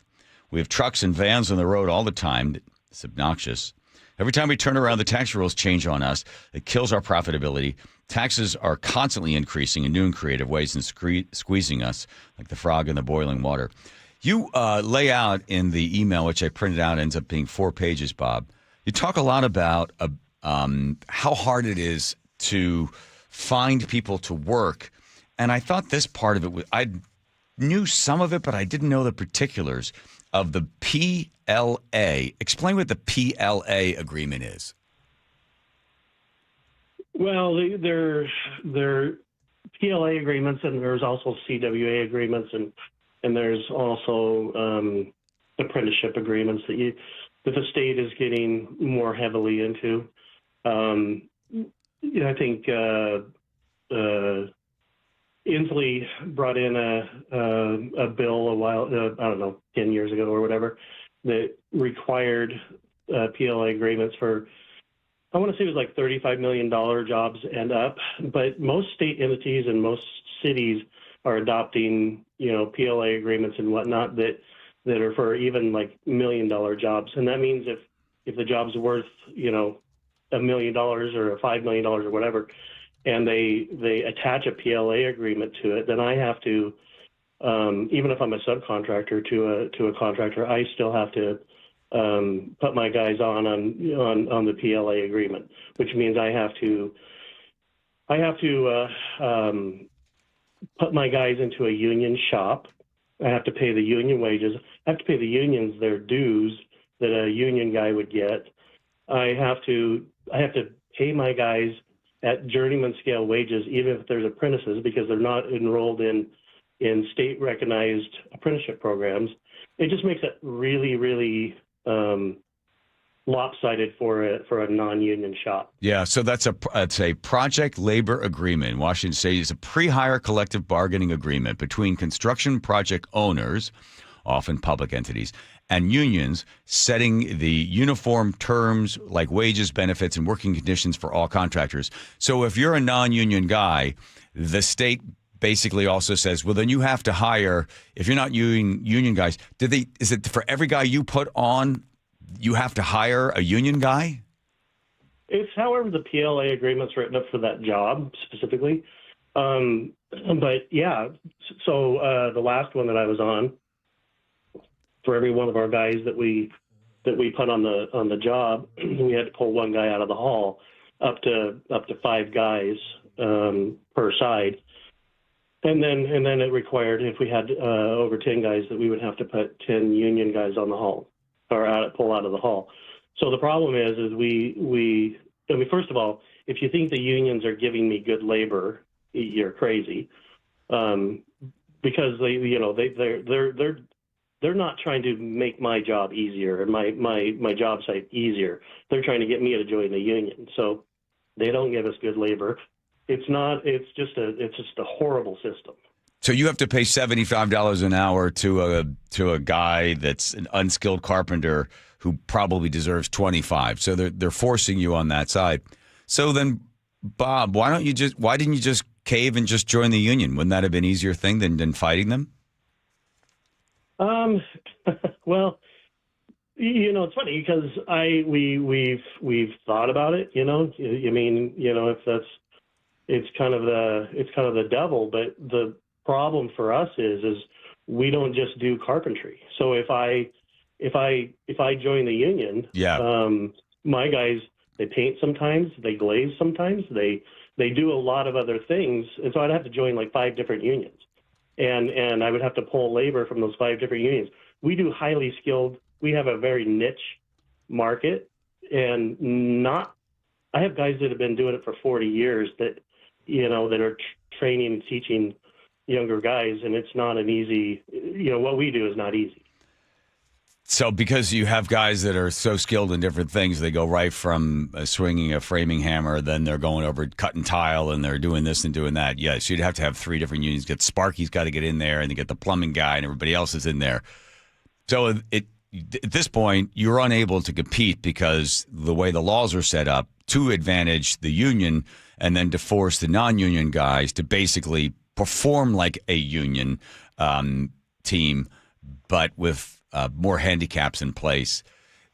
We have trucks and vans on the road all the time. It's obnoxious. Every time we turn around, the tax rules change on us. It kills our profitability. Taxes are constantly increasing in new and creative ways and squeezing us like the frog in the boiling water. You lay out in the email, which I printed out, ends up being 4 pages, Bob. You talk a lot about how hard it is to find people to work. And I thought this part of it, I knew some of it, but I didn't know the particulars of the PLA. Explain what the PLA agreement is. Well, there are PLA agreements, and there's also CWA agreements, and there's also apprenticeship agreements that the state is getting more heavily into. I think Inslee brought in a bill a while, 10 years ago or whatever, that required PLA agreements for, I want to say it was like $35 million jobs and up, but most state entities and most cities are adopting, PLA agreements and whatnot that are for even like $1 million jobs. And that means if the job's worth, $1 million or $5 million or whatever, and they attach a PLA agreement to it, then I have to even if I'm a subcontractor to a contractor, I still have to put my guys on the PLA agreement, which means I have to put my guys into a union shop. I have to pay the union wages. I have to pay the unions their dues that a union guy would get. I have to pay my guys at journeyman scale wages, even if there's apprentices, because they're not enrolled in state recognized apprenticeship programs. It just makes it really, really lopsided for a non-union shop. Yeah, so it's a project labor agreement in Washington State. It's a pre-hire collective bargaining agreement between construction project owners, often public entities, and unions, setting the uniform terms like wages, benefits, and working conditions for all contractors. So if you're a non-union guy, the state basically also says, well, then you have to hire, if you're not union guys, is it for every guy you put on, you have to hire a union guy? It's however the PLA agreement's written up for that job specifically. But yeah, so the last one that I was on, for every one of our guys that we put on the job, we had to pull one guy out of the hall, up to 5 guys per side. And then it required, if we had over 10 guys, that we would have to put 10 union guys on the hall, or pull out of the hall. So the problem is first of all, if you think the unions are giving me good labor, you're crazy, because they're not trying to make my job easier and my job site easier. They're trying to get me to join the union. So they don't give us good labor. It's just a horrible system. So you have to pay $75 an hour to a guy that's an unskilled carpenter who probably deserves $25. So they're forcing you on that side. So then, Bob, why didn't you just cave and just join the union? Wouldn't that have been an easier thing than fighting them? Well, it's funny because we've thought about it. It's kind of the devil, but the problem for us is we don't just do carpentry. So if I join the union, my guys, they paint sometimes, they glaze sometimes, they do a lot of other things, and so I'd have to join like 5 different unions, and I would have to pull labor from those 5 different unions. We do highly skilled. We have a very niche market, and I have guys that have been doing it for 40 years that are training and teaching younger guys, and it's not an easy, what we do is not easy. So because you have guys that are so skilled in different things, they go right from swinging a framing hammer, then they're going over cutting tile, and they're doing this and doing that. Yeah, so you'd have to have 3 different unions. Get Sparky's got to get in there, and they get the plumbing guy, and everybody else is in there. So at this point, you're unable to compete because the way the laws are set up to advantage the union and then to force the non-union guys to basically perform like a union team, but with more handicaps in place.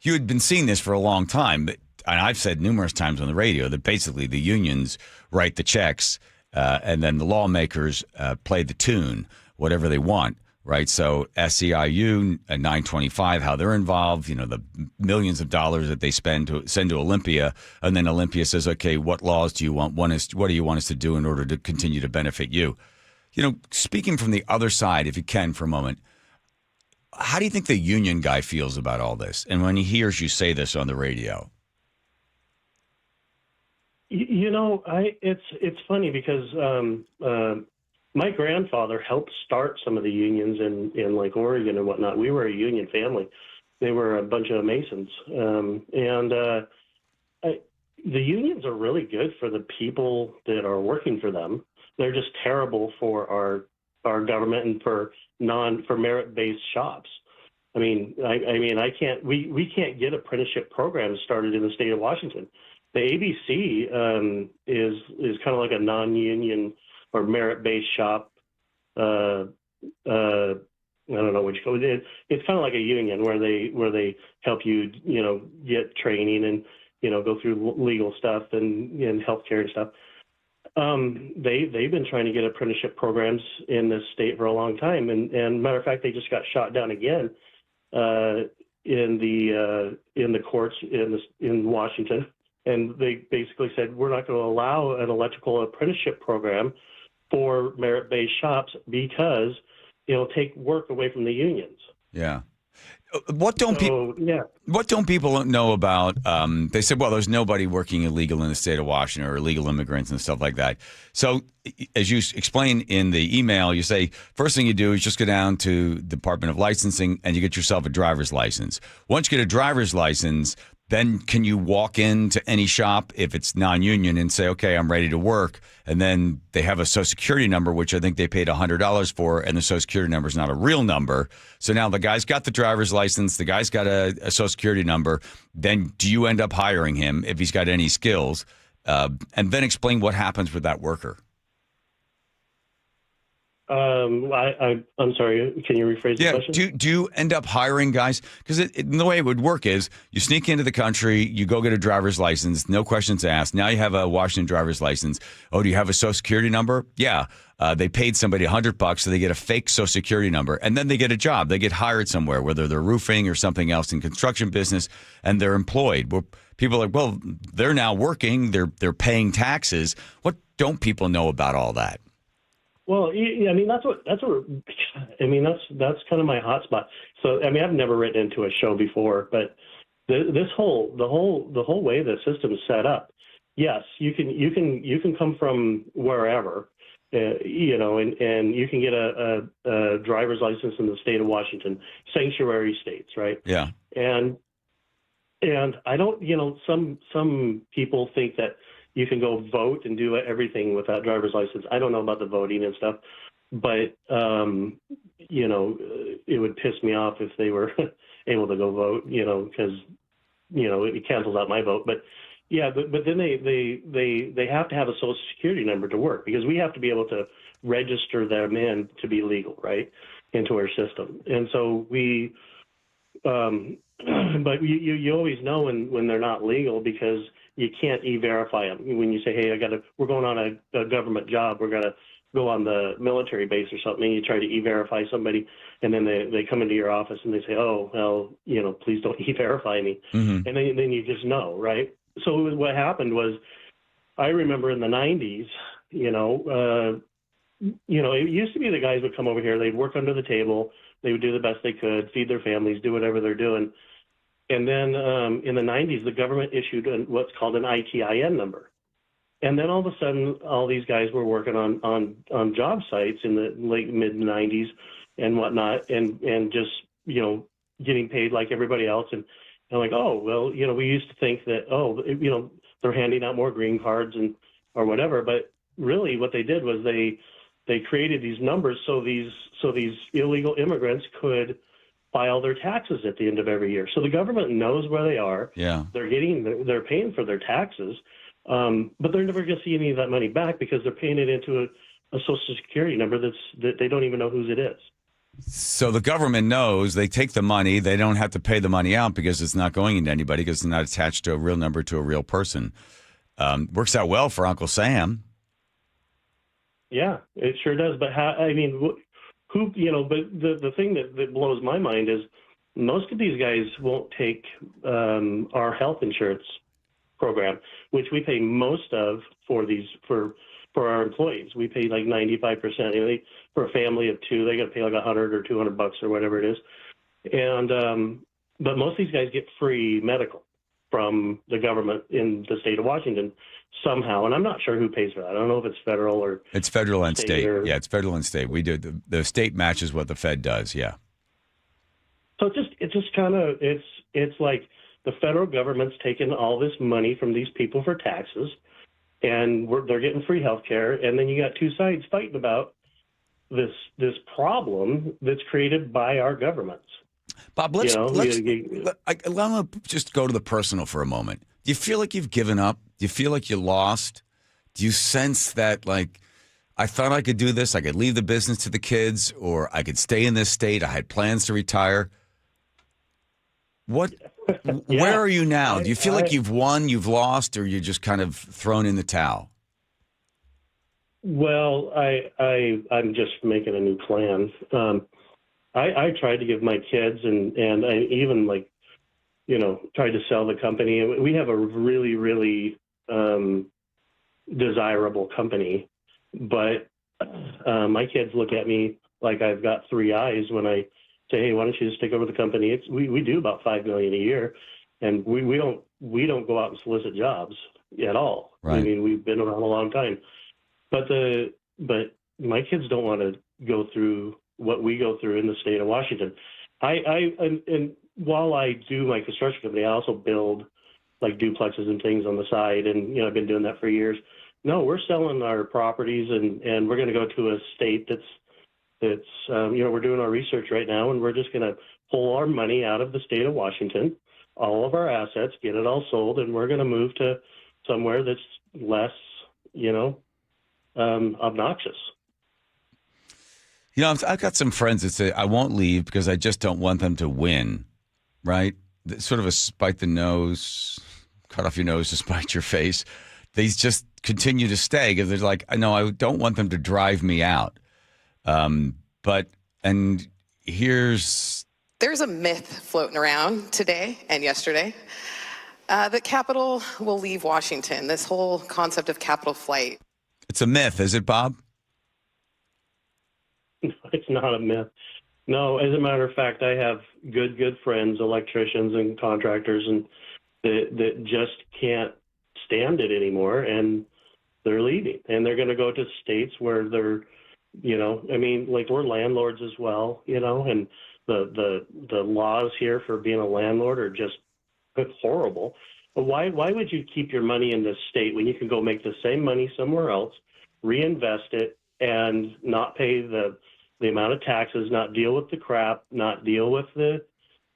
You had been seeing this for a long time, and I've said numerous times on the radio that basically the unions write the checks and then the lawmakers play the tune, whatever they want, right? So SEIU, 925, how they're involved, the millions of dollars that they send to Olympia, and then Olympia says, okay, what laws do you want? What do you want us to do in order to continue to benefit you? Speaking from the other side, if you can, for a moment, how do you think the union guy feels about all this? And when he hears you say this on the radio? It's funny because my grandfather helped start some of the unions in like Oregon and whatnot. We were a union family. They were a bunch of Masons. The unions are really good for the people that are working for them. They're just terrible for our government and for merit-based shops. We can't get apprenticeship programs started in the state of Washington. The ABC is kind of like a non-union or merit-based shop. I don't know what you call it. It's kind of like a union where they help you, get training and, go through legal stuff and healthcare and stuff. They've been trying to get apprenticeship programs in this state for a long time, and matter of fact, they just got shot down again in the courts in Washington, and they basically said we're not going to allow an electrical apprenticeship program for merit-based shops because it'll take work away from the unions. Yeah. What don't people know about? They said, well, there's nobody working illegal in the state of Washington or illegal immigrants and stuff like that. So, as you explain in the email, you say first thing you do is just go down to the Department of Licensing and you get yourself a driver's license. Once you get a driver's license, then can you walk into any shop if it's non-union and say, okay, I'm ready to work? And then they have a Social Security number, which I think they paid $100 for, and the Social Security number is not a real number. So now the guy's got the driver's license, the guy's got a Social Security number. Then do you end up hiring him if he's got any skills? And then explain what happens with that worker. I'm sorry. Can you rephrase the question? Do you end up hiring guys? Because the way it would work is you sneak into the country, you go get a driver's license, no questions asked. Now you have a Washington driver's license. Oh, do you have a Social Security number? Yeah. They paid somebody $100, so they get a fake Social Security number, and then they get a job. They get hired somewhere, whether they're roofing or something else in construction business, and they're employed. Well, people are like, well, they're now working. They're paying taxes. What don't people know about all that? Well, yeah, I mean that's kind of my hot spot. So I mean I've never written into a show before, but the whole way the system is set up, yes, you can come from wherever, and you can get a driver's license in the state of Washington, sanctuary states, right? Yeah. And I don't, some people think that you can go vote and do everything without driver's license. I don't know about the voting and stuff, but, it would piss me off if they were able to go vote, because, it cancels out my vote. But, yeah, but then they have to have a Social Security number to work because we have to be able to register them in to be legal, right, into our system. And so but you always know when they're not legal because you can't e-verify them. When you say, hey, we're going on a government job, we're going to go on the military base or something, and you try to e-verify somebody, and then they come into your office and they say, oh, well, please don't e-verify me. Mm-hmm. And then you just know, right? So what happened was, I remember in the 90s, it used to be the guys would come over here, they'd work under the table, they would do the best they could, feed their families, do whatever they're doing. And then in the 90s, the government issued what's called an ITIN number. And then all of a sudden, all these guys were working on job sites in the late mid-90s and whatnot, and just, getting paid like everybody else. And like, oh, well, we used to think that, they're handing out more green cards or whatever. But really what they did was they created these numbers so these illegal immigrants could file their taxes at the end of every year. So the government knows where they are. Yeah. They're paying for their taxes, but they're never going to see any of that money back because they're paying it into a Social Security number that they don't even know whose it is. So the government knows they take the money. They don't have to pay the money out because it's not going into anybody because it's not attached to a real number to a real person. Works out well for Uncle Sam. Yeah, it sure does. But but the thing that blows my mind is most of these guys won't take our health insurance program, which we pay most of for our employees. We pay like 95%. For a family of two, they got to pay like $100 or $200 or whatever it is. And but most of these guys get free medical from the government in the state of Washington somehow, and I'm not sure who pays for that. I don't know if it's federal or it's federal and state. Yeah, it's federal and state. We do the state matches what the Fed does. Yeah. So it's just kind of it's like the federal government's taking all this money from these people for taxes, and they're getting free health care, and then you got two sides fighting about this problem that's created by our governments. Bob, let's just go to the personal for a moment. Do you feel like you've given up? Do you feel like you lost? Do you sense that, like, I thought I could do this, I could leave the business to the kids, or I could stay in this state, I had plans to retire? Where are you now? Do you feel like you've won, you've lost, or you're just kind of thrown in the towel? Well, I'm just making a new plan. I tried to give my kids and I even tried to sell the company. We have a really, really desirable company, but my kids look at me like I've got three eyes when I say, "Hey, why don't you just take over the company?" We do about $5 million a year, and we don't go out and solicit jobs at all. Right. I mean, we've been around a long time, but my kids don't want to go through what we go through in the state of Washington. And while I do my construction company, I also build like duplexes and things on the side, and I've been doing that for years. No, we're selling our properties, and we're going to go to a state that's we're doing our research right now, and we're just going to pull our money out of the state of Washington, all of our assets, get it all sold, and we're going to move to somewhere that's less, obnoxious. I've got some friends that say, I won't leave because I just don't want them to win, right? Sort of a spite the nose, cut off your nose to spite your face. They just continue to stay because they're like, no, I don't want them to drive me out. There's a myth floating around today and yesterday that Capitol will leave Washington. This whole concept of Capitol flight. It's a myth, is it, Bob? It's not a myth. No, as a matter of fact, I have good friends, electricians and contractors, and that just can't stand it anymore, and they're leaving, and they're going to go to states where they're, we're landlords as well, and the laws here for being a landlord are just horrible. But why would you keep your money in this state when you can go make the same money somewhere else, reinvest it, and not pay the amount of taxes, not deal with the crap, not deal with the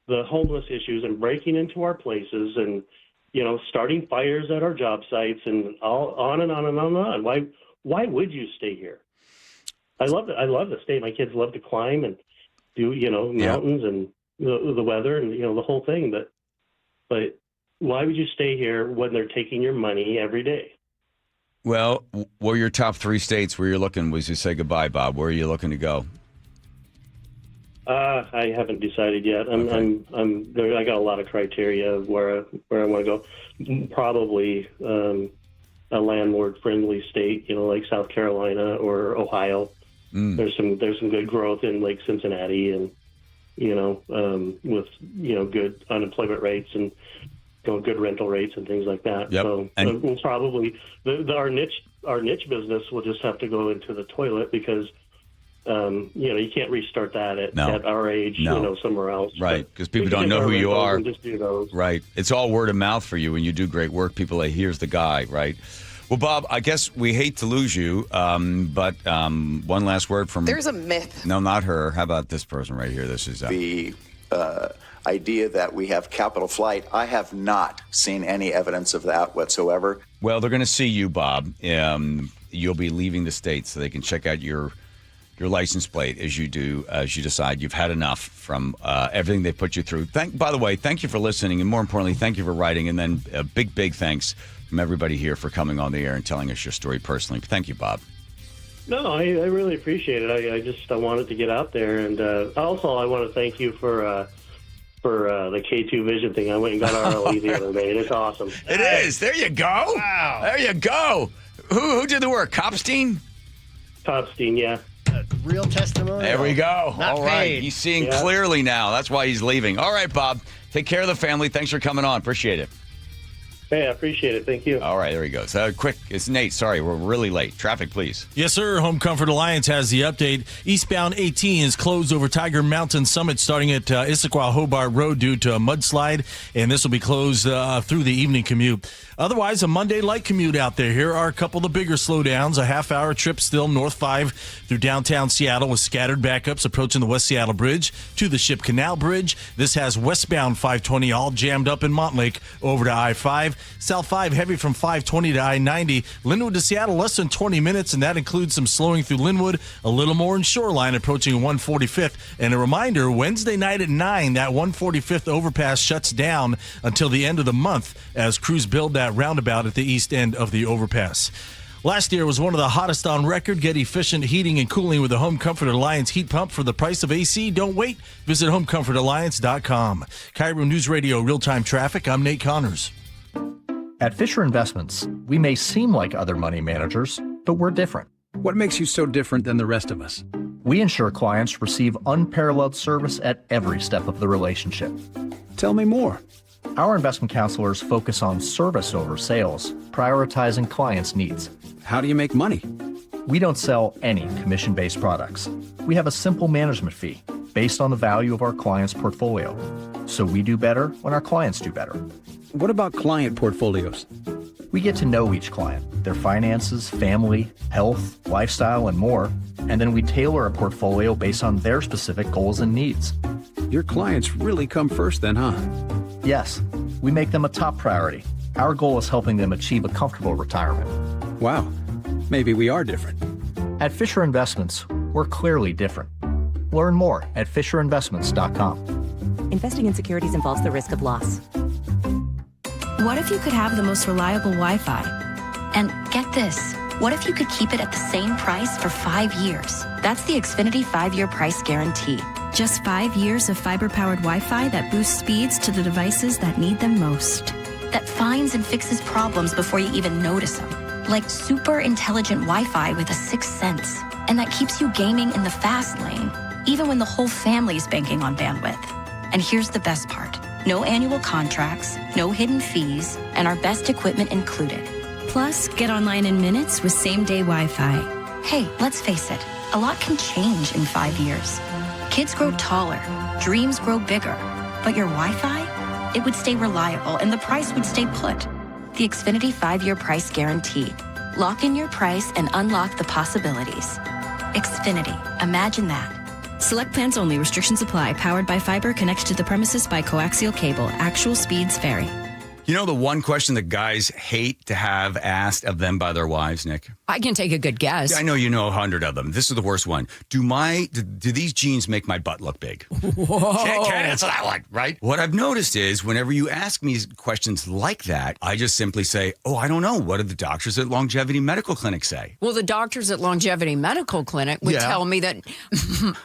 homeless issues and breaking into our places and, starting fires at our job sites and all on and on and on and on. Why would you stay here? I love it. I love the state. My kids love to climb and do, mountains and the weather and, the whole thing. But why would you stay here when they're taking your money every day? Well, what are your top three states where you're looking as you say goodbye, Bob? Where are you looking to go? I haven't decided yet. I got a lot of criteria of where I want to go. Probably a landlord-friendly state, like South Carolina or Ohio. There's some good growth in Lake Cincinnati, and with good unemployment rates and good rental rates and things like that. Yep. So we'll probably our niche business will just have to go into the toilet because you can't restart that at our age, somewhere else. Right, because people don't know who you are. Just do those. Right. It's all word of mouth for you when you do great work. People say, here's the guy, right? Well, Bob, I guess we hate to lose you, but one last word from... There's a myth. No, not her. How about this person right here? This is... The idea that we have Capitol flight, I have not seen any evidence of that whatsoever. Well, they're going to see you, Bob. You'll be leaving the state so they can check out your license plate as you decide you've had enough from everything they put you through. By the way, thank you for listening, and more importantly, thank you for writing, and then a big thanks from everybody here for coming on the air and telling us your story personally. Thank you, Bob. No, I really appreciate it. I wanted to get out there, and also I want to thank you for the K2 Vision thing. I went and got RLE the other day, and it's awesome. It is. There you go. Wow. There you go. Who did the work? Copstein? Copstein, yeah. Real testimony. There we go. Not All right. paid. He's seeing clearly now. That's why he's leaving. All right, Bob. Take care of the family. Thanks for coming on. Appreciate it. Hey, I appreciate it. Thank you. All right, there he goes. Quick, it's Nate. Sorry, we're really late. Traffic, please. Yes, sir. Home Comfort Alliance has the update. Eastbound 18 is closed over Tiger Mountain Summit starting at Issaquah Hobart Road due to a mudslide, and this will be closed through the evening commute. Otherwise, a Monday light commute out there. Here are a couple of the bigger slowdowns. A half-hour trip still north 5 through downtown Seattle with scattered backups approaching the West Seattle Bridge to the Ship Canal Bridge. This has westbound 520 all jammed up in Montlake over to I-5. South 5 heavy from 520 to I-90. Linwood to Seattle less than 20 minutes, and that includes some slowing through Linwood, a little more in Shoreline approaching 145th. And a reminder, Wednesday night at 9, that 145th overpass shuts down until the end of the month as crews build that roundabout at the east end of the overpass. Last year was one of the hottest on record. Get efficient heating and cooling with the Home Comfort Alliance heat pump for the price of AC. Don't wait. Visit homecomfortalliance.com. KIRO News Radio real-time traffic. I'm Nate Connors. At Fisher Investments, we may seem like other money managers, but we're different. What makes you so different than the rest of us? We ensure clients receive unparalleled service at every step of the relationship. Tell me more. Our investment counselors focus on service over sales, prioritizing clients' needs. How do you make money? We don't sell any commission-based products. We have a simple management fee based on the value of our client's portfolio. So we do better when our clients do better. What about client portfolios? We get to know each client, their finances, family, health, lifestyle, and more, and then we tailor a portfolio based on their specific goals and needs. Your clients really come first then, huh? Yes, we make them a top priority. Our goal is helping them achieve a comfortable retirement. Wow, maybe we are different. At Fisher Investments, we're clearly different. Learn more at FisherInvestments.com. Investing in securities involves the risk of loss. What if you could have the most reliable Wi-Fi? And get this, what if you could keep it at the same price for 5 years? That's the Xfinity 5-year price guarantee. Just 5 years of fiber-powered Wi-Fi that boosts speeds to the devices that need them most. That finds and fixes problems before you even notice them. Like super intelligent Wi-Fi with a sixth sense. And that keeps you gaming in the fast lane, even when the whole family's banking on bandwidth. And here's the best part. No annual contracts, no hidden fees, and our best equipment included. Plus, get online in minutes with same-day Wi-Fi. Hey, let's face it, a lot can change in 5 years. Kids grow taller, dreams grow bigger, but your Wi-Fi, it would stay reliable and the price would stay put. The Xfinity 5-year price guarantee. Lock in your price and unlock the possibilities. Xfinity, imagine that. Select plans only. Restrictions apply. Powered by fiber, connected to the premises by coaxial cable. Actual speeds vary. You know the one question that guys hate to have asked of them by their wives, Nick? I can take a good guess. I know you know 100 of them. This is the worst one. Do these jeans make my butt look big? Whoa. Can't answer that one, right? What I've noticed is whenever you ask me questions like that, I just simply say, oh, I don't know. What did the doctors at Longevity Medical Clinic say? Well, the doctors at Longevity Medical Clinic would tell me that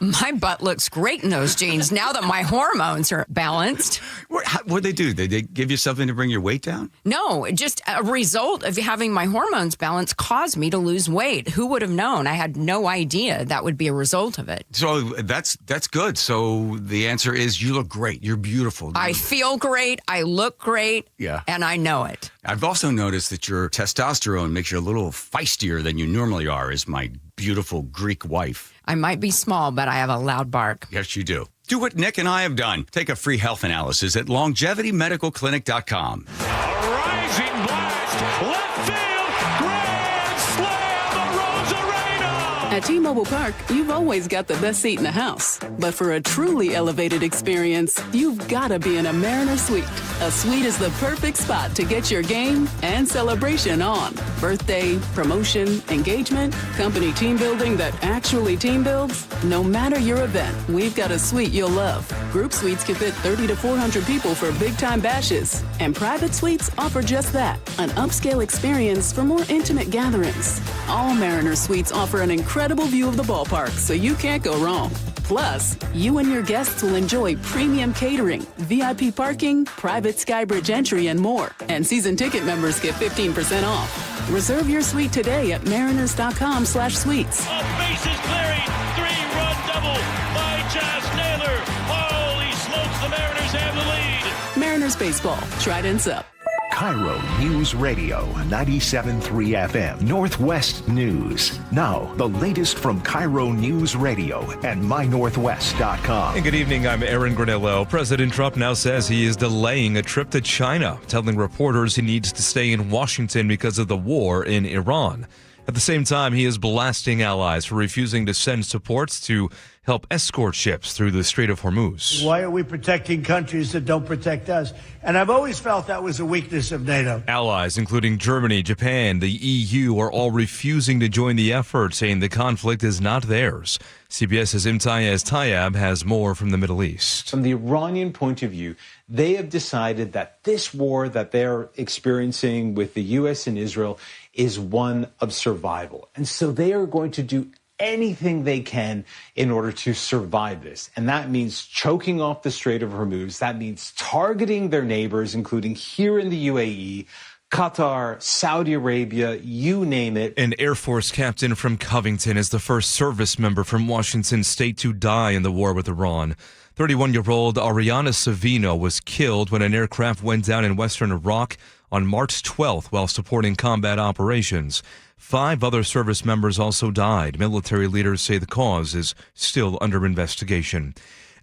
my butt looks great in those jeans now that my hormones are balanced. What'd they do? Did they give you something to bring your weight down? No, just a result of having my hormones balanced caused me to lose weight. Who would have known? I had no idea that would be a result of it. So that's good. So the answer is you look great. You're beautiful. I feel great. I look great. Yeah. And I know it. I've also noticed that your testosterone makes you a little feistier than you normally are as my beautiful Greek wife. I might be small, but I have a loud bark. Yes, you do. Do what Nick and I have done. Take a free health analysis at longevitymedicalclinic.com. A rising blast, left field, grand slam, the Rosarena! At T-Mobile Park, you've always got the best seat in the house. But for a truly elevated experience, you've got to be in a Mariner Suite. A suite is the perfect spot to get your game and celebration on. Birthday, promotion, engagement, company team building that actually team builds. No matter your event, we've got a suite you'll love. Group suites can fit 30 to 400 people for big-time bashes. And private suites offer just that, an upscale experience for more intimate gatherings. All Mariner Suites offer an incredible view of the ballpark, so you can't go wrong. Plus, you and your guests will enjoy premium catering, VIP parking, private Skybridge entry, and more. And season ticket members get 15% off. Reserve your suite today at mariners.com/suites. Bases clearing, 3-run double by Josh Naylor. Holy smokes, the Mariners have the lead. Mariners baseball, Trident's up. KIRO News Radio 97.3 FM Northwest News. Now, the latest from KIRO News Radio and mynorthwest.com. And good evening, I'm Aaron Granillo. President Trump now says he is delaying a trip to China, telling reporters he needs to stay in Washington because of the war in Iran. At the same time, he is blasting allies for refusing to send supports to help escort ships through the Strait of Hormuz. Why are we protecting countries that don't protect us? And I've always felt that was a weakness of NATO. Allies, including Germany, Japan, the EU, are all refusing to join the effort, saying the conflict is not theirs. CBS's Imtiaz Tayyab has more from the Middle East. From the Iranian point of view, they have decided that this war that they're experiencing with the U.S. and Israel is one of survival. And so they are going to do anything they can in order to survive this. And that means choking off the Strait of Hormuz. That means targeting their neighbors, including here in the UAE, Qatar, Saudi Arabia, you name it. An Air Force captain from Covington is the first service member from Washington state to die in the war with Iran. 31-year-old Ariana Savino was killed when an aircraft went down in western Iraq on March 12th while supporting combat operations. 5 other service members also died. Military leaders say the cause is still under investigation.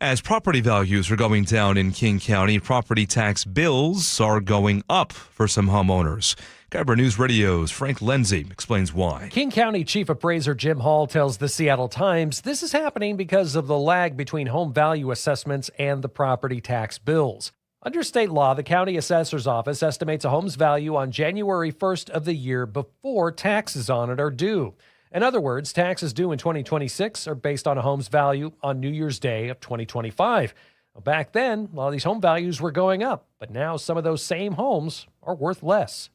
As property values are going down in King County, property tax bills are going up for some homeowners. KIRO Newsradio's Frank Lindsay explains why. King County Chief Appraiser Jim Hall tells the Seattle Times this is happening because of the lag between home value assessments and the property tax bills. Under state law, the county assessor's office estimates a home's value on January 1st of the year before taxes on it are due. In other words, taxes due in 2026 are based on a home's value on New Year's Day of 2025. Back then, a lot of these home values were going up, but now some of those same homes are worth less.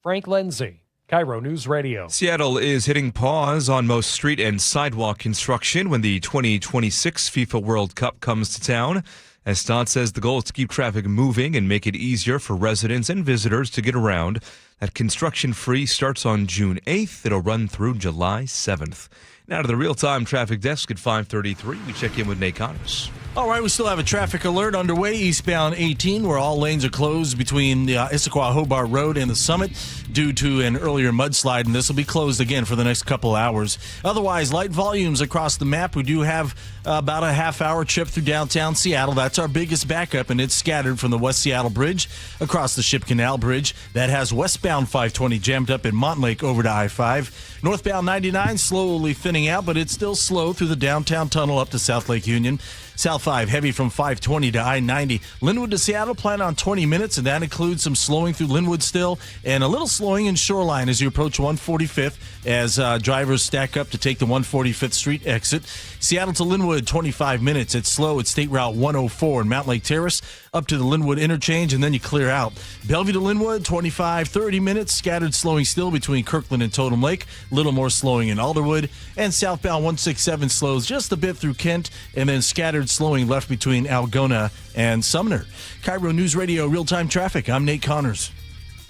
Frank Lindsay, KIRO News Radio. Seattle is hitting pause on most street and sidewalk construction when the 2026 FIFA World Cup comes to town. As Stott says, the goal is to keep traffic moving and make it easier for residents and visitors to get around. That construction free starts on June 8th. It'll run through July 7th. Now to the real-time traffic desk at 5:33. We check in with Nate Connors. All right, we still have a traffic alert underway eastbound 18 where all lanes are closed between the Issaquah-Hobart Road and the Summit due to an earlier mudslide, and this will be closed again for the next couple hours. Otherwise, light volumes across the map. We do have about a half-hour trip through downtown Seattle. That's our biggest backup, and it's scattered from the West Seattle Bridge across the Ship Canal Bridge. That has westbound 520 jammed up in Montlake over to I-5. Northbound 99 slowly thinning out, but it's still slow through the downtown tunnel up to South Lake Union. South 5 heavy from 520 to I-90. Linwood to Seattle plan on 20 minutes, and that includes some slowing through Linwood still and a little slowing in Shoreline as you approach 145th as drivers stack up to take the 145th Street exit. Seattle to Linwood, 25 minutes. It's slow at State Route 104 in Mount Lake Terrace up to the Linwood interchange, and then you clear out. Bellevue to Linwood, 25, 30 minutes. Scattered slowing still between Kirkland and Totem Lake. A little more slowing in Alderwood. And southbound 167 slows just a bit through Kent, and then scattered slowing left between Algona and Sumner. KIRO News Radio real-time traffic. I'm Nate Connors.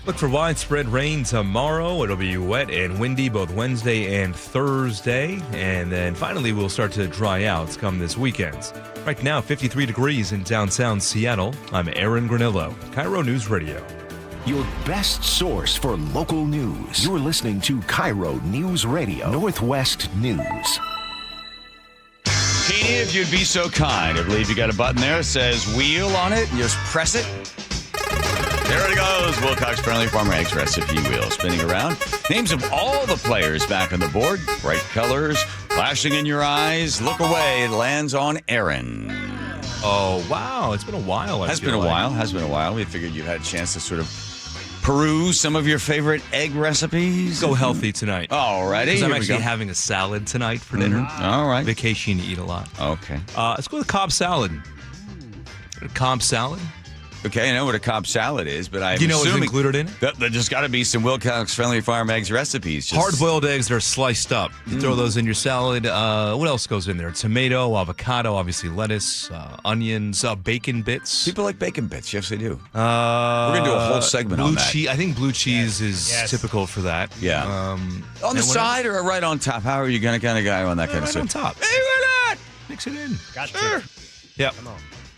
Look for widespread rain tomorrow. It'll be wet and windy both Wednesday and Thursday. And then finally, we'll start to dry out come this weekend. Right now, 53 degrees in downtown Seattle. I'm Aaron Granillo, KIRO News Radio. Your best source for local news. You're listening to KIRO News Radio, Northwest News. Katie, if you'd be so kind, I believe you got a button there that says wheel on it. Just press it. There it goes. Wilcox Friendly Farmer Eggs Recipe Wheel spinning around. Names of all the players back on the board. Bright colors, flashing in your eyes. Look away. It lands on Aaron. Oh, wow. It's been a while. Has been a while. We figured you had a chance to sort of peruse some of your favorite egg recipes. Go healthy tonight. All righty. Because I'm actually having a salad tonight for dinner. All right. Vacation, eat a lot. Okay. Let's go with Cobb salad. Cobb salad? Okay, I know what a Cobb salad is, but I'm Do you know what's assuming included in it? There's got to be some Wilcox Friendly Farm Eggs recipes. Hard-boiled eggs that are sliced up. You throw those in your salad. What else goes in there? Tomato, avocado, obviously lettuce, onions, bacon bits. People like bacon bits. Yes, they do. We're going to do a whole segment on that. I think blue cheese is typical for that. Yeah. On the side or right on top? How are you going to kind of guy on that kind of stuff? Right on top. Hey, why not? Mix it in. Gotcha. Sure. Yeah. Come on.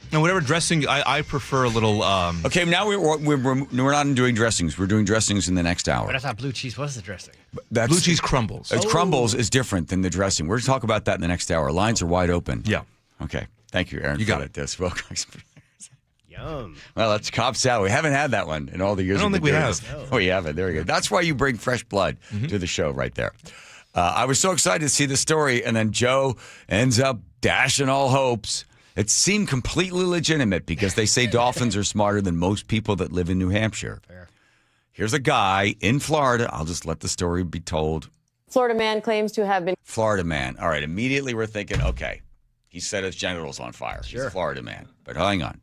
And whatever dressing, I prefer a little. Okay, now we're not doing dressings. We're doing dressings in the next hour. But I thought blue cheese was the dressing. Blue cheese crumbles. Crumbles is different than the dressing. We're going to talk about that in the next hour. Lines are wide open. Yeah. Okay. Thank you, Aaron. You got it. This. Yum. Well, that's Cobb salad. We haven't had that one in all the years. I don't think we have. Oh, we haven't. There we go. That's why you bring fresh blood to the show right there. I was so excited to see the story, and then Joe ends up dashing all hopes. It seemed completely legitimate because they say dolphins are smarter than most people that live in New Hampshire. Fair. Here's a guy in Florida. I'll just let the story be told. Florida man claims to have been... Florida man. All right, immediately we're thinking, okay, he set his genitals on fire. Sure. He's a Florida man. But hang on.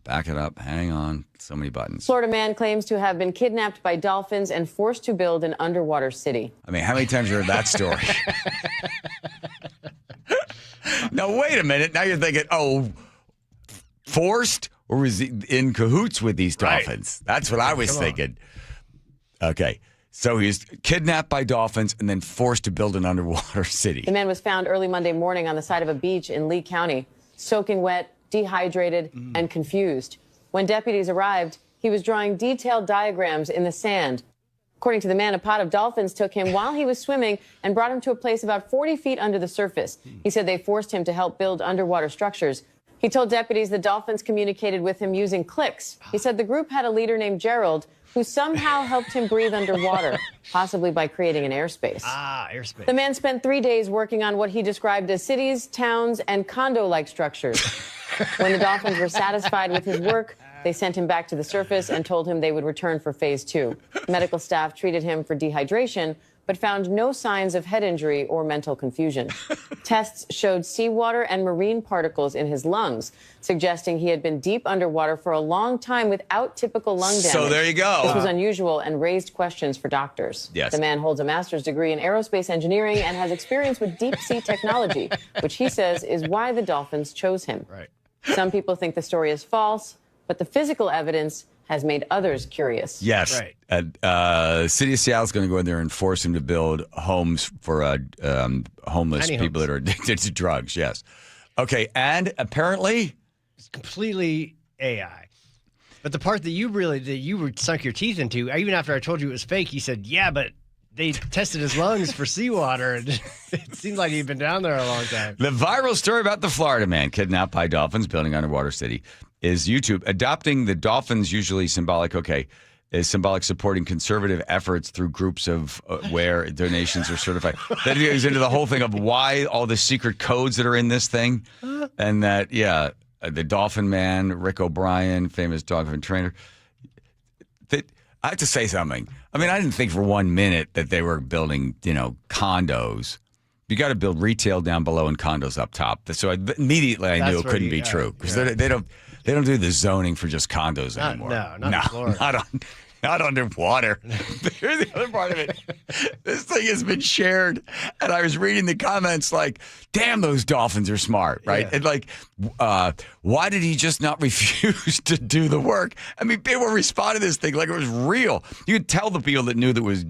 Back it up. Hang on. So many buttons. Florida man claims to have been kidnapped by dolphins and forced to build an underwater city. I mean, how many times have you heard that story? Now, wait a minute. Now you're thinking, forced? Or was he in cahoots with these dolphins? Right. That's what I was thinking. Okay. So he was kidnapped by dolphins and then forced to build an underwater city. The man was found early Monday morning on the side of a beach in Lee County, soaking wet, dehydrated, and confused. When deputies arrived, he was drawing detailed diagrams in the sand. According to the man, a pod of dolphins took him while he was swimming and brought him to a place about 40 feet under the surface. He said they forced him to help build underwater structures. He told deputies the dolphins communicated with him using clicks. He said the group had a leader named Gerald who somehow helped him breathe underwater, possibly by creating an airspace. Airspace. The man spent 3 days working on what he described as cities, towns, and condo-like structures. When the dolphins were satisfied with his work, they sent him back to the surface and told him they would return for phase 2. Medical staff treated him for dehydration, but found no signs of head injury or mental confusion. Tests showed seawater and marine particles in his lungs, suggesting he had been deep underwater for a long time without typical lung damage. So there you go. This was unusual and raised questions for doctors. Yes. The man holds a master's degree in aerospace engineering and has experience with deep-sea technology, which he says is why the dolphins chose him. Right. Some people think the story is false, but the physical evidence has made others curious. Yes. Right. City of Seattle is going to go in there and force him to build homes for homeless Tiny people homes. that are addicted to drugs. Yes. Okay. And apparently, It's completely AI. But the part that you sunk your teeth into, even after I told you it was fake, you said, yeah, but they tested his lungs for seawater, and it seemed like he'd been down there a long time. the viral story about the Florida man kidnapped by dolphins building underwater city is YouTube adopting the dolphins usually symbolic. Okay. Is symbolic supporting conservative efforts through groups of where donations are certified. That goes into the whole thing of why all the secret codes that are in this thing. And that, the dolphin man, Rick O'Brien, famous dolphin trainer. That I have to say something. I mean, I didn't think for 1 minute that they were building, condos. You got to build retail down below and condos up top. So immediately I knew it couldn't be true because they don't do the zoning for just condos anymore. Not in Florida. Not underwater. Here's the other part of it. This thing has been shared, and I was reading the comments like, damn, those dolphins are smart, right? Yeah. And why did he just not refuse to do the work? I mean, people responded to this thing like it was real. You could tell the people that knew that it was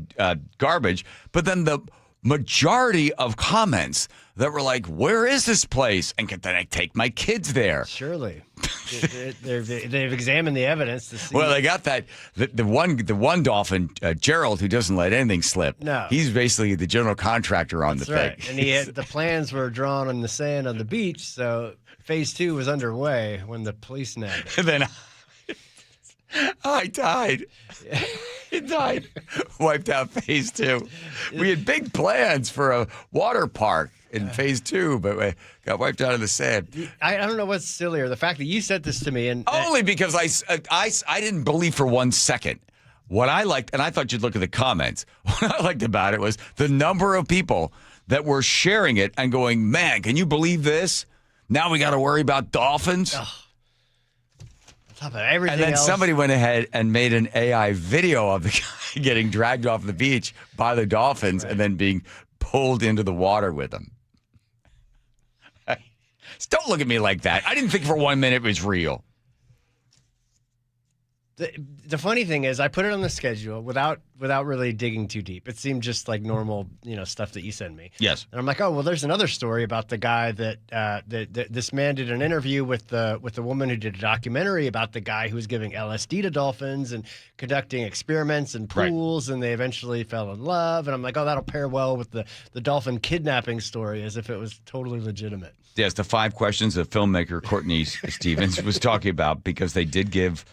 garbage, but then the majority of comments that were like, where is this place? And can I take my kids there? Surely. They've examined the evidence to see. Well, they got that. The one dolphin, Gerald, who doesn't let anything slip. No. He's basically the general contractor on That's the right. thing. And the plans were drawn on the sand on the beach, so phase 2 was underway when the police nabbed it. And then I died. He died. Wiped out phase 2. We had big plans for a water park in phase 2, but we got wiped out of the sand. I don't know what's sillier, the fact that you said this to me and only because I didn't believe for 1 second. What I liked, and I thought you'd look at the comments, what I liked about it was the number of people that were sharing it and going, man, can you believe this? Now we got to worry about dolphins. on top of everything And then else. somebody went ahead and made an AI video of the guy getting dragged off the beach by the dolphins and then being pulled into the water with them. Don't look at me like that. I didn't think for 1 minute it was real. The funny thing is, I put it on the schedule without really digging too deep. It seemed just like normal, stuff that you send me. Yes. And I'm like, oh well, there's another story about the guy that this man did an interview with the woman who did a documentary about the guy who was giving LSD to dolphins and conducting experiments in pools, and they eventually fell in love. And I'm like, oh, that'll pair well with the dolphin kidnapping story, as if it was totally legitimate. Yes, the 5 questions that filmmaker Courtney Stevens was talking about, because they did give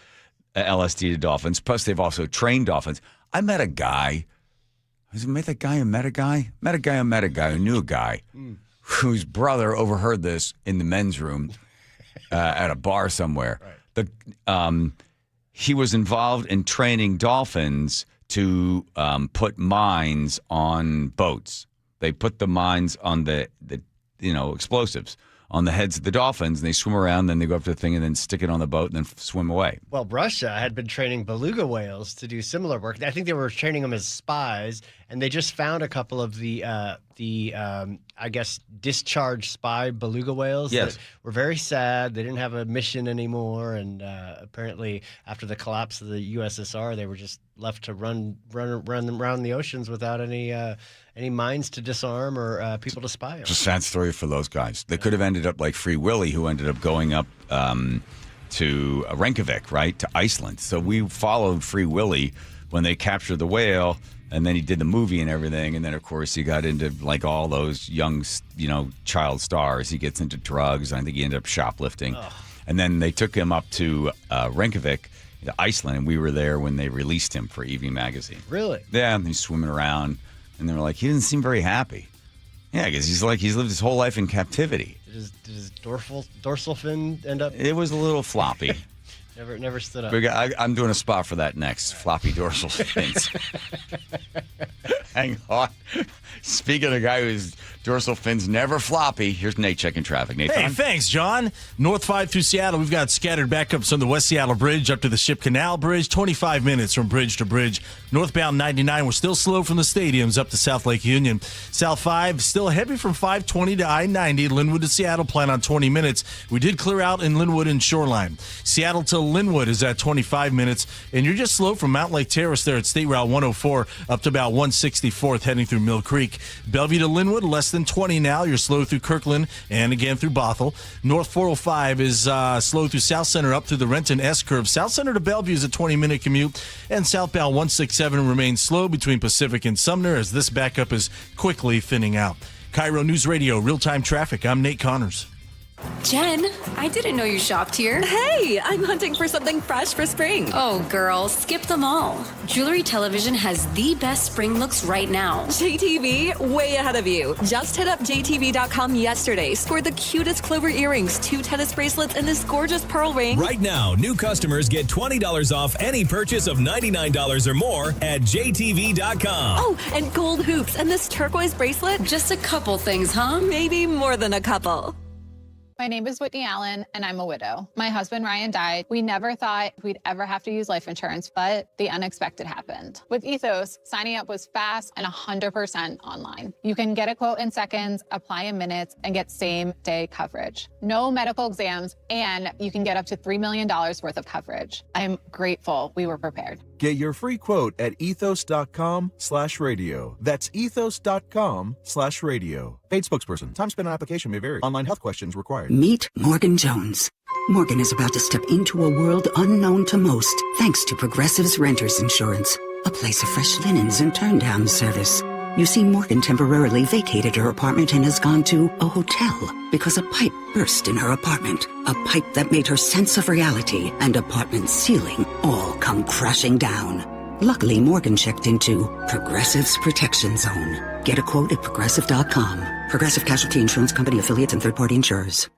LSD to dolphins. Plus, they've also trained dolphins. I met a guy Was it met a guy who met a guy? Met a guy who met a guy who knew a guy whose brother overheard this in the men's room at a bar somewhere. Right. He was involved in training dolphins to put mines on boats. They put the mines on the explosives on the heads of the dolphins, and they swim around, then they go up to the thing and then stick it on the boat and then swim away. Well, Russia had been training beluga whales to do similar work. I think they were training them as spies, and they just found a couple of the I guess, discharged spy beluga whales that were very sad. They didn't have a mission anymore, and apparently after the collapse of the USSR, they were just left to run around the oceans without any mines to disarm or people to spy on. It's a sad story for those guys. They could have ended up like Free Willy, who ended up going up to Reykjavik, right, to Iceland. So we followed Free Willy when they captured the whale, and then he did the movie and everything. And then, of course, he got into like all those young, child stars. He gets into drugs. I think he ended up shoplifting. Ugh. And then they took him up to Reykjavik, to Iceland, and we were there when they released him for Evening Magazine. Really? Yeah, and he's swimming around. And they were like, he doesn't seem very happy. Yeah, because he's lived his whole life in captivity. Did his dorsal fin end up? It was a little floppy. Never stood up. I'm doing a spot for that next. Floppy dorsal fins. Hang on. Speaking of a guy whose dorsal fins never floppy, here's Nate checking traffic. Nate, hey, thanks, John. North 5 through Seattle, we've got scattered backups on the West Seattle Bridge up to the Ship Canal Bridge, 25 minutes from bridge to bridge. Northbound 99, we're still slow from the stadiums up to South Lake Union. South 5, still heavy from 520 to I-90. Linwood to Seattle, plan on 20 minutes. We did clear out in Linwood and Shoreline. Seattle to Linwood is at 25 minutes, and you're just slow from Mount Lake Terrace there at State Route 104 up to about 164th heading through Mill Creek. Bellevue to Linwood, less than 20 now. You're slow through Kirkland and again through Bothell. North 405 is slow through South Center up through the Renton S-curve. South Center to Bellevue is a 20-minute commute, and southbound 167 remains slow between Pacific and Sumner as this backup is quickly thinning out. KIRO News Radio, real-time traffic. I'm Nate Connors. Jen, I didn't know you shopped here. Hey, I'm hunting for something fresh for spring. Oh, girl, skip them all. Jewelry Television has the best spring looks right now. JTV, way ahead of you. Just hit up JTV.com yesterday. Scored the cutest clover earrings, 2 tennis bracelets, and this gorgeous pearl ring. Right now, new customers get $20 off any purchase of $99 or more at JTV.com. Oh, and gold hoops and this turquoise bracelet. Just a couple things, huh? Maybe more than a couple. My name is Whitney Allen, and I'm a widow. My husband, Ryan, died. We never thought we'd ever have to use life insurance, but the unexpected happened. With Ethos, signing up was fast and 100% online. You can get a quote in seconds, apply in minutes, and get same-day coverage. No medical exams, and you can get up to $3 million worth of coverage. I'm grateful we were prepared. Get your free quote at ethos.com/radio. That's ethos.com/radio. Paid spokesperson. Time spent on application may vary. Online health questions required. Meet Morgan Jones. Morgan is about to step into a world unknown to most, thanks to Progressive's Renters Insurance, a place of fresh linens and turn-down service. You see, Morgan temporarily vacated her apartment and has gone to a hotel because a pipe burst in her apartment. A pipe that made her sense of reality and apartment ceiling all come crashing down. Luckily, Morgan checked into Progressive's Protection Zone. Get a quote at Progressive.com. Progressive Casualty Insurance Company, affiliates, and third-party insurers.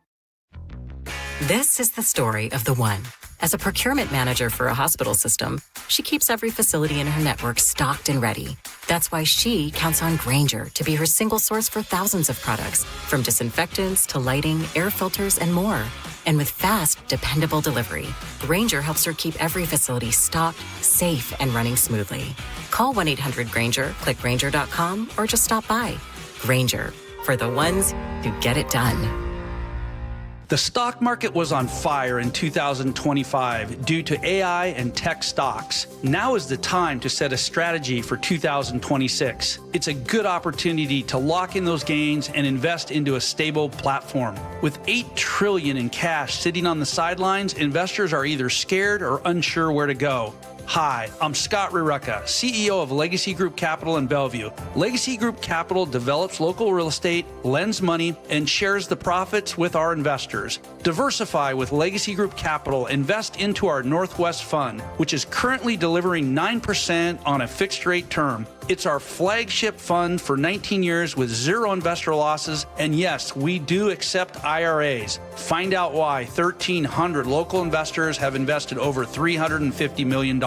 This is the story of the one. As a procurement manager for a hospital system, she keeps every facility in her network stocked and ready. That's why she counts on Grainger to be her single source for thousands of products, from disinfectants to lighting, air filters, and more. And with fast, dependable delivery, Grainger helps her keep every facility stocked, safe, and running smoothly. Call 1-800-GRAINGER, click Grainger.com, or just stop by. Grainger, for the ones who get it done. The stock market was on fire in 2025 due to AI and tech stocks. Now is the time to set a strategy for 2026. It's a good opportunity to lock in those gains and invest into a stable platform. With $8 trillion in cash sitting on the sidelines, investors are either scared or unsure where to go. Hi, I'm Scott Rurecka, CEO of Legacy Group Capital in Bellevue. Legacy Group Capital develops local real estate, lends money, and shares the profits with our investors. Diversify with Legacy Group Capital. Invest into our Northwest Fund, which is currently delivering 9% on a fixed rate term. It's our flagship fund for 19 years with zero investor losses. And yes, we do accept IRAs. Find out why 1,300 local investors have invested over $350 million.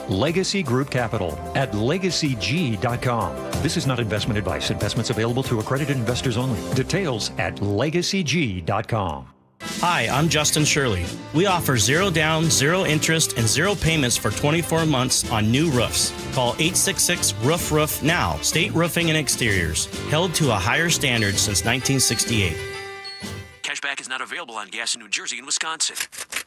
Legacy Group Capital at legacyg.com. This is not investment advice. Investments available to accredited investors only. Details at legacyg.com. Hi, I'm Justin Shirley. We offer zero down, zero interest, and zero payments for 24 months on new roofs. Call 866-ROOF-ROOF now. State Roofing and Exteriors. Held to a higher standard since 1968. Cashback is not available on gas in New Jersey and Wisconsin.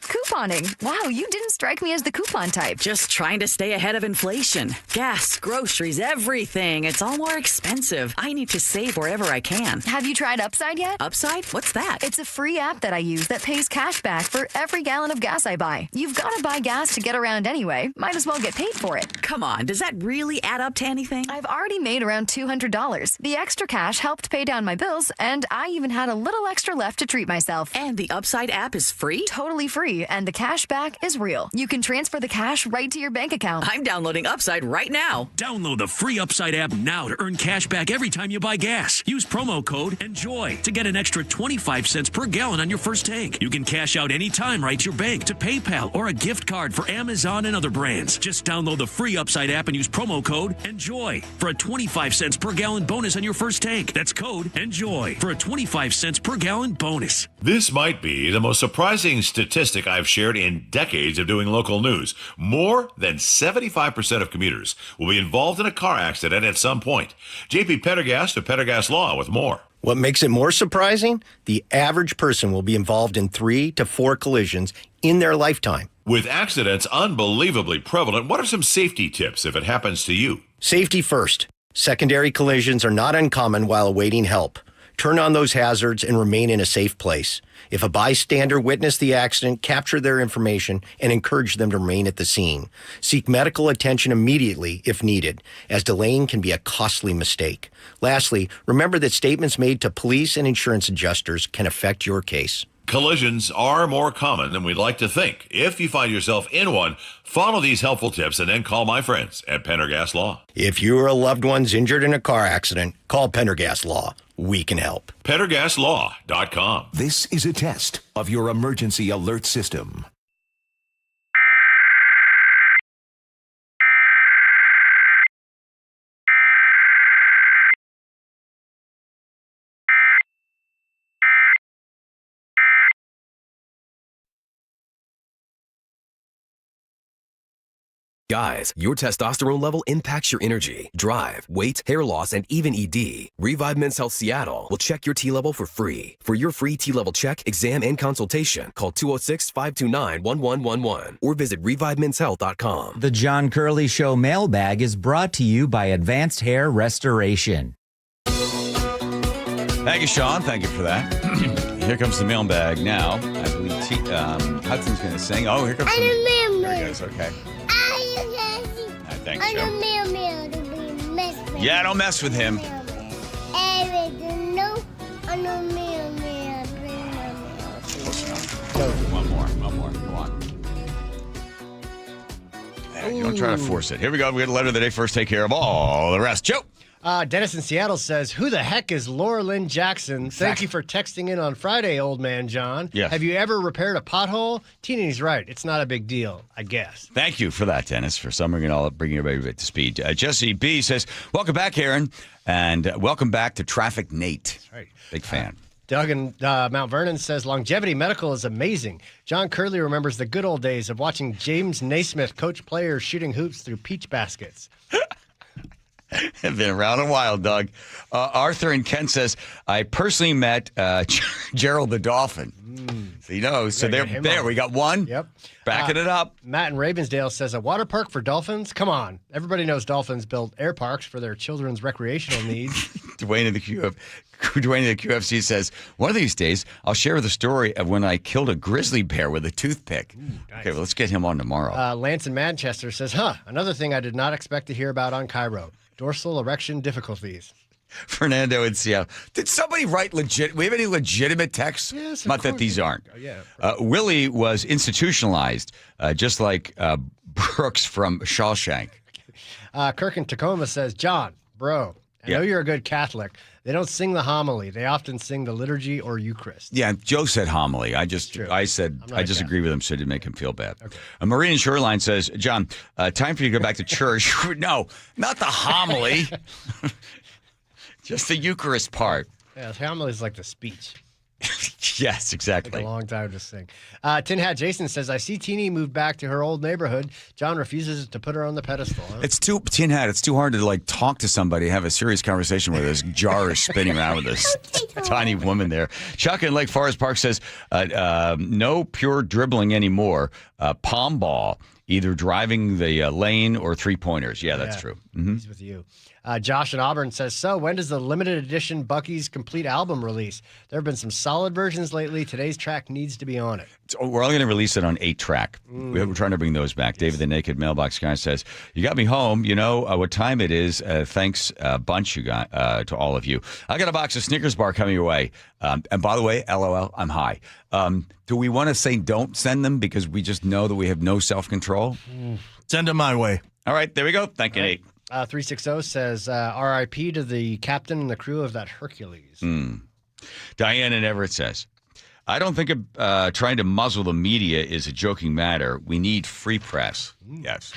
Couponing. Wow, you didn't strike me as the coupon type. Just trying to stay ahead of inflation. Gas, groceries, everything. It's all more expensive. I need to save wherever I can. Have you tried Upside yet? Upside? What's that? It's a free app that I use that pays cash back for every gallon of gas I buy. You've got to buy gas to get around anyway. Might as well get paid for it. Come on, does that really add up to anything? I've already made around $200. The extra cash helped pay down my bills, and I even had a little extra left to treat myself. And the Upside app is free? Totally free, and the cash back is real. You can transfer the cash right to your bank account. I'm downloading Upside right now. Download the free Upside app now to earn cash back every time you buy gas. Use promo code ENJOY to get an extra 25 cents per gallon on your first tank. You can cash out anytime right to your bank, to PayPal, or a gift card for Amazon and other brands. Just download the free Upside app and use promo code ENJOY for a 25 cents per gallon bonus on your first tank. That's code ENJOY for a 25 cents per gallon bonus. This might be the most surprising statistic I've shared in decades of doing local news. More than 75% of commuters will be involved in a car accident at some point. JP Pendergast of Pendergast Law with more. What makes it more surprising? The average person will be involved in 3 to 4 collisions in their lifetime. With accidents unbelievably prevalent, what are some safety tips if it happens to you? Safety first. Secondary collisions are not uncommon while awaiting help. Turn on those hazards and remain in a safe place. If a bystander witnessed the accident, capture their information and encourage them to remain at the scene. Seek medical attention immediately if needed, as delaying can be a costly mistake. Lastly, remember that statements made to police and insurance adjusters can affect your case. Collisions are more common than we'd like to think. If you find yourself in one, follow these helpful tips and then call my friends at Pendergast Law. If you or a loved one's injured in a car accident, call Pendergast Law. We can help. PendergastLaw.com. This is a test of your emergency alert system. Guys, your testosterone level impacts your energy, drive, weight, hair loss, and even ED. Revive Men's Health Seattle will check your T level for free. For your free T level check, exam, and consultation, call 206-529-1111 or visit ReviveMen'sHealth.com. The John Curley Show mailbag is brought to you by Advanced Hair Restoration. Thank you, Sean. Thank you for that. Here comes the mailbag now. I believe Hudson's going to sing. Oh, here comes the mailbag. There he goes. Okay. Thanks, Joe. Yeah, don't mess with him. One more. Come on. You don't try to force it. Here we go. We got a letter of the day. First, take care of all the rest. Joe. Dennis in Seattle says, who the heck is Laura Lynn Jackson? Thank you for texting in on Friday, old man John. Yes. Have you ever repaired a pothole? Teeny's right. It's not a big deal, I guess. Thank you for that, Dennis, for summing it all up, bringing everybody up to speed. Jesse B. says, welcome back, Aaron, and welcome back to Traffic Nate. That's right. Big fan. Doug in Mount Vernon says, longevity medical is amazing. John Curley remembers the good old days of watching James Naismith coach players shooting hoops through peach baskets. Have been around a while, Doug. Arthur in Kent says, I personally met Gerald the Dolphin. So he knows. So there, we got one. Yep. Backing it up. Matt in Ravensdale says, a water park for dolphins? Come on. Everybody knows dolphins build air parks for their children's recreational needs. Dwayne in the QFC says, one of these days, I'll share the story of when I killed a grizzly bear with a toothpick. Nice. Okay, well, let's get him on tomorrow. Lance in Manchester says, another thing I did not expect to hear about on KIRO. Dorsal erection difficulties. Fernando in Seattle. Did somebody write legit? We have any legitimate texts? Yes, not that these aren't. Oh, yeah. Willie was institutionalized, just like Brooks from Shawshank. Kirk in Tacoma says, John, bro, I know you're a good Catholic. They don't sing the homily. They often sing the liturgy or Eucharist. Yeah, Joe said homily. I just agree with him, so it didn't make him feel bad. Okay. Maria in Shoreline says, John, time for you to go back to church. No, not the homily. Just the Eucharist part. Yeah, the homily is like the speech. Yes, exactly. Take a long time to sing. Tin Hat Jason says, I see Teeny move back to her old neighborhood. John refuses to put her on the pedestal. Huh? It's Tin Hat. It's too hard to talk to somebody, have a serious conversation where this jar is spinning around with this tiny woman there. Chuck in Lake Forest Park says, no pure dribbling anymore. Palm ball, either driving the lane or 3-pointers. Yeah, that's true. Mm-hmm. He's with you. Josh in Auburn says, so when does the limited edition Bucky's complete album release? There have been some solid versions lately. Today's track needs to be on it. We're only going to release it on 8-track. We're trying to bring those back. Yes. David the Naked Mailbox Guy says, you got me home. You know what time it is. Thanks a bunch, you got, to all of you. I got a box of Snickers bar coming your way. And by the way, LOL, I'm high. Do we want to say don't send them because we just know that we have no self-control? Send them my way. All right, there we go. Thank you, Nate. 360 says, R.I.P. to the captain and the crew of that Hercules. Diane in Everett says, I don't think trying to muzzle the media is a joking matter. We need free press. Yes.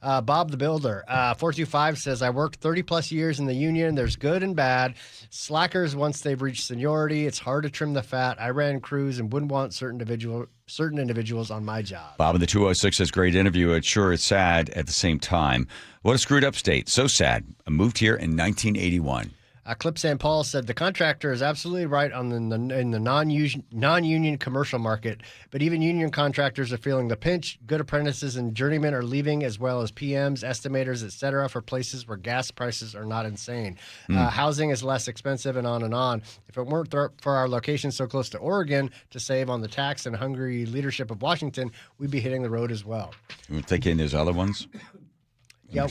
Bob the Builder, 425 says, I worked 30-plus years in the union. There's good and bad. Slackers, once they've reached seniority, it's hard to trim the fat. I ran crews and wouldn't want certain individuals on my job. Bob in the 206 says, great interview. It's sad at the same time. What a screwed up state. So sad. I moved here in 1981. Clip St. Paul said the contractor is absolutely right in the non-union commercial market, but even union contractors are feeling the pinch. Good apprentices and journeymen are leaving, as well as PMs, estimators, etc., for places where gas prices are not insane. Housing is less expensive, and on and on. If it weren't for our location so close to Oregon to save on the tax and hungry leadership of Washington, we'd be hitting the road as well. You want to take in those other ones? Yeah,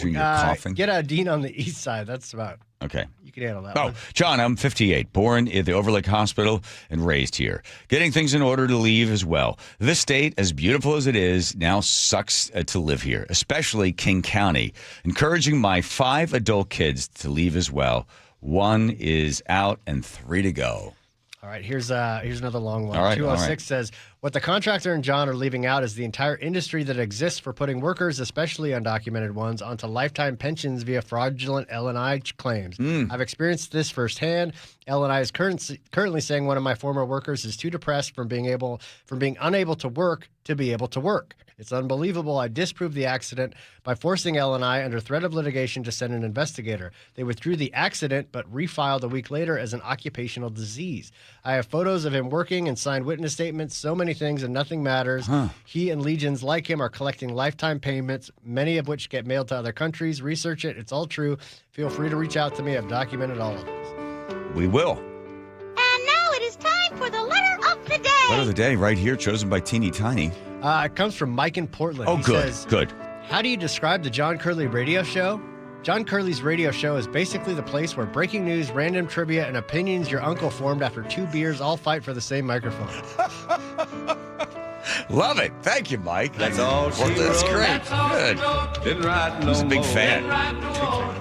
get a Dean on the east side. That's about. Okay. You can handle that one. John, I'm 58, born at the Overlake Hospital and raised here. Getting things in order to leave as well. This state, as beautiful as it is, now sucks to live here, especially King County. Encouraging my 5 adult kids to leave as well. 1 is out and 3 to go. All right, here's another long one. All right, 206 says, what the contractor and John are leaving out is the entire industry that exists for putting workers, especially undocumented ones, onto lifetime pensions via fraudulent L&I claims. I've experienced this firsthand. L&I is currently saying one of my former workers is too depressed from being unable to work to be able to work. It's unbelievable. I disproved the accident by forcing L&I under threat of litigation to send an investigator. They withdrew the accident, but refiled a week later as an occupational disease. I have photos of him working and signed witness statements, so many things, and nothing matters. He and legions like him are collecting lifetime payments, many of which get mailed to other countries. Research it. It's all true. Feel free to reach out to me. I've documented all of this. We will. And now it is time for the letter of the day. Letter of the day right here, chosen by Teeny Tiny. It comes from Mike in Portland. Oh, he good, says, good. How do you describe the John Curley radio show? John Curley's radio show is basically the place where breaking news, random trivia, and opinions your uncle formed after 2 beers all fight for the same microphone. Love it. Thank you, Mike. That's all she That's wrote. great. That's all Good. she wrote. Didn't write no Who's a big more. fan? Didn't write no more.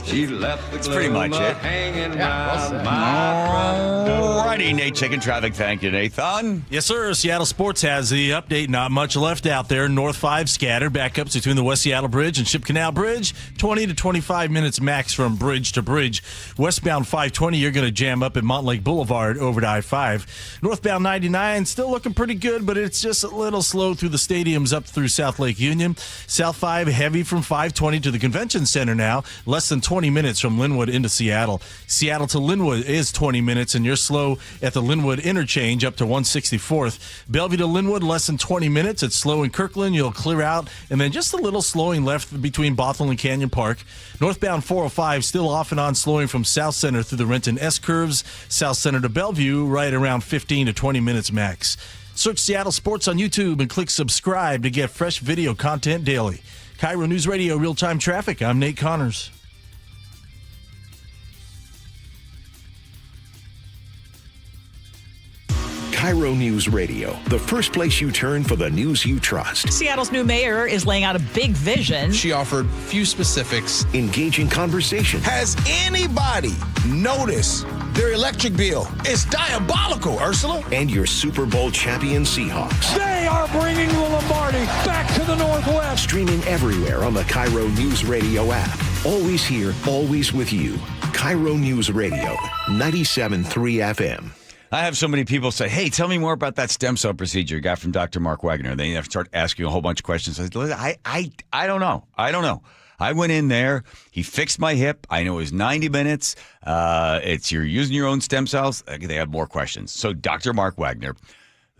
She left the That's pretty much it. hanging well round my Alrighty, Nate, checking traffic. Thank you, Nathan. Yes, sir. Seattle Sports has the update. Not much left out there. North 5 scattered. Backups between the West Seattle Bridge and Ship Canal Bridge. 20 to 25 minutes max from bridge to bridge. Westbound 520, you're going to jam up at Montlake Boulevard over to I-5. Northbound 99, still looking pretty good, but it's just a little slow through the stadiums up through South Lake Union. South 5 heavy from 520 to the Convention Center now. Less than 20 minutes from Linwood into Seattle. Seattle to Linwood is 20 minutes, and you're slow at the Linwood interchange up to 164th. Bellevue to Linwood, less than 20 minutes. It's slow in Kirkland. You'll clear out, and then just a little slowing left between Bothell and Canyon Park. Northbound 405 still off and on slowing from South Center through the Renton S-curves. South Center to Bellevue right around 15 to 20 minutes max. Search Seattle Sports on YouTube and click subscribe to get fresh video content daily. KIRO News Radio Real-Time Traffic. I'm Nate Connors. KIRO News Radio, the first place you turn for the news you trust. Seattle's new mayor is laying out a big vision. She offered few specifics. Engaging conversation. Has anybody noticed their electric bill? It's diabolical, Ursula. And your Super Bowl champion Seahawks. They are bringing the Lombardi back to the Northwest. Streaming everywhere on the KIRO News Radio app. Always here, always with you. KIRO News Radio, 97.3 FM. I have so many people say, hey, tell me more about that stem cell procedure you got from Dr. Mark Wagner. They start asking a whole bunch of questions. I said, I don't know. I went in there. He fixed my hip. I know it was 90 minutes. You're using your own stem cells. They have more questions. So Dr. Mark Wagner,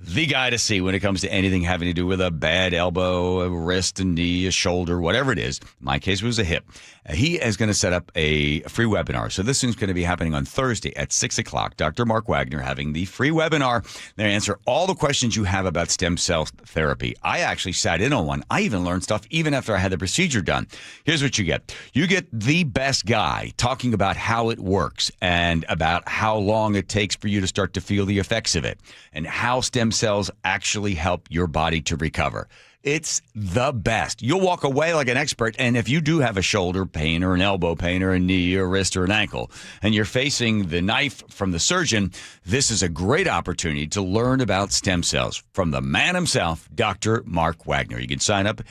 the guy to see when it comes to anything having to do with a bad elbow, a wrist, a knee, a shoulder, whatever it is. In my case, it was a hip. He is going to set up a free webinar. So this thing's going to be happening on Thursday at 6 o'clock. Dr. Mark Wagner having the free webinar. They answer all the questions you have about stem cell therapy. I actually sat in on one. I even learned stuff even after I had the procedure done. Here's what you get. You get the best guy talking about how it works and about how long it takes for you to start to feel the effects of it and how stem cells actually help your body to recover. It's the best. You'll walk away like an expert, and if you do have a shoulder pain or an elbow pain or a knee or a wrist or an ankle, and you're facing the knife from the surgeon, this is a great opportunity to learn about stem cells from the man himself, Dr. Mark Wagner. You can sign up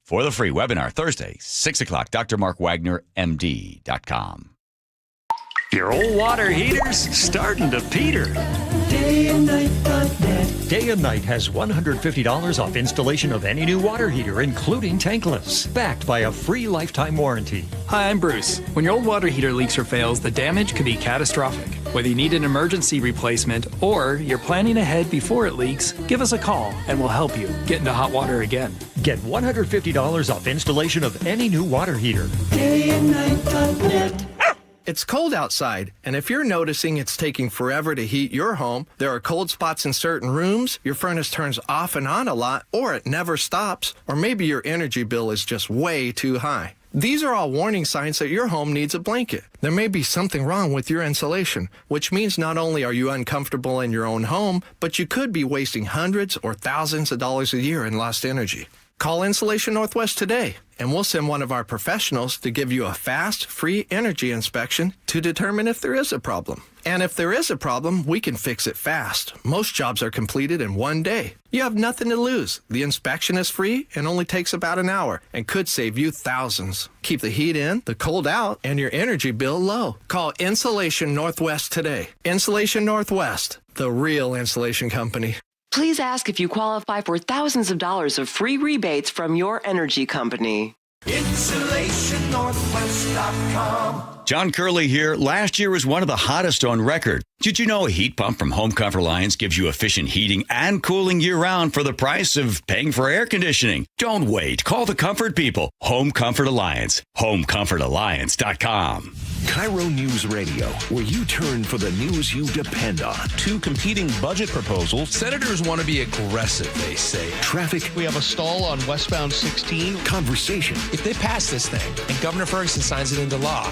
for the free webinar Thursday, 6 o'clock, drmarkwagnermd.com. Your old water heater's starting to peter. Day and Night has $150 off installation of any new water heater, including tankless, backed by a free lifetime warranty. Hi, I'm Bruce. When your old water heater leaks or fails, the damage could be catastrophic. Whether you need an emergency replacement or you're planning ahead before it leaks, give us a call and we'll help you get into hot water again. Get $150 off installation of any new water heater. DayandNight.net. It's cold outside, and if you're noticing it's taking forever to heat your home, there are cold spots in certain rooms, your furnace turns off and on a lot, or it never stops, or maybe your energy bill is just way too high. These are all warning signs that your home needs a blanket. There may be something wrong with your insulation, which means not only are you uncomfortable in your own home, but you could be wasting hundreds or thousands of dollars a year in lost energy. Call Insulation Northwest today, and we'll send one of our professionals to give you a fast, free energy inspection to determine if there is a problem. And if there is a problem, we can fix it fast. Most jobs are completed in one day. You have nothing to lose. The inspection is free and only takes about an hour and could save you thousands. Keep the heat in, the cold out, and your energy bill low. Call Insulation Northwest today. Insulation Northwest, the real insulation company. Please ask if you qualify for thousands of dollars of free rebates from your energy company. InsulationNorthwest.com. John Curley here. Last year was one of the hottest on record. Did you know a heat pump from Home Comfort Alliance gives you efficient heating and cooling year-round for the price of paying for air conditioning? Don't wait. Call the comfort people. Home Comfort Alliance. HomeComfortAlliance.com. KIRO News Radio, where you turn for the news you depend on. Two competing budget proposals. Senators want to be aggressive, they say. Traffic. We have a stall on westbound 16. Conversation. If they pass this thing and Governor Ferguson signs it into law,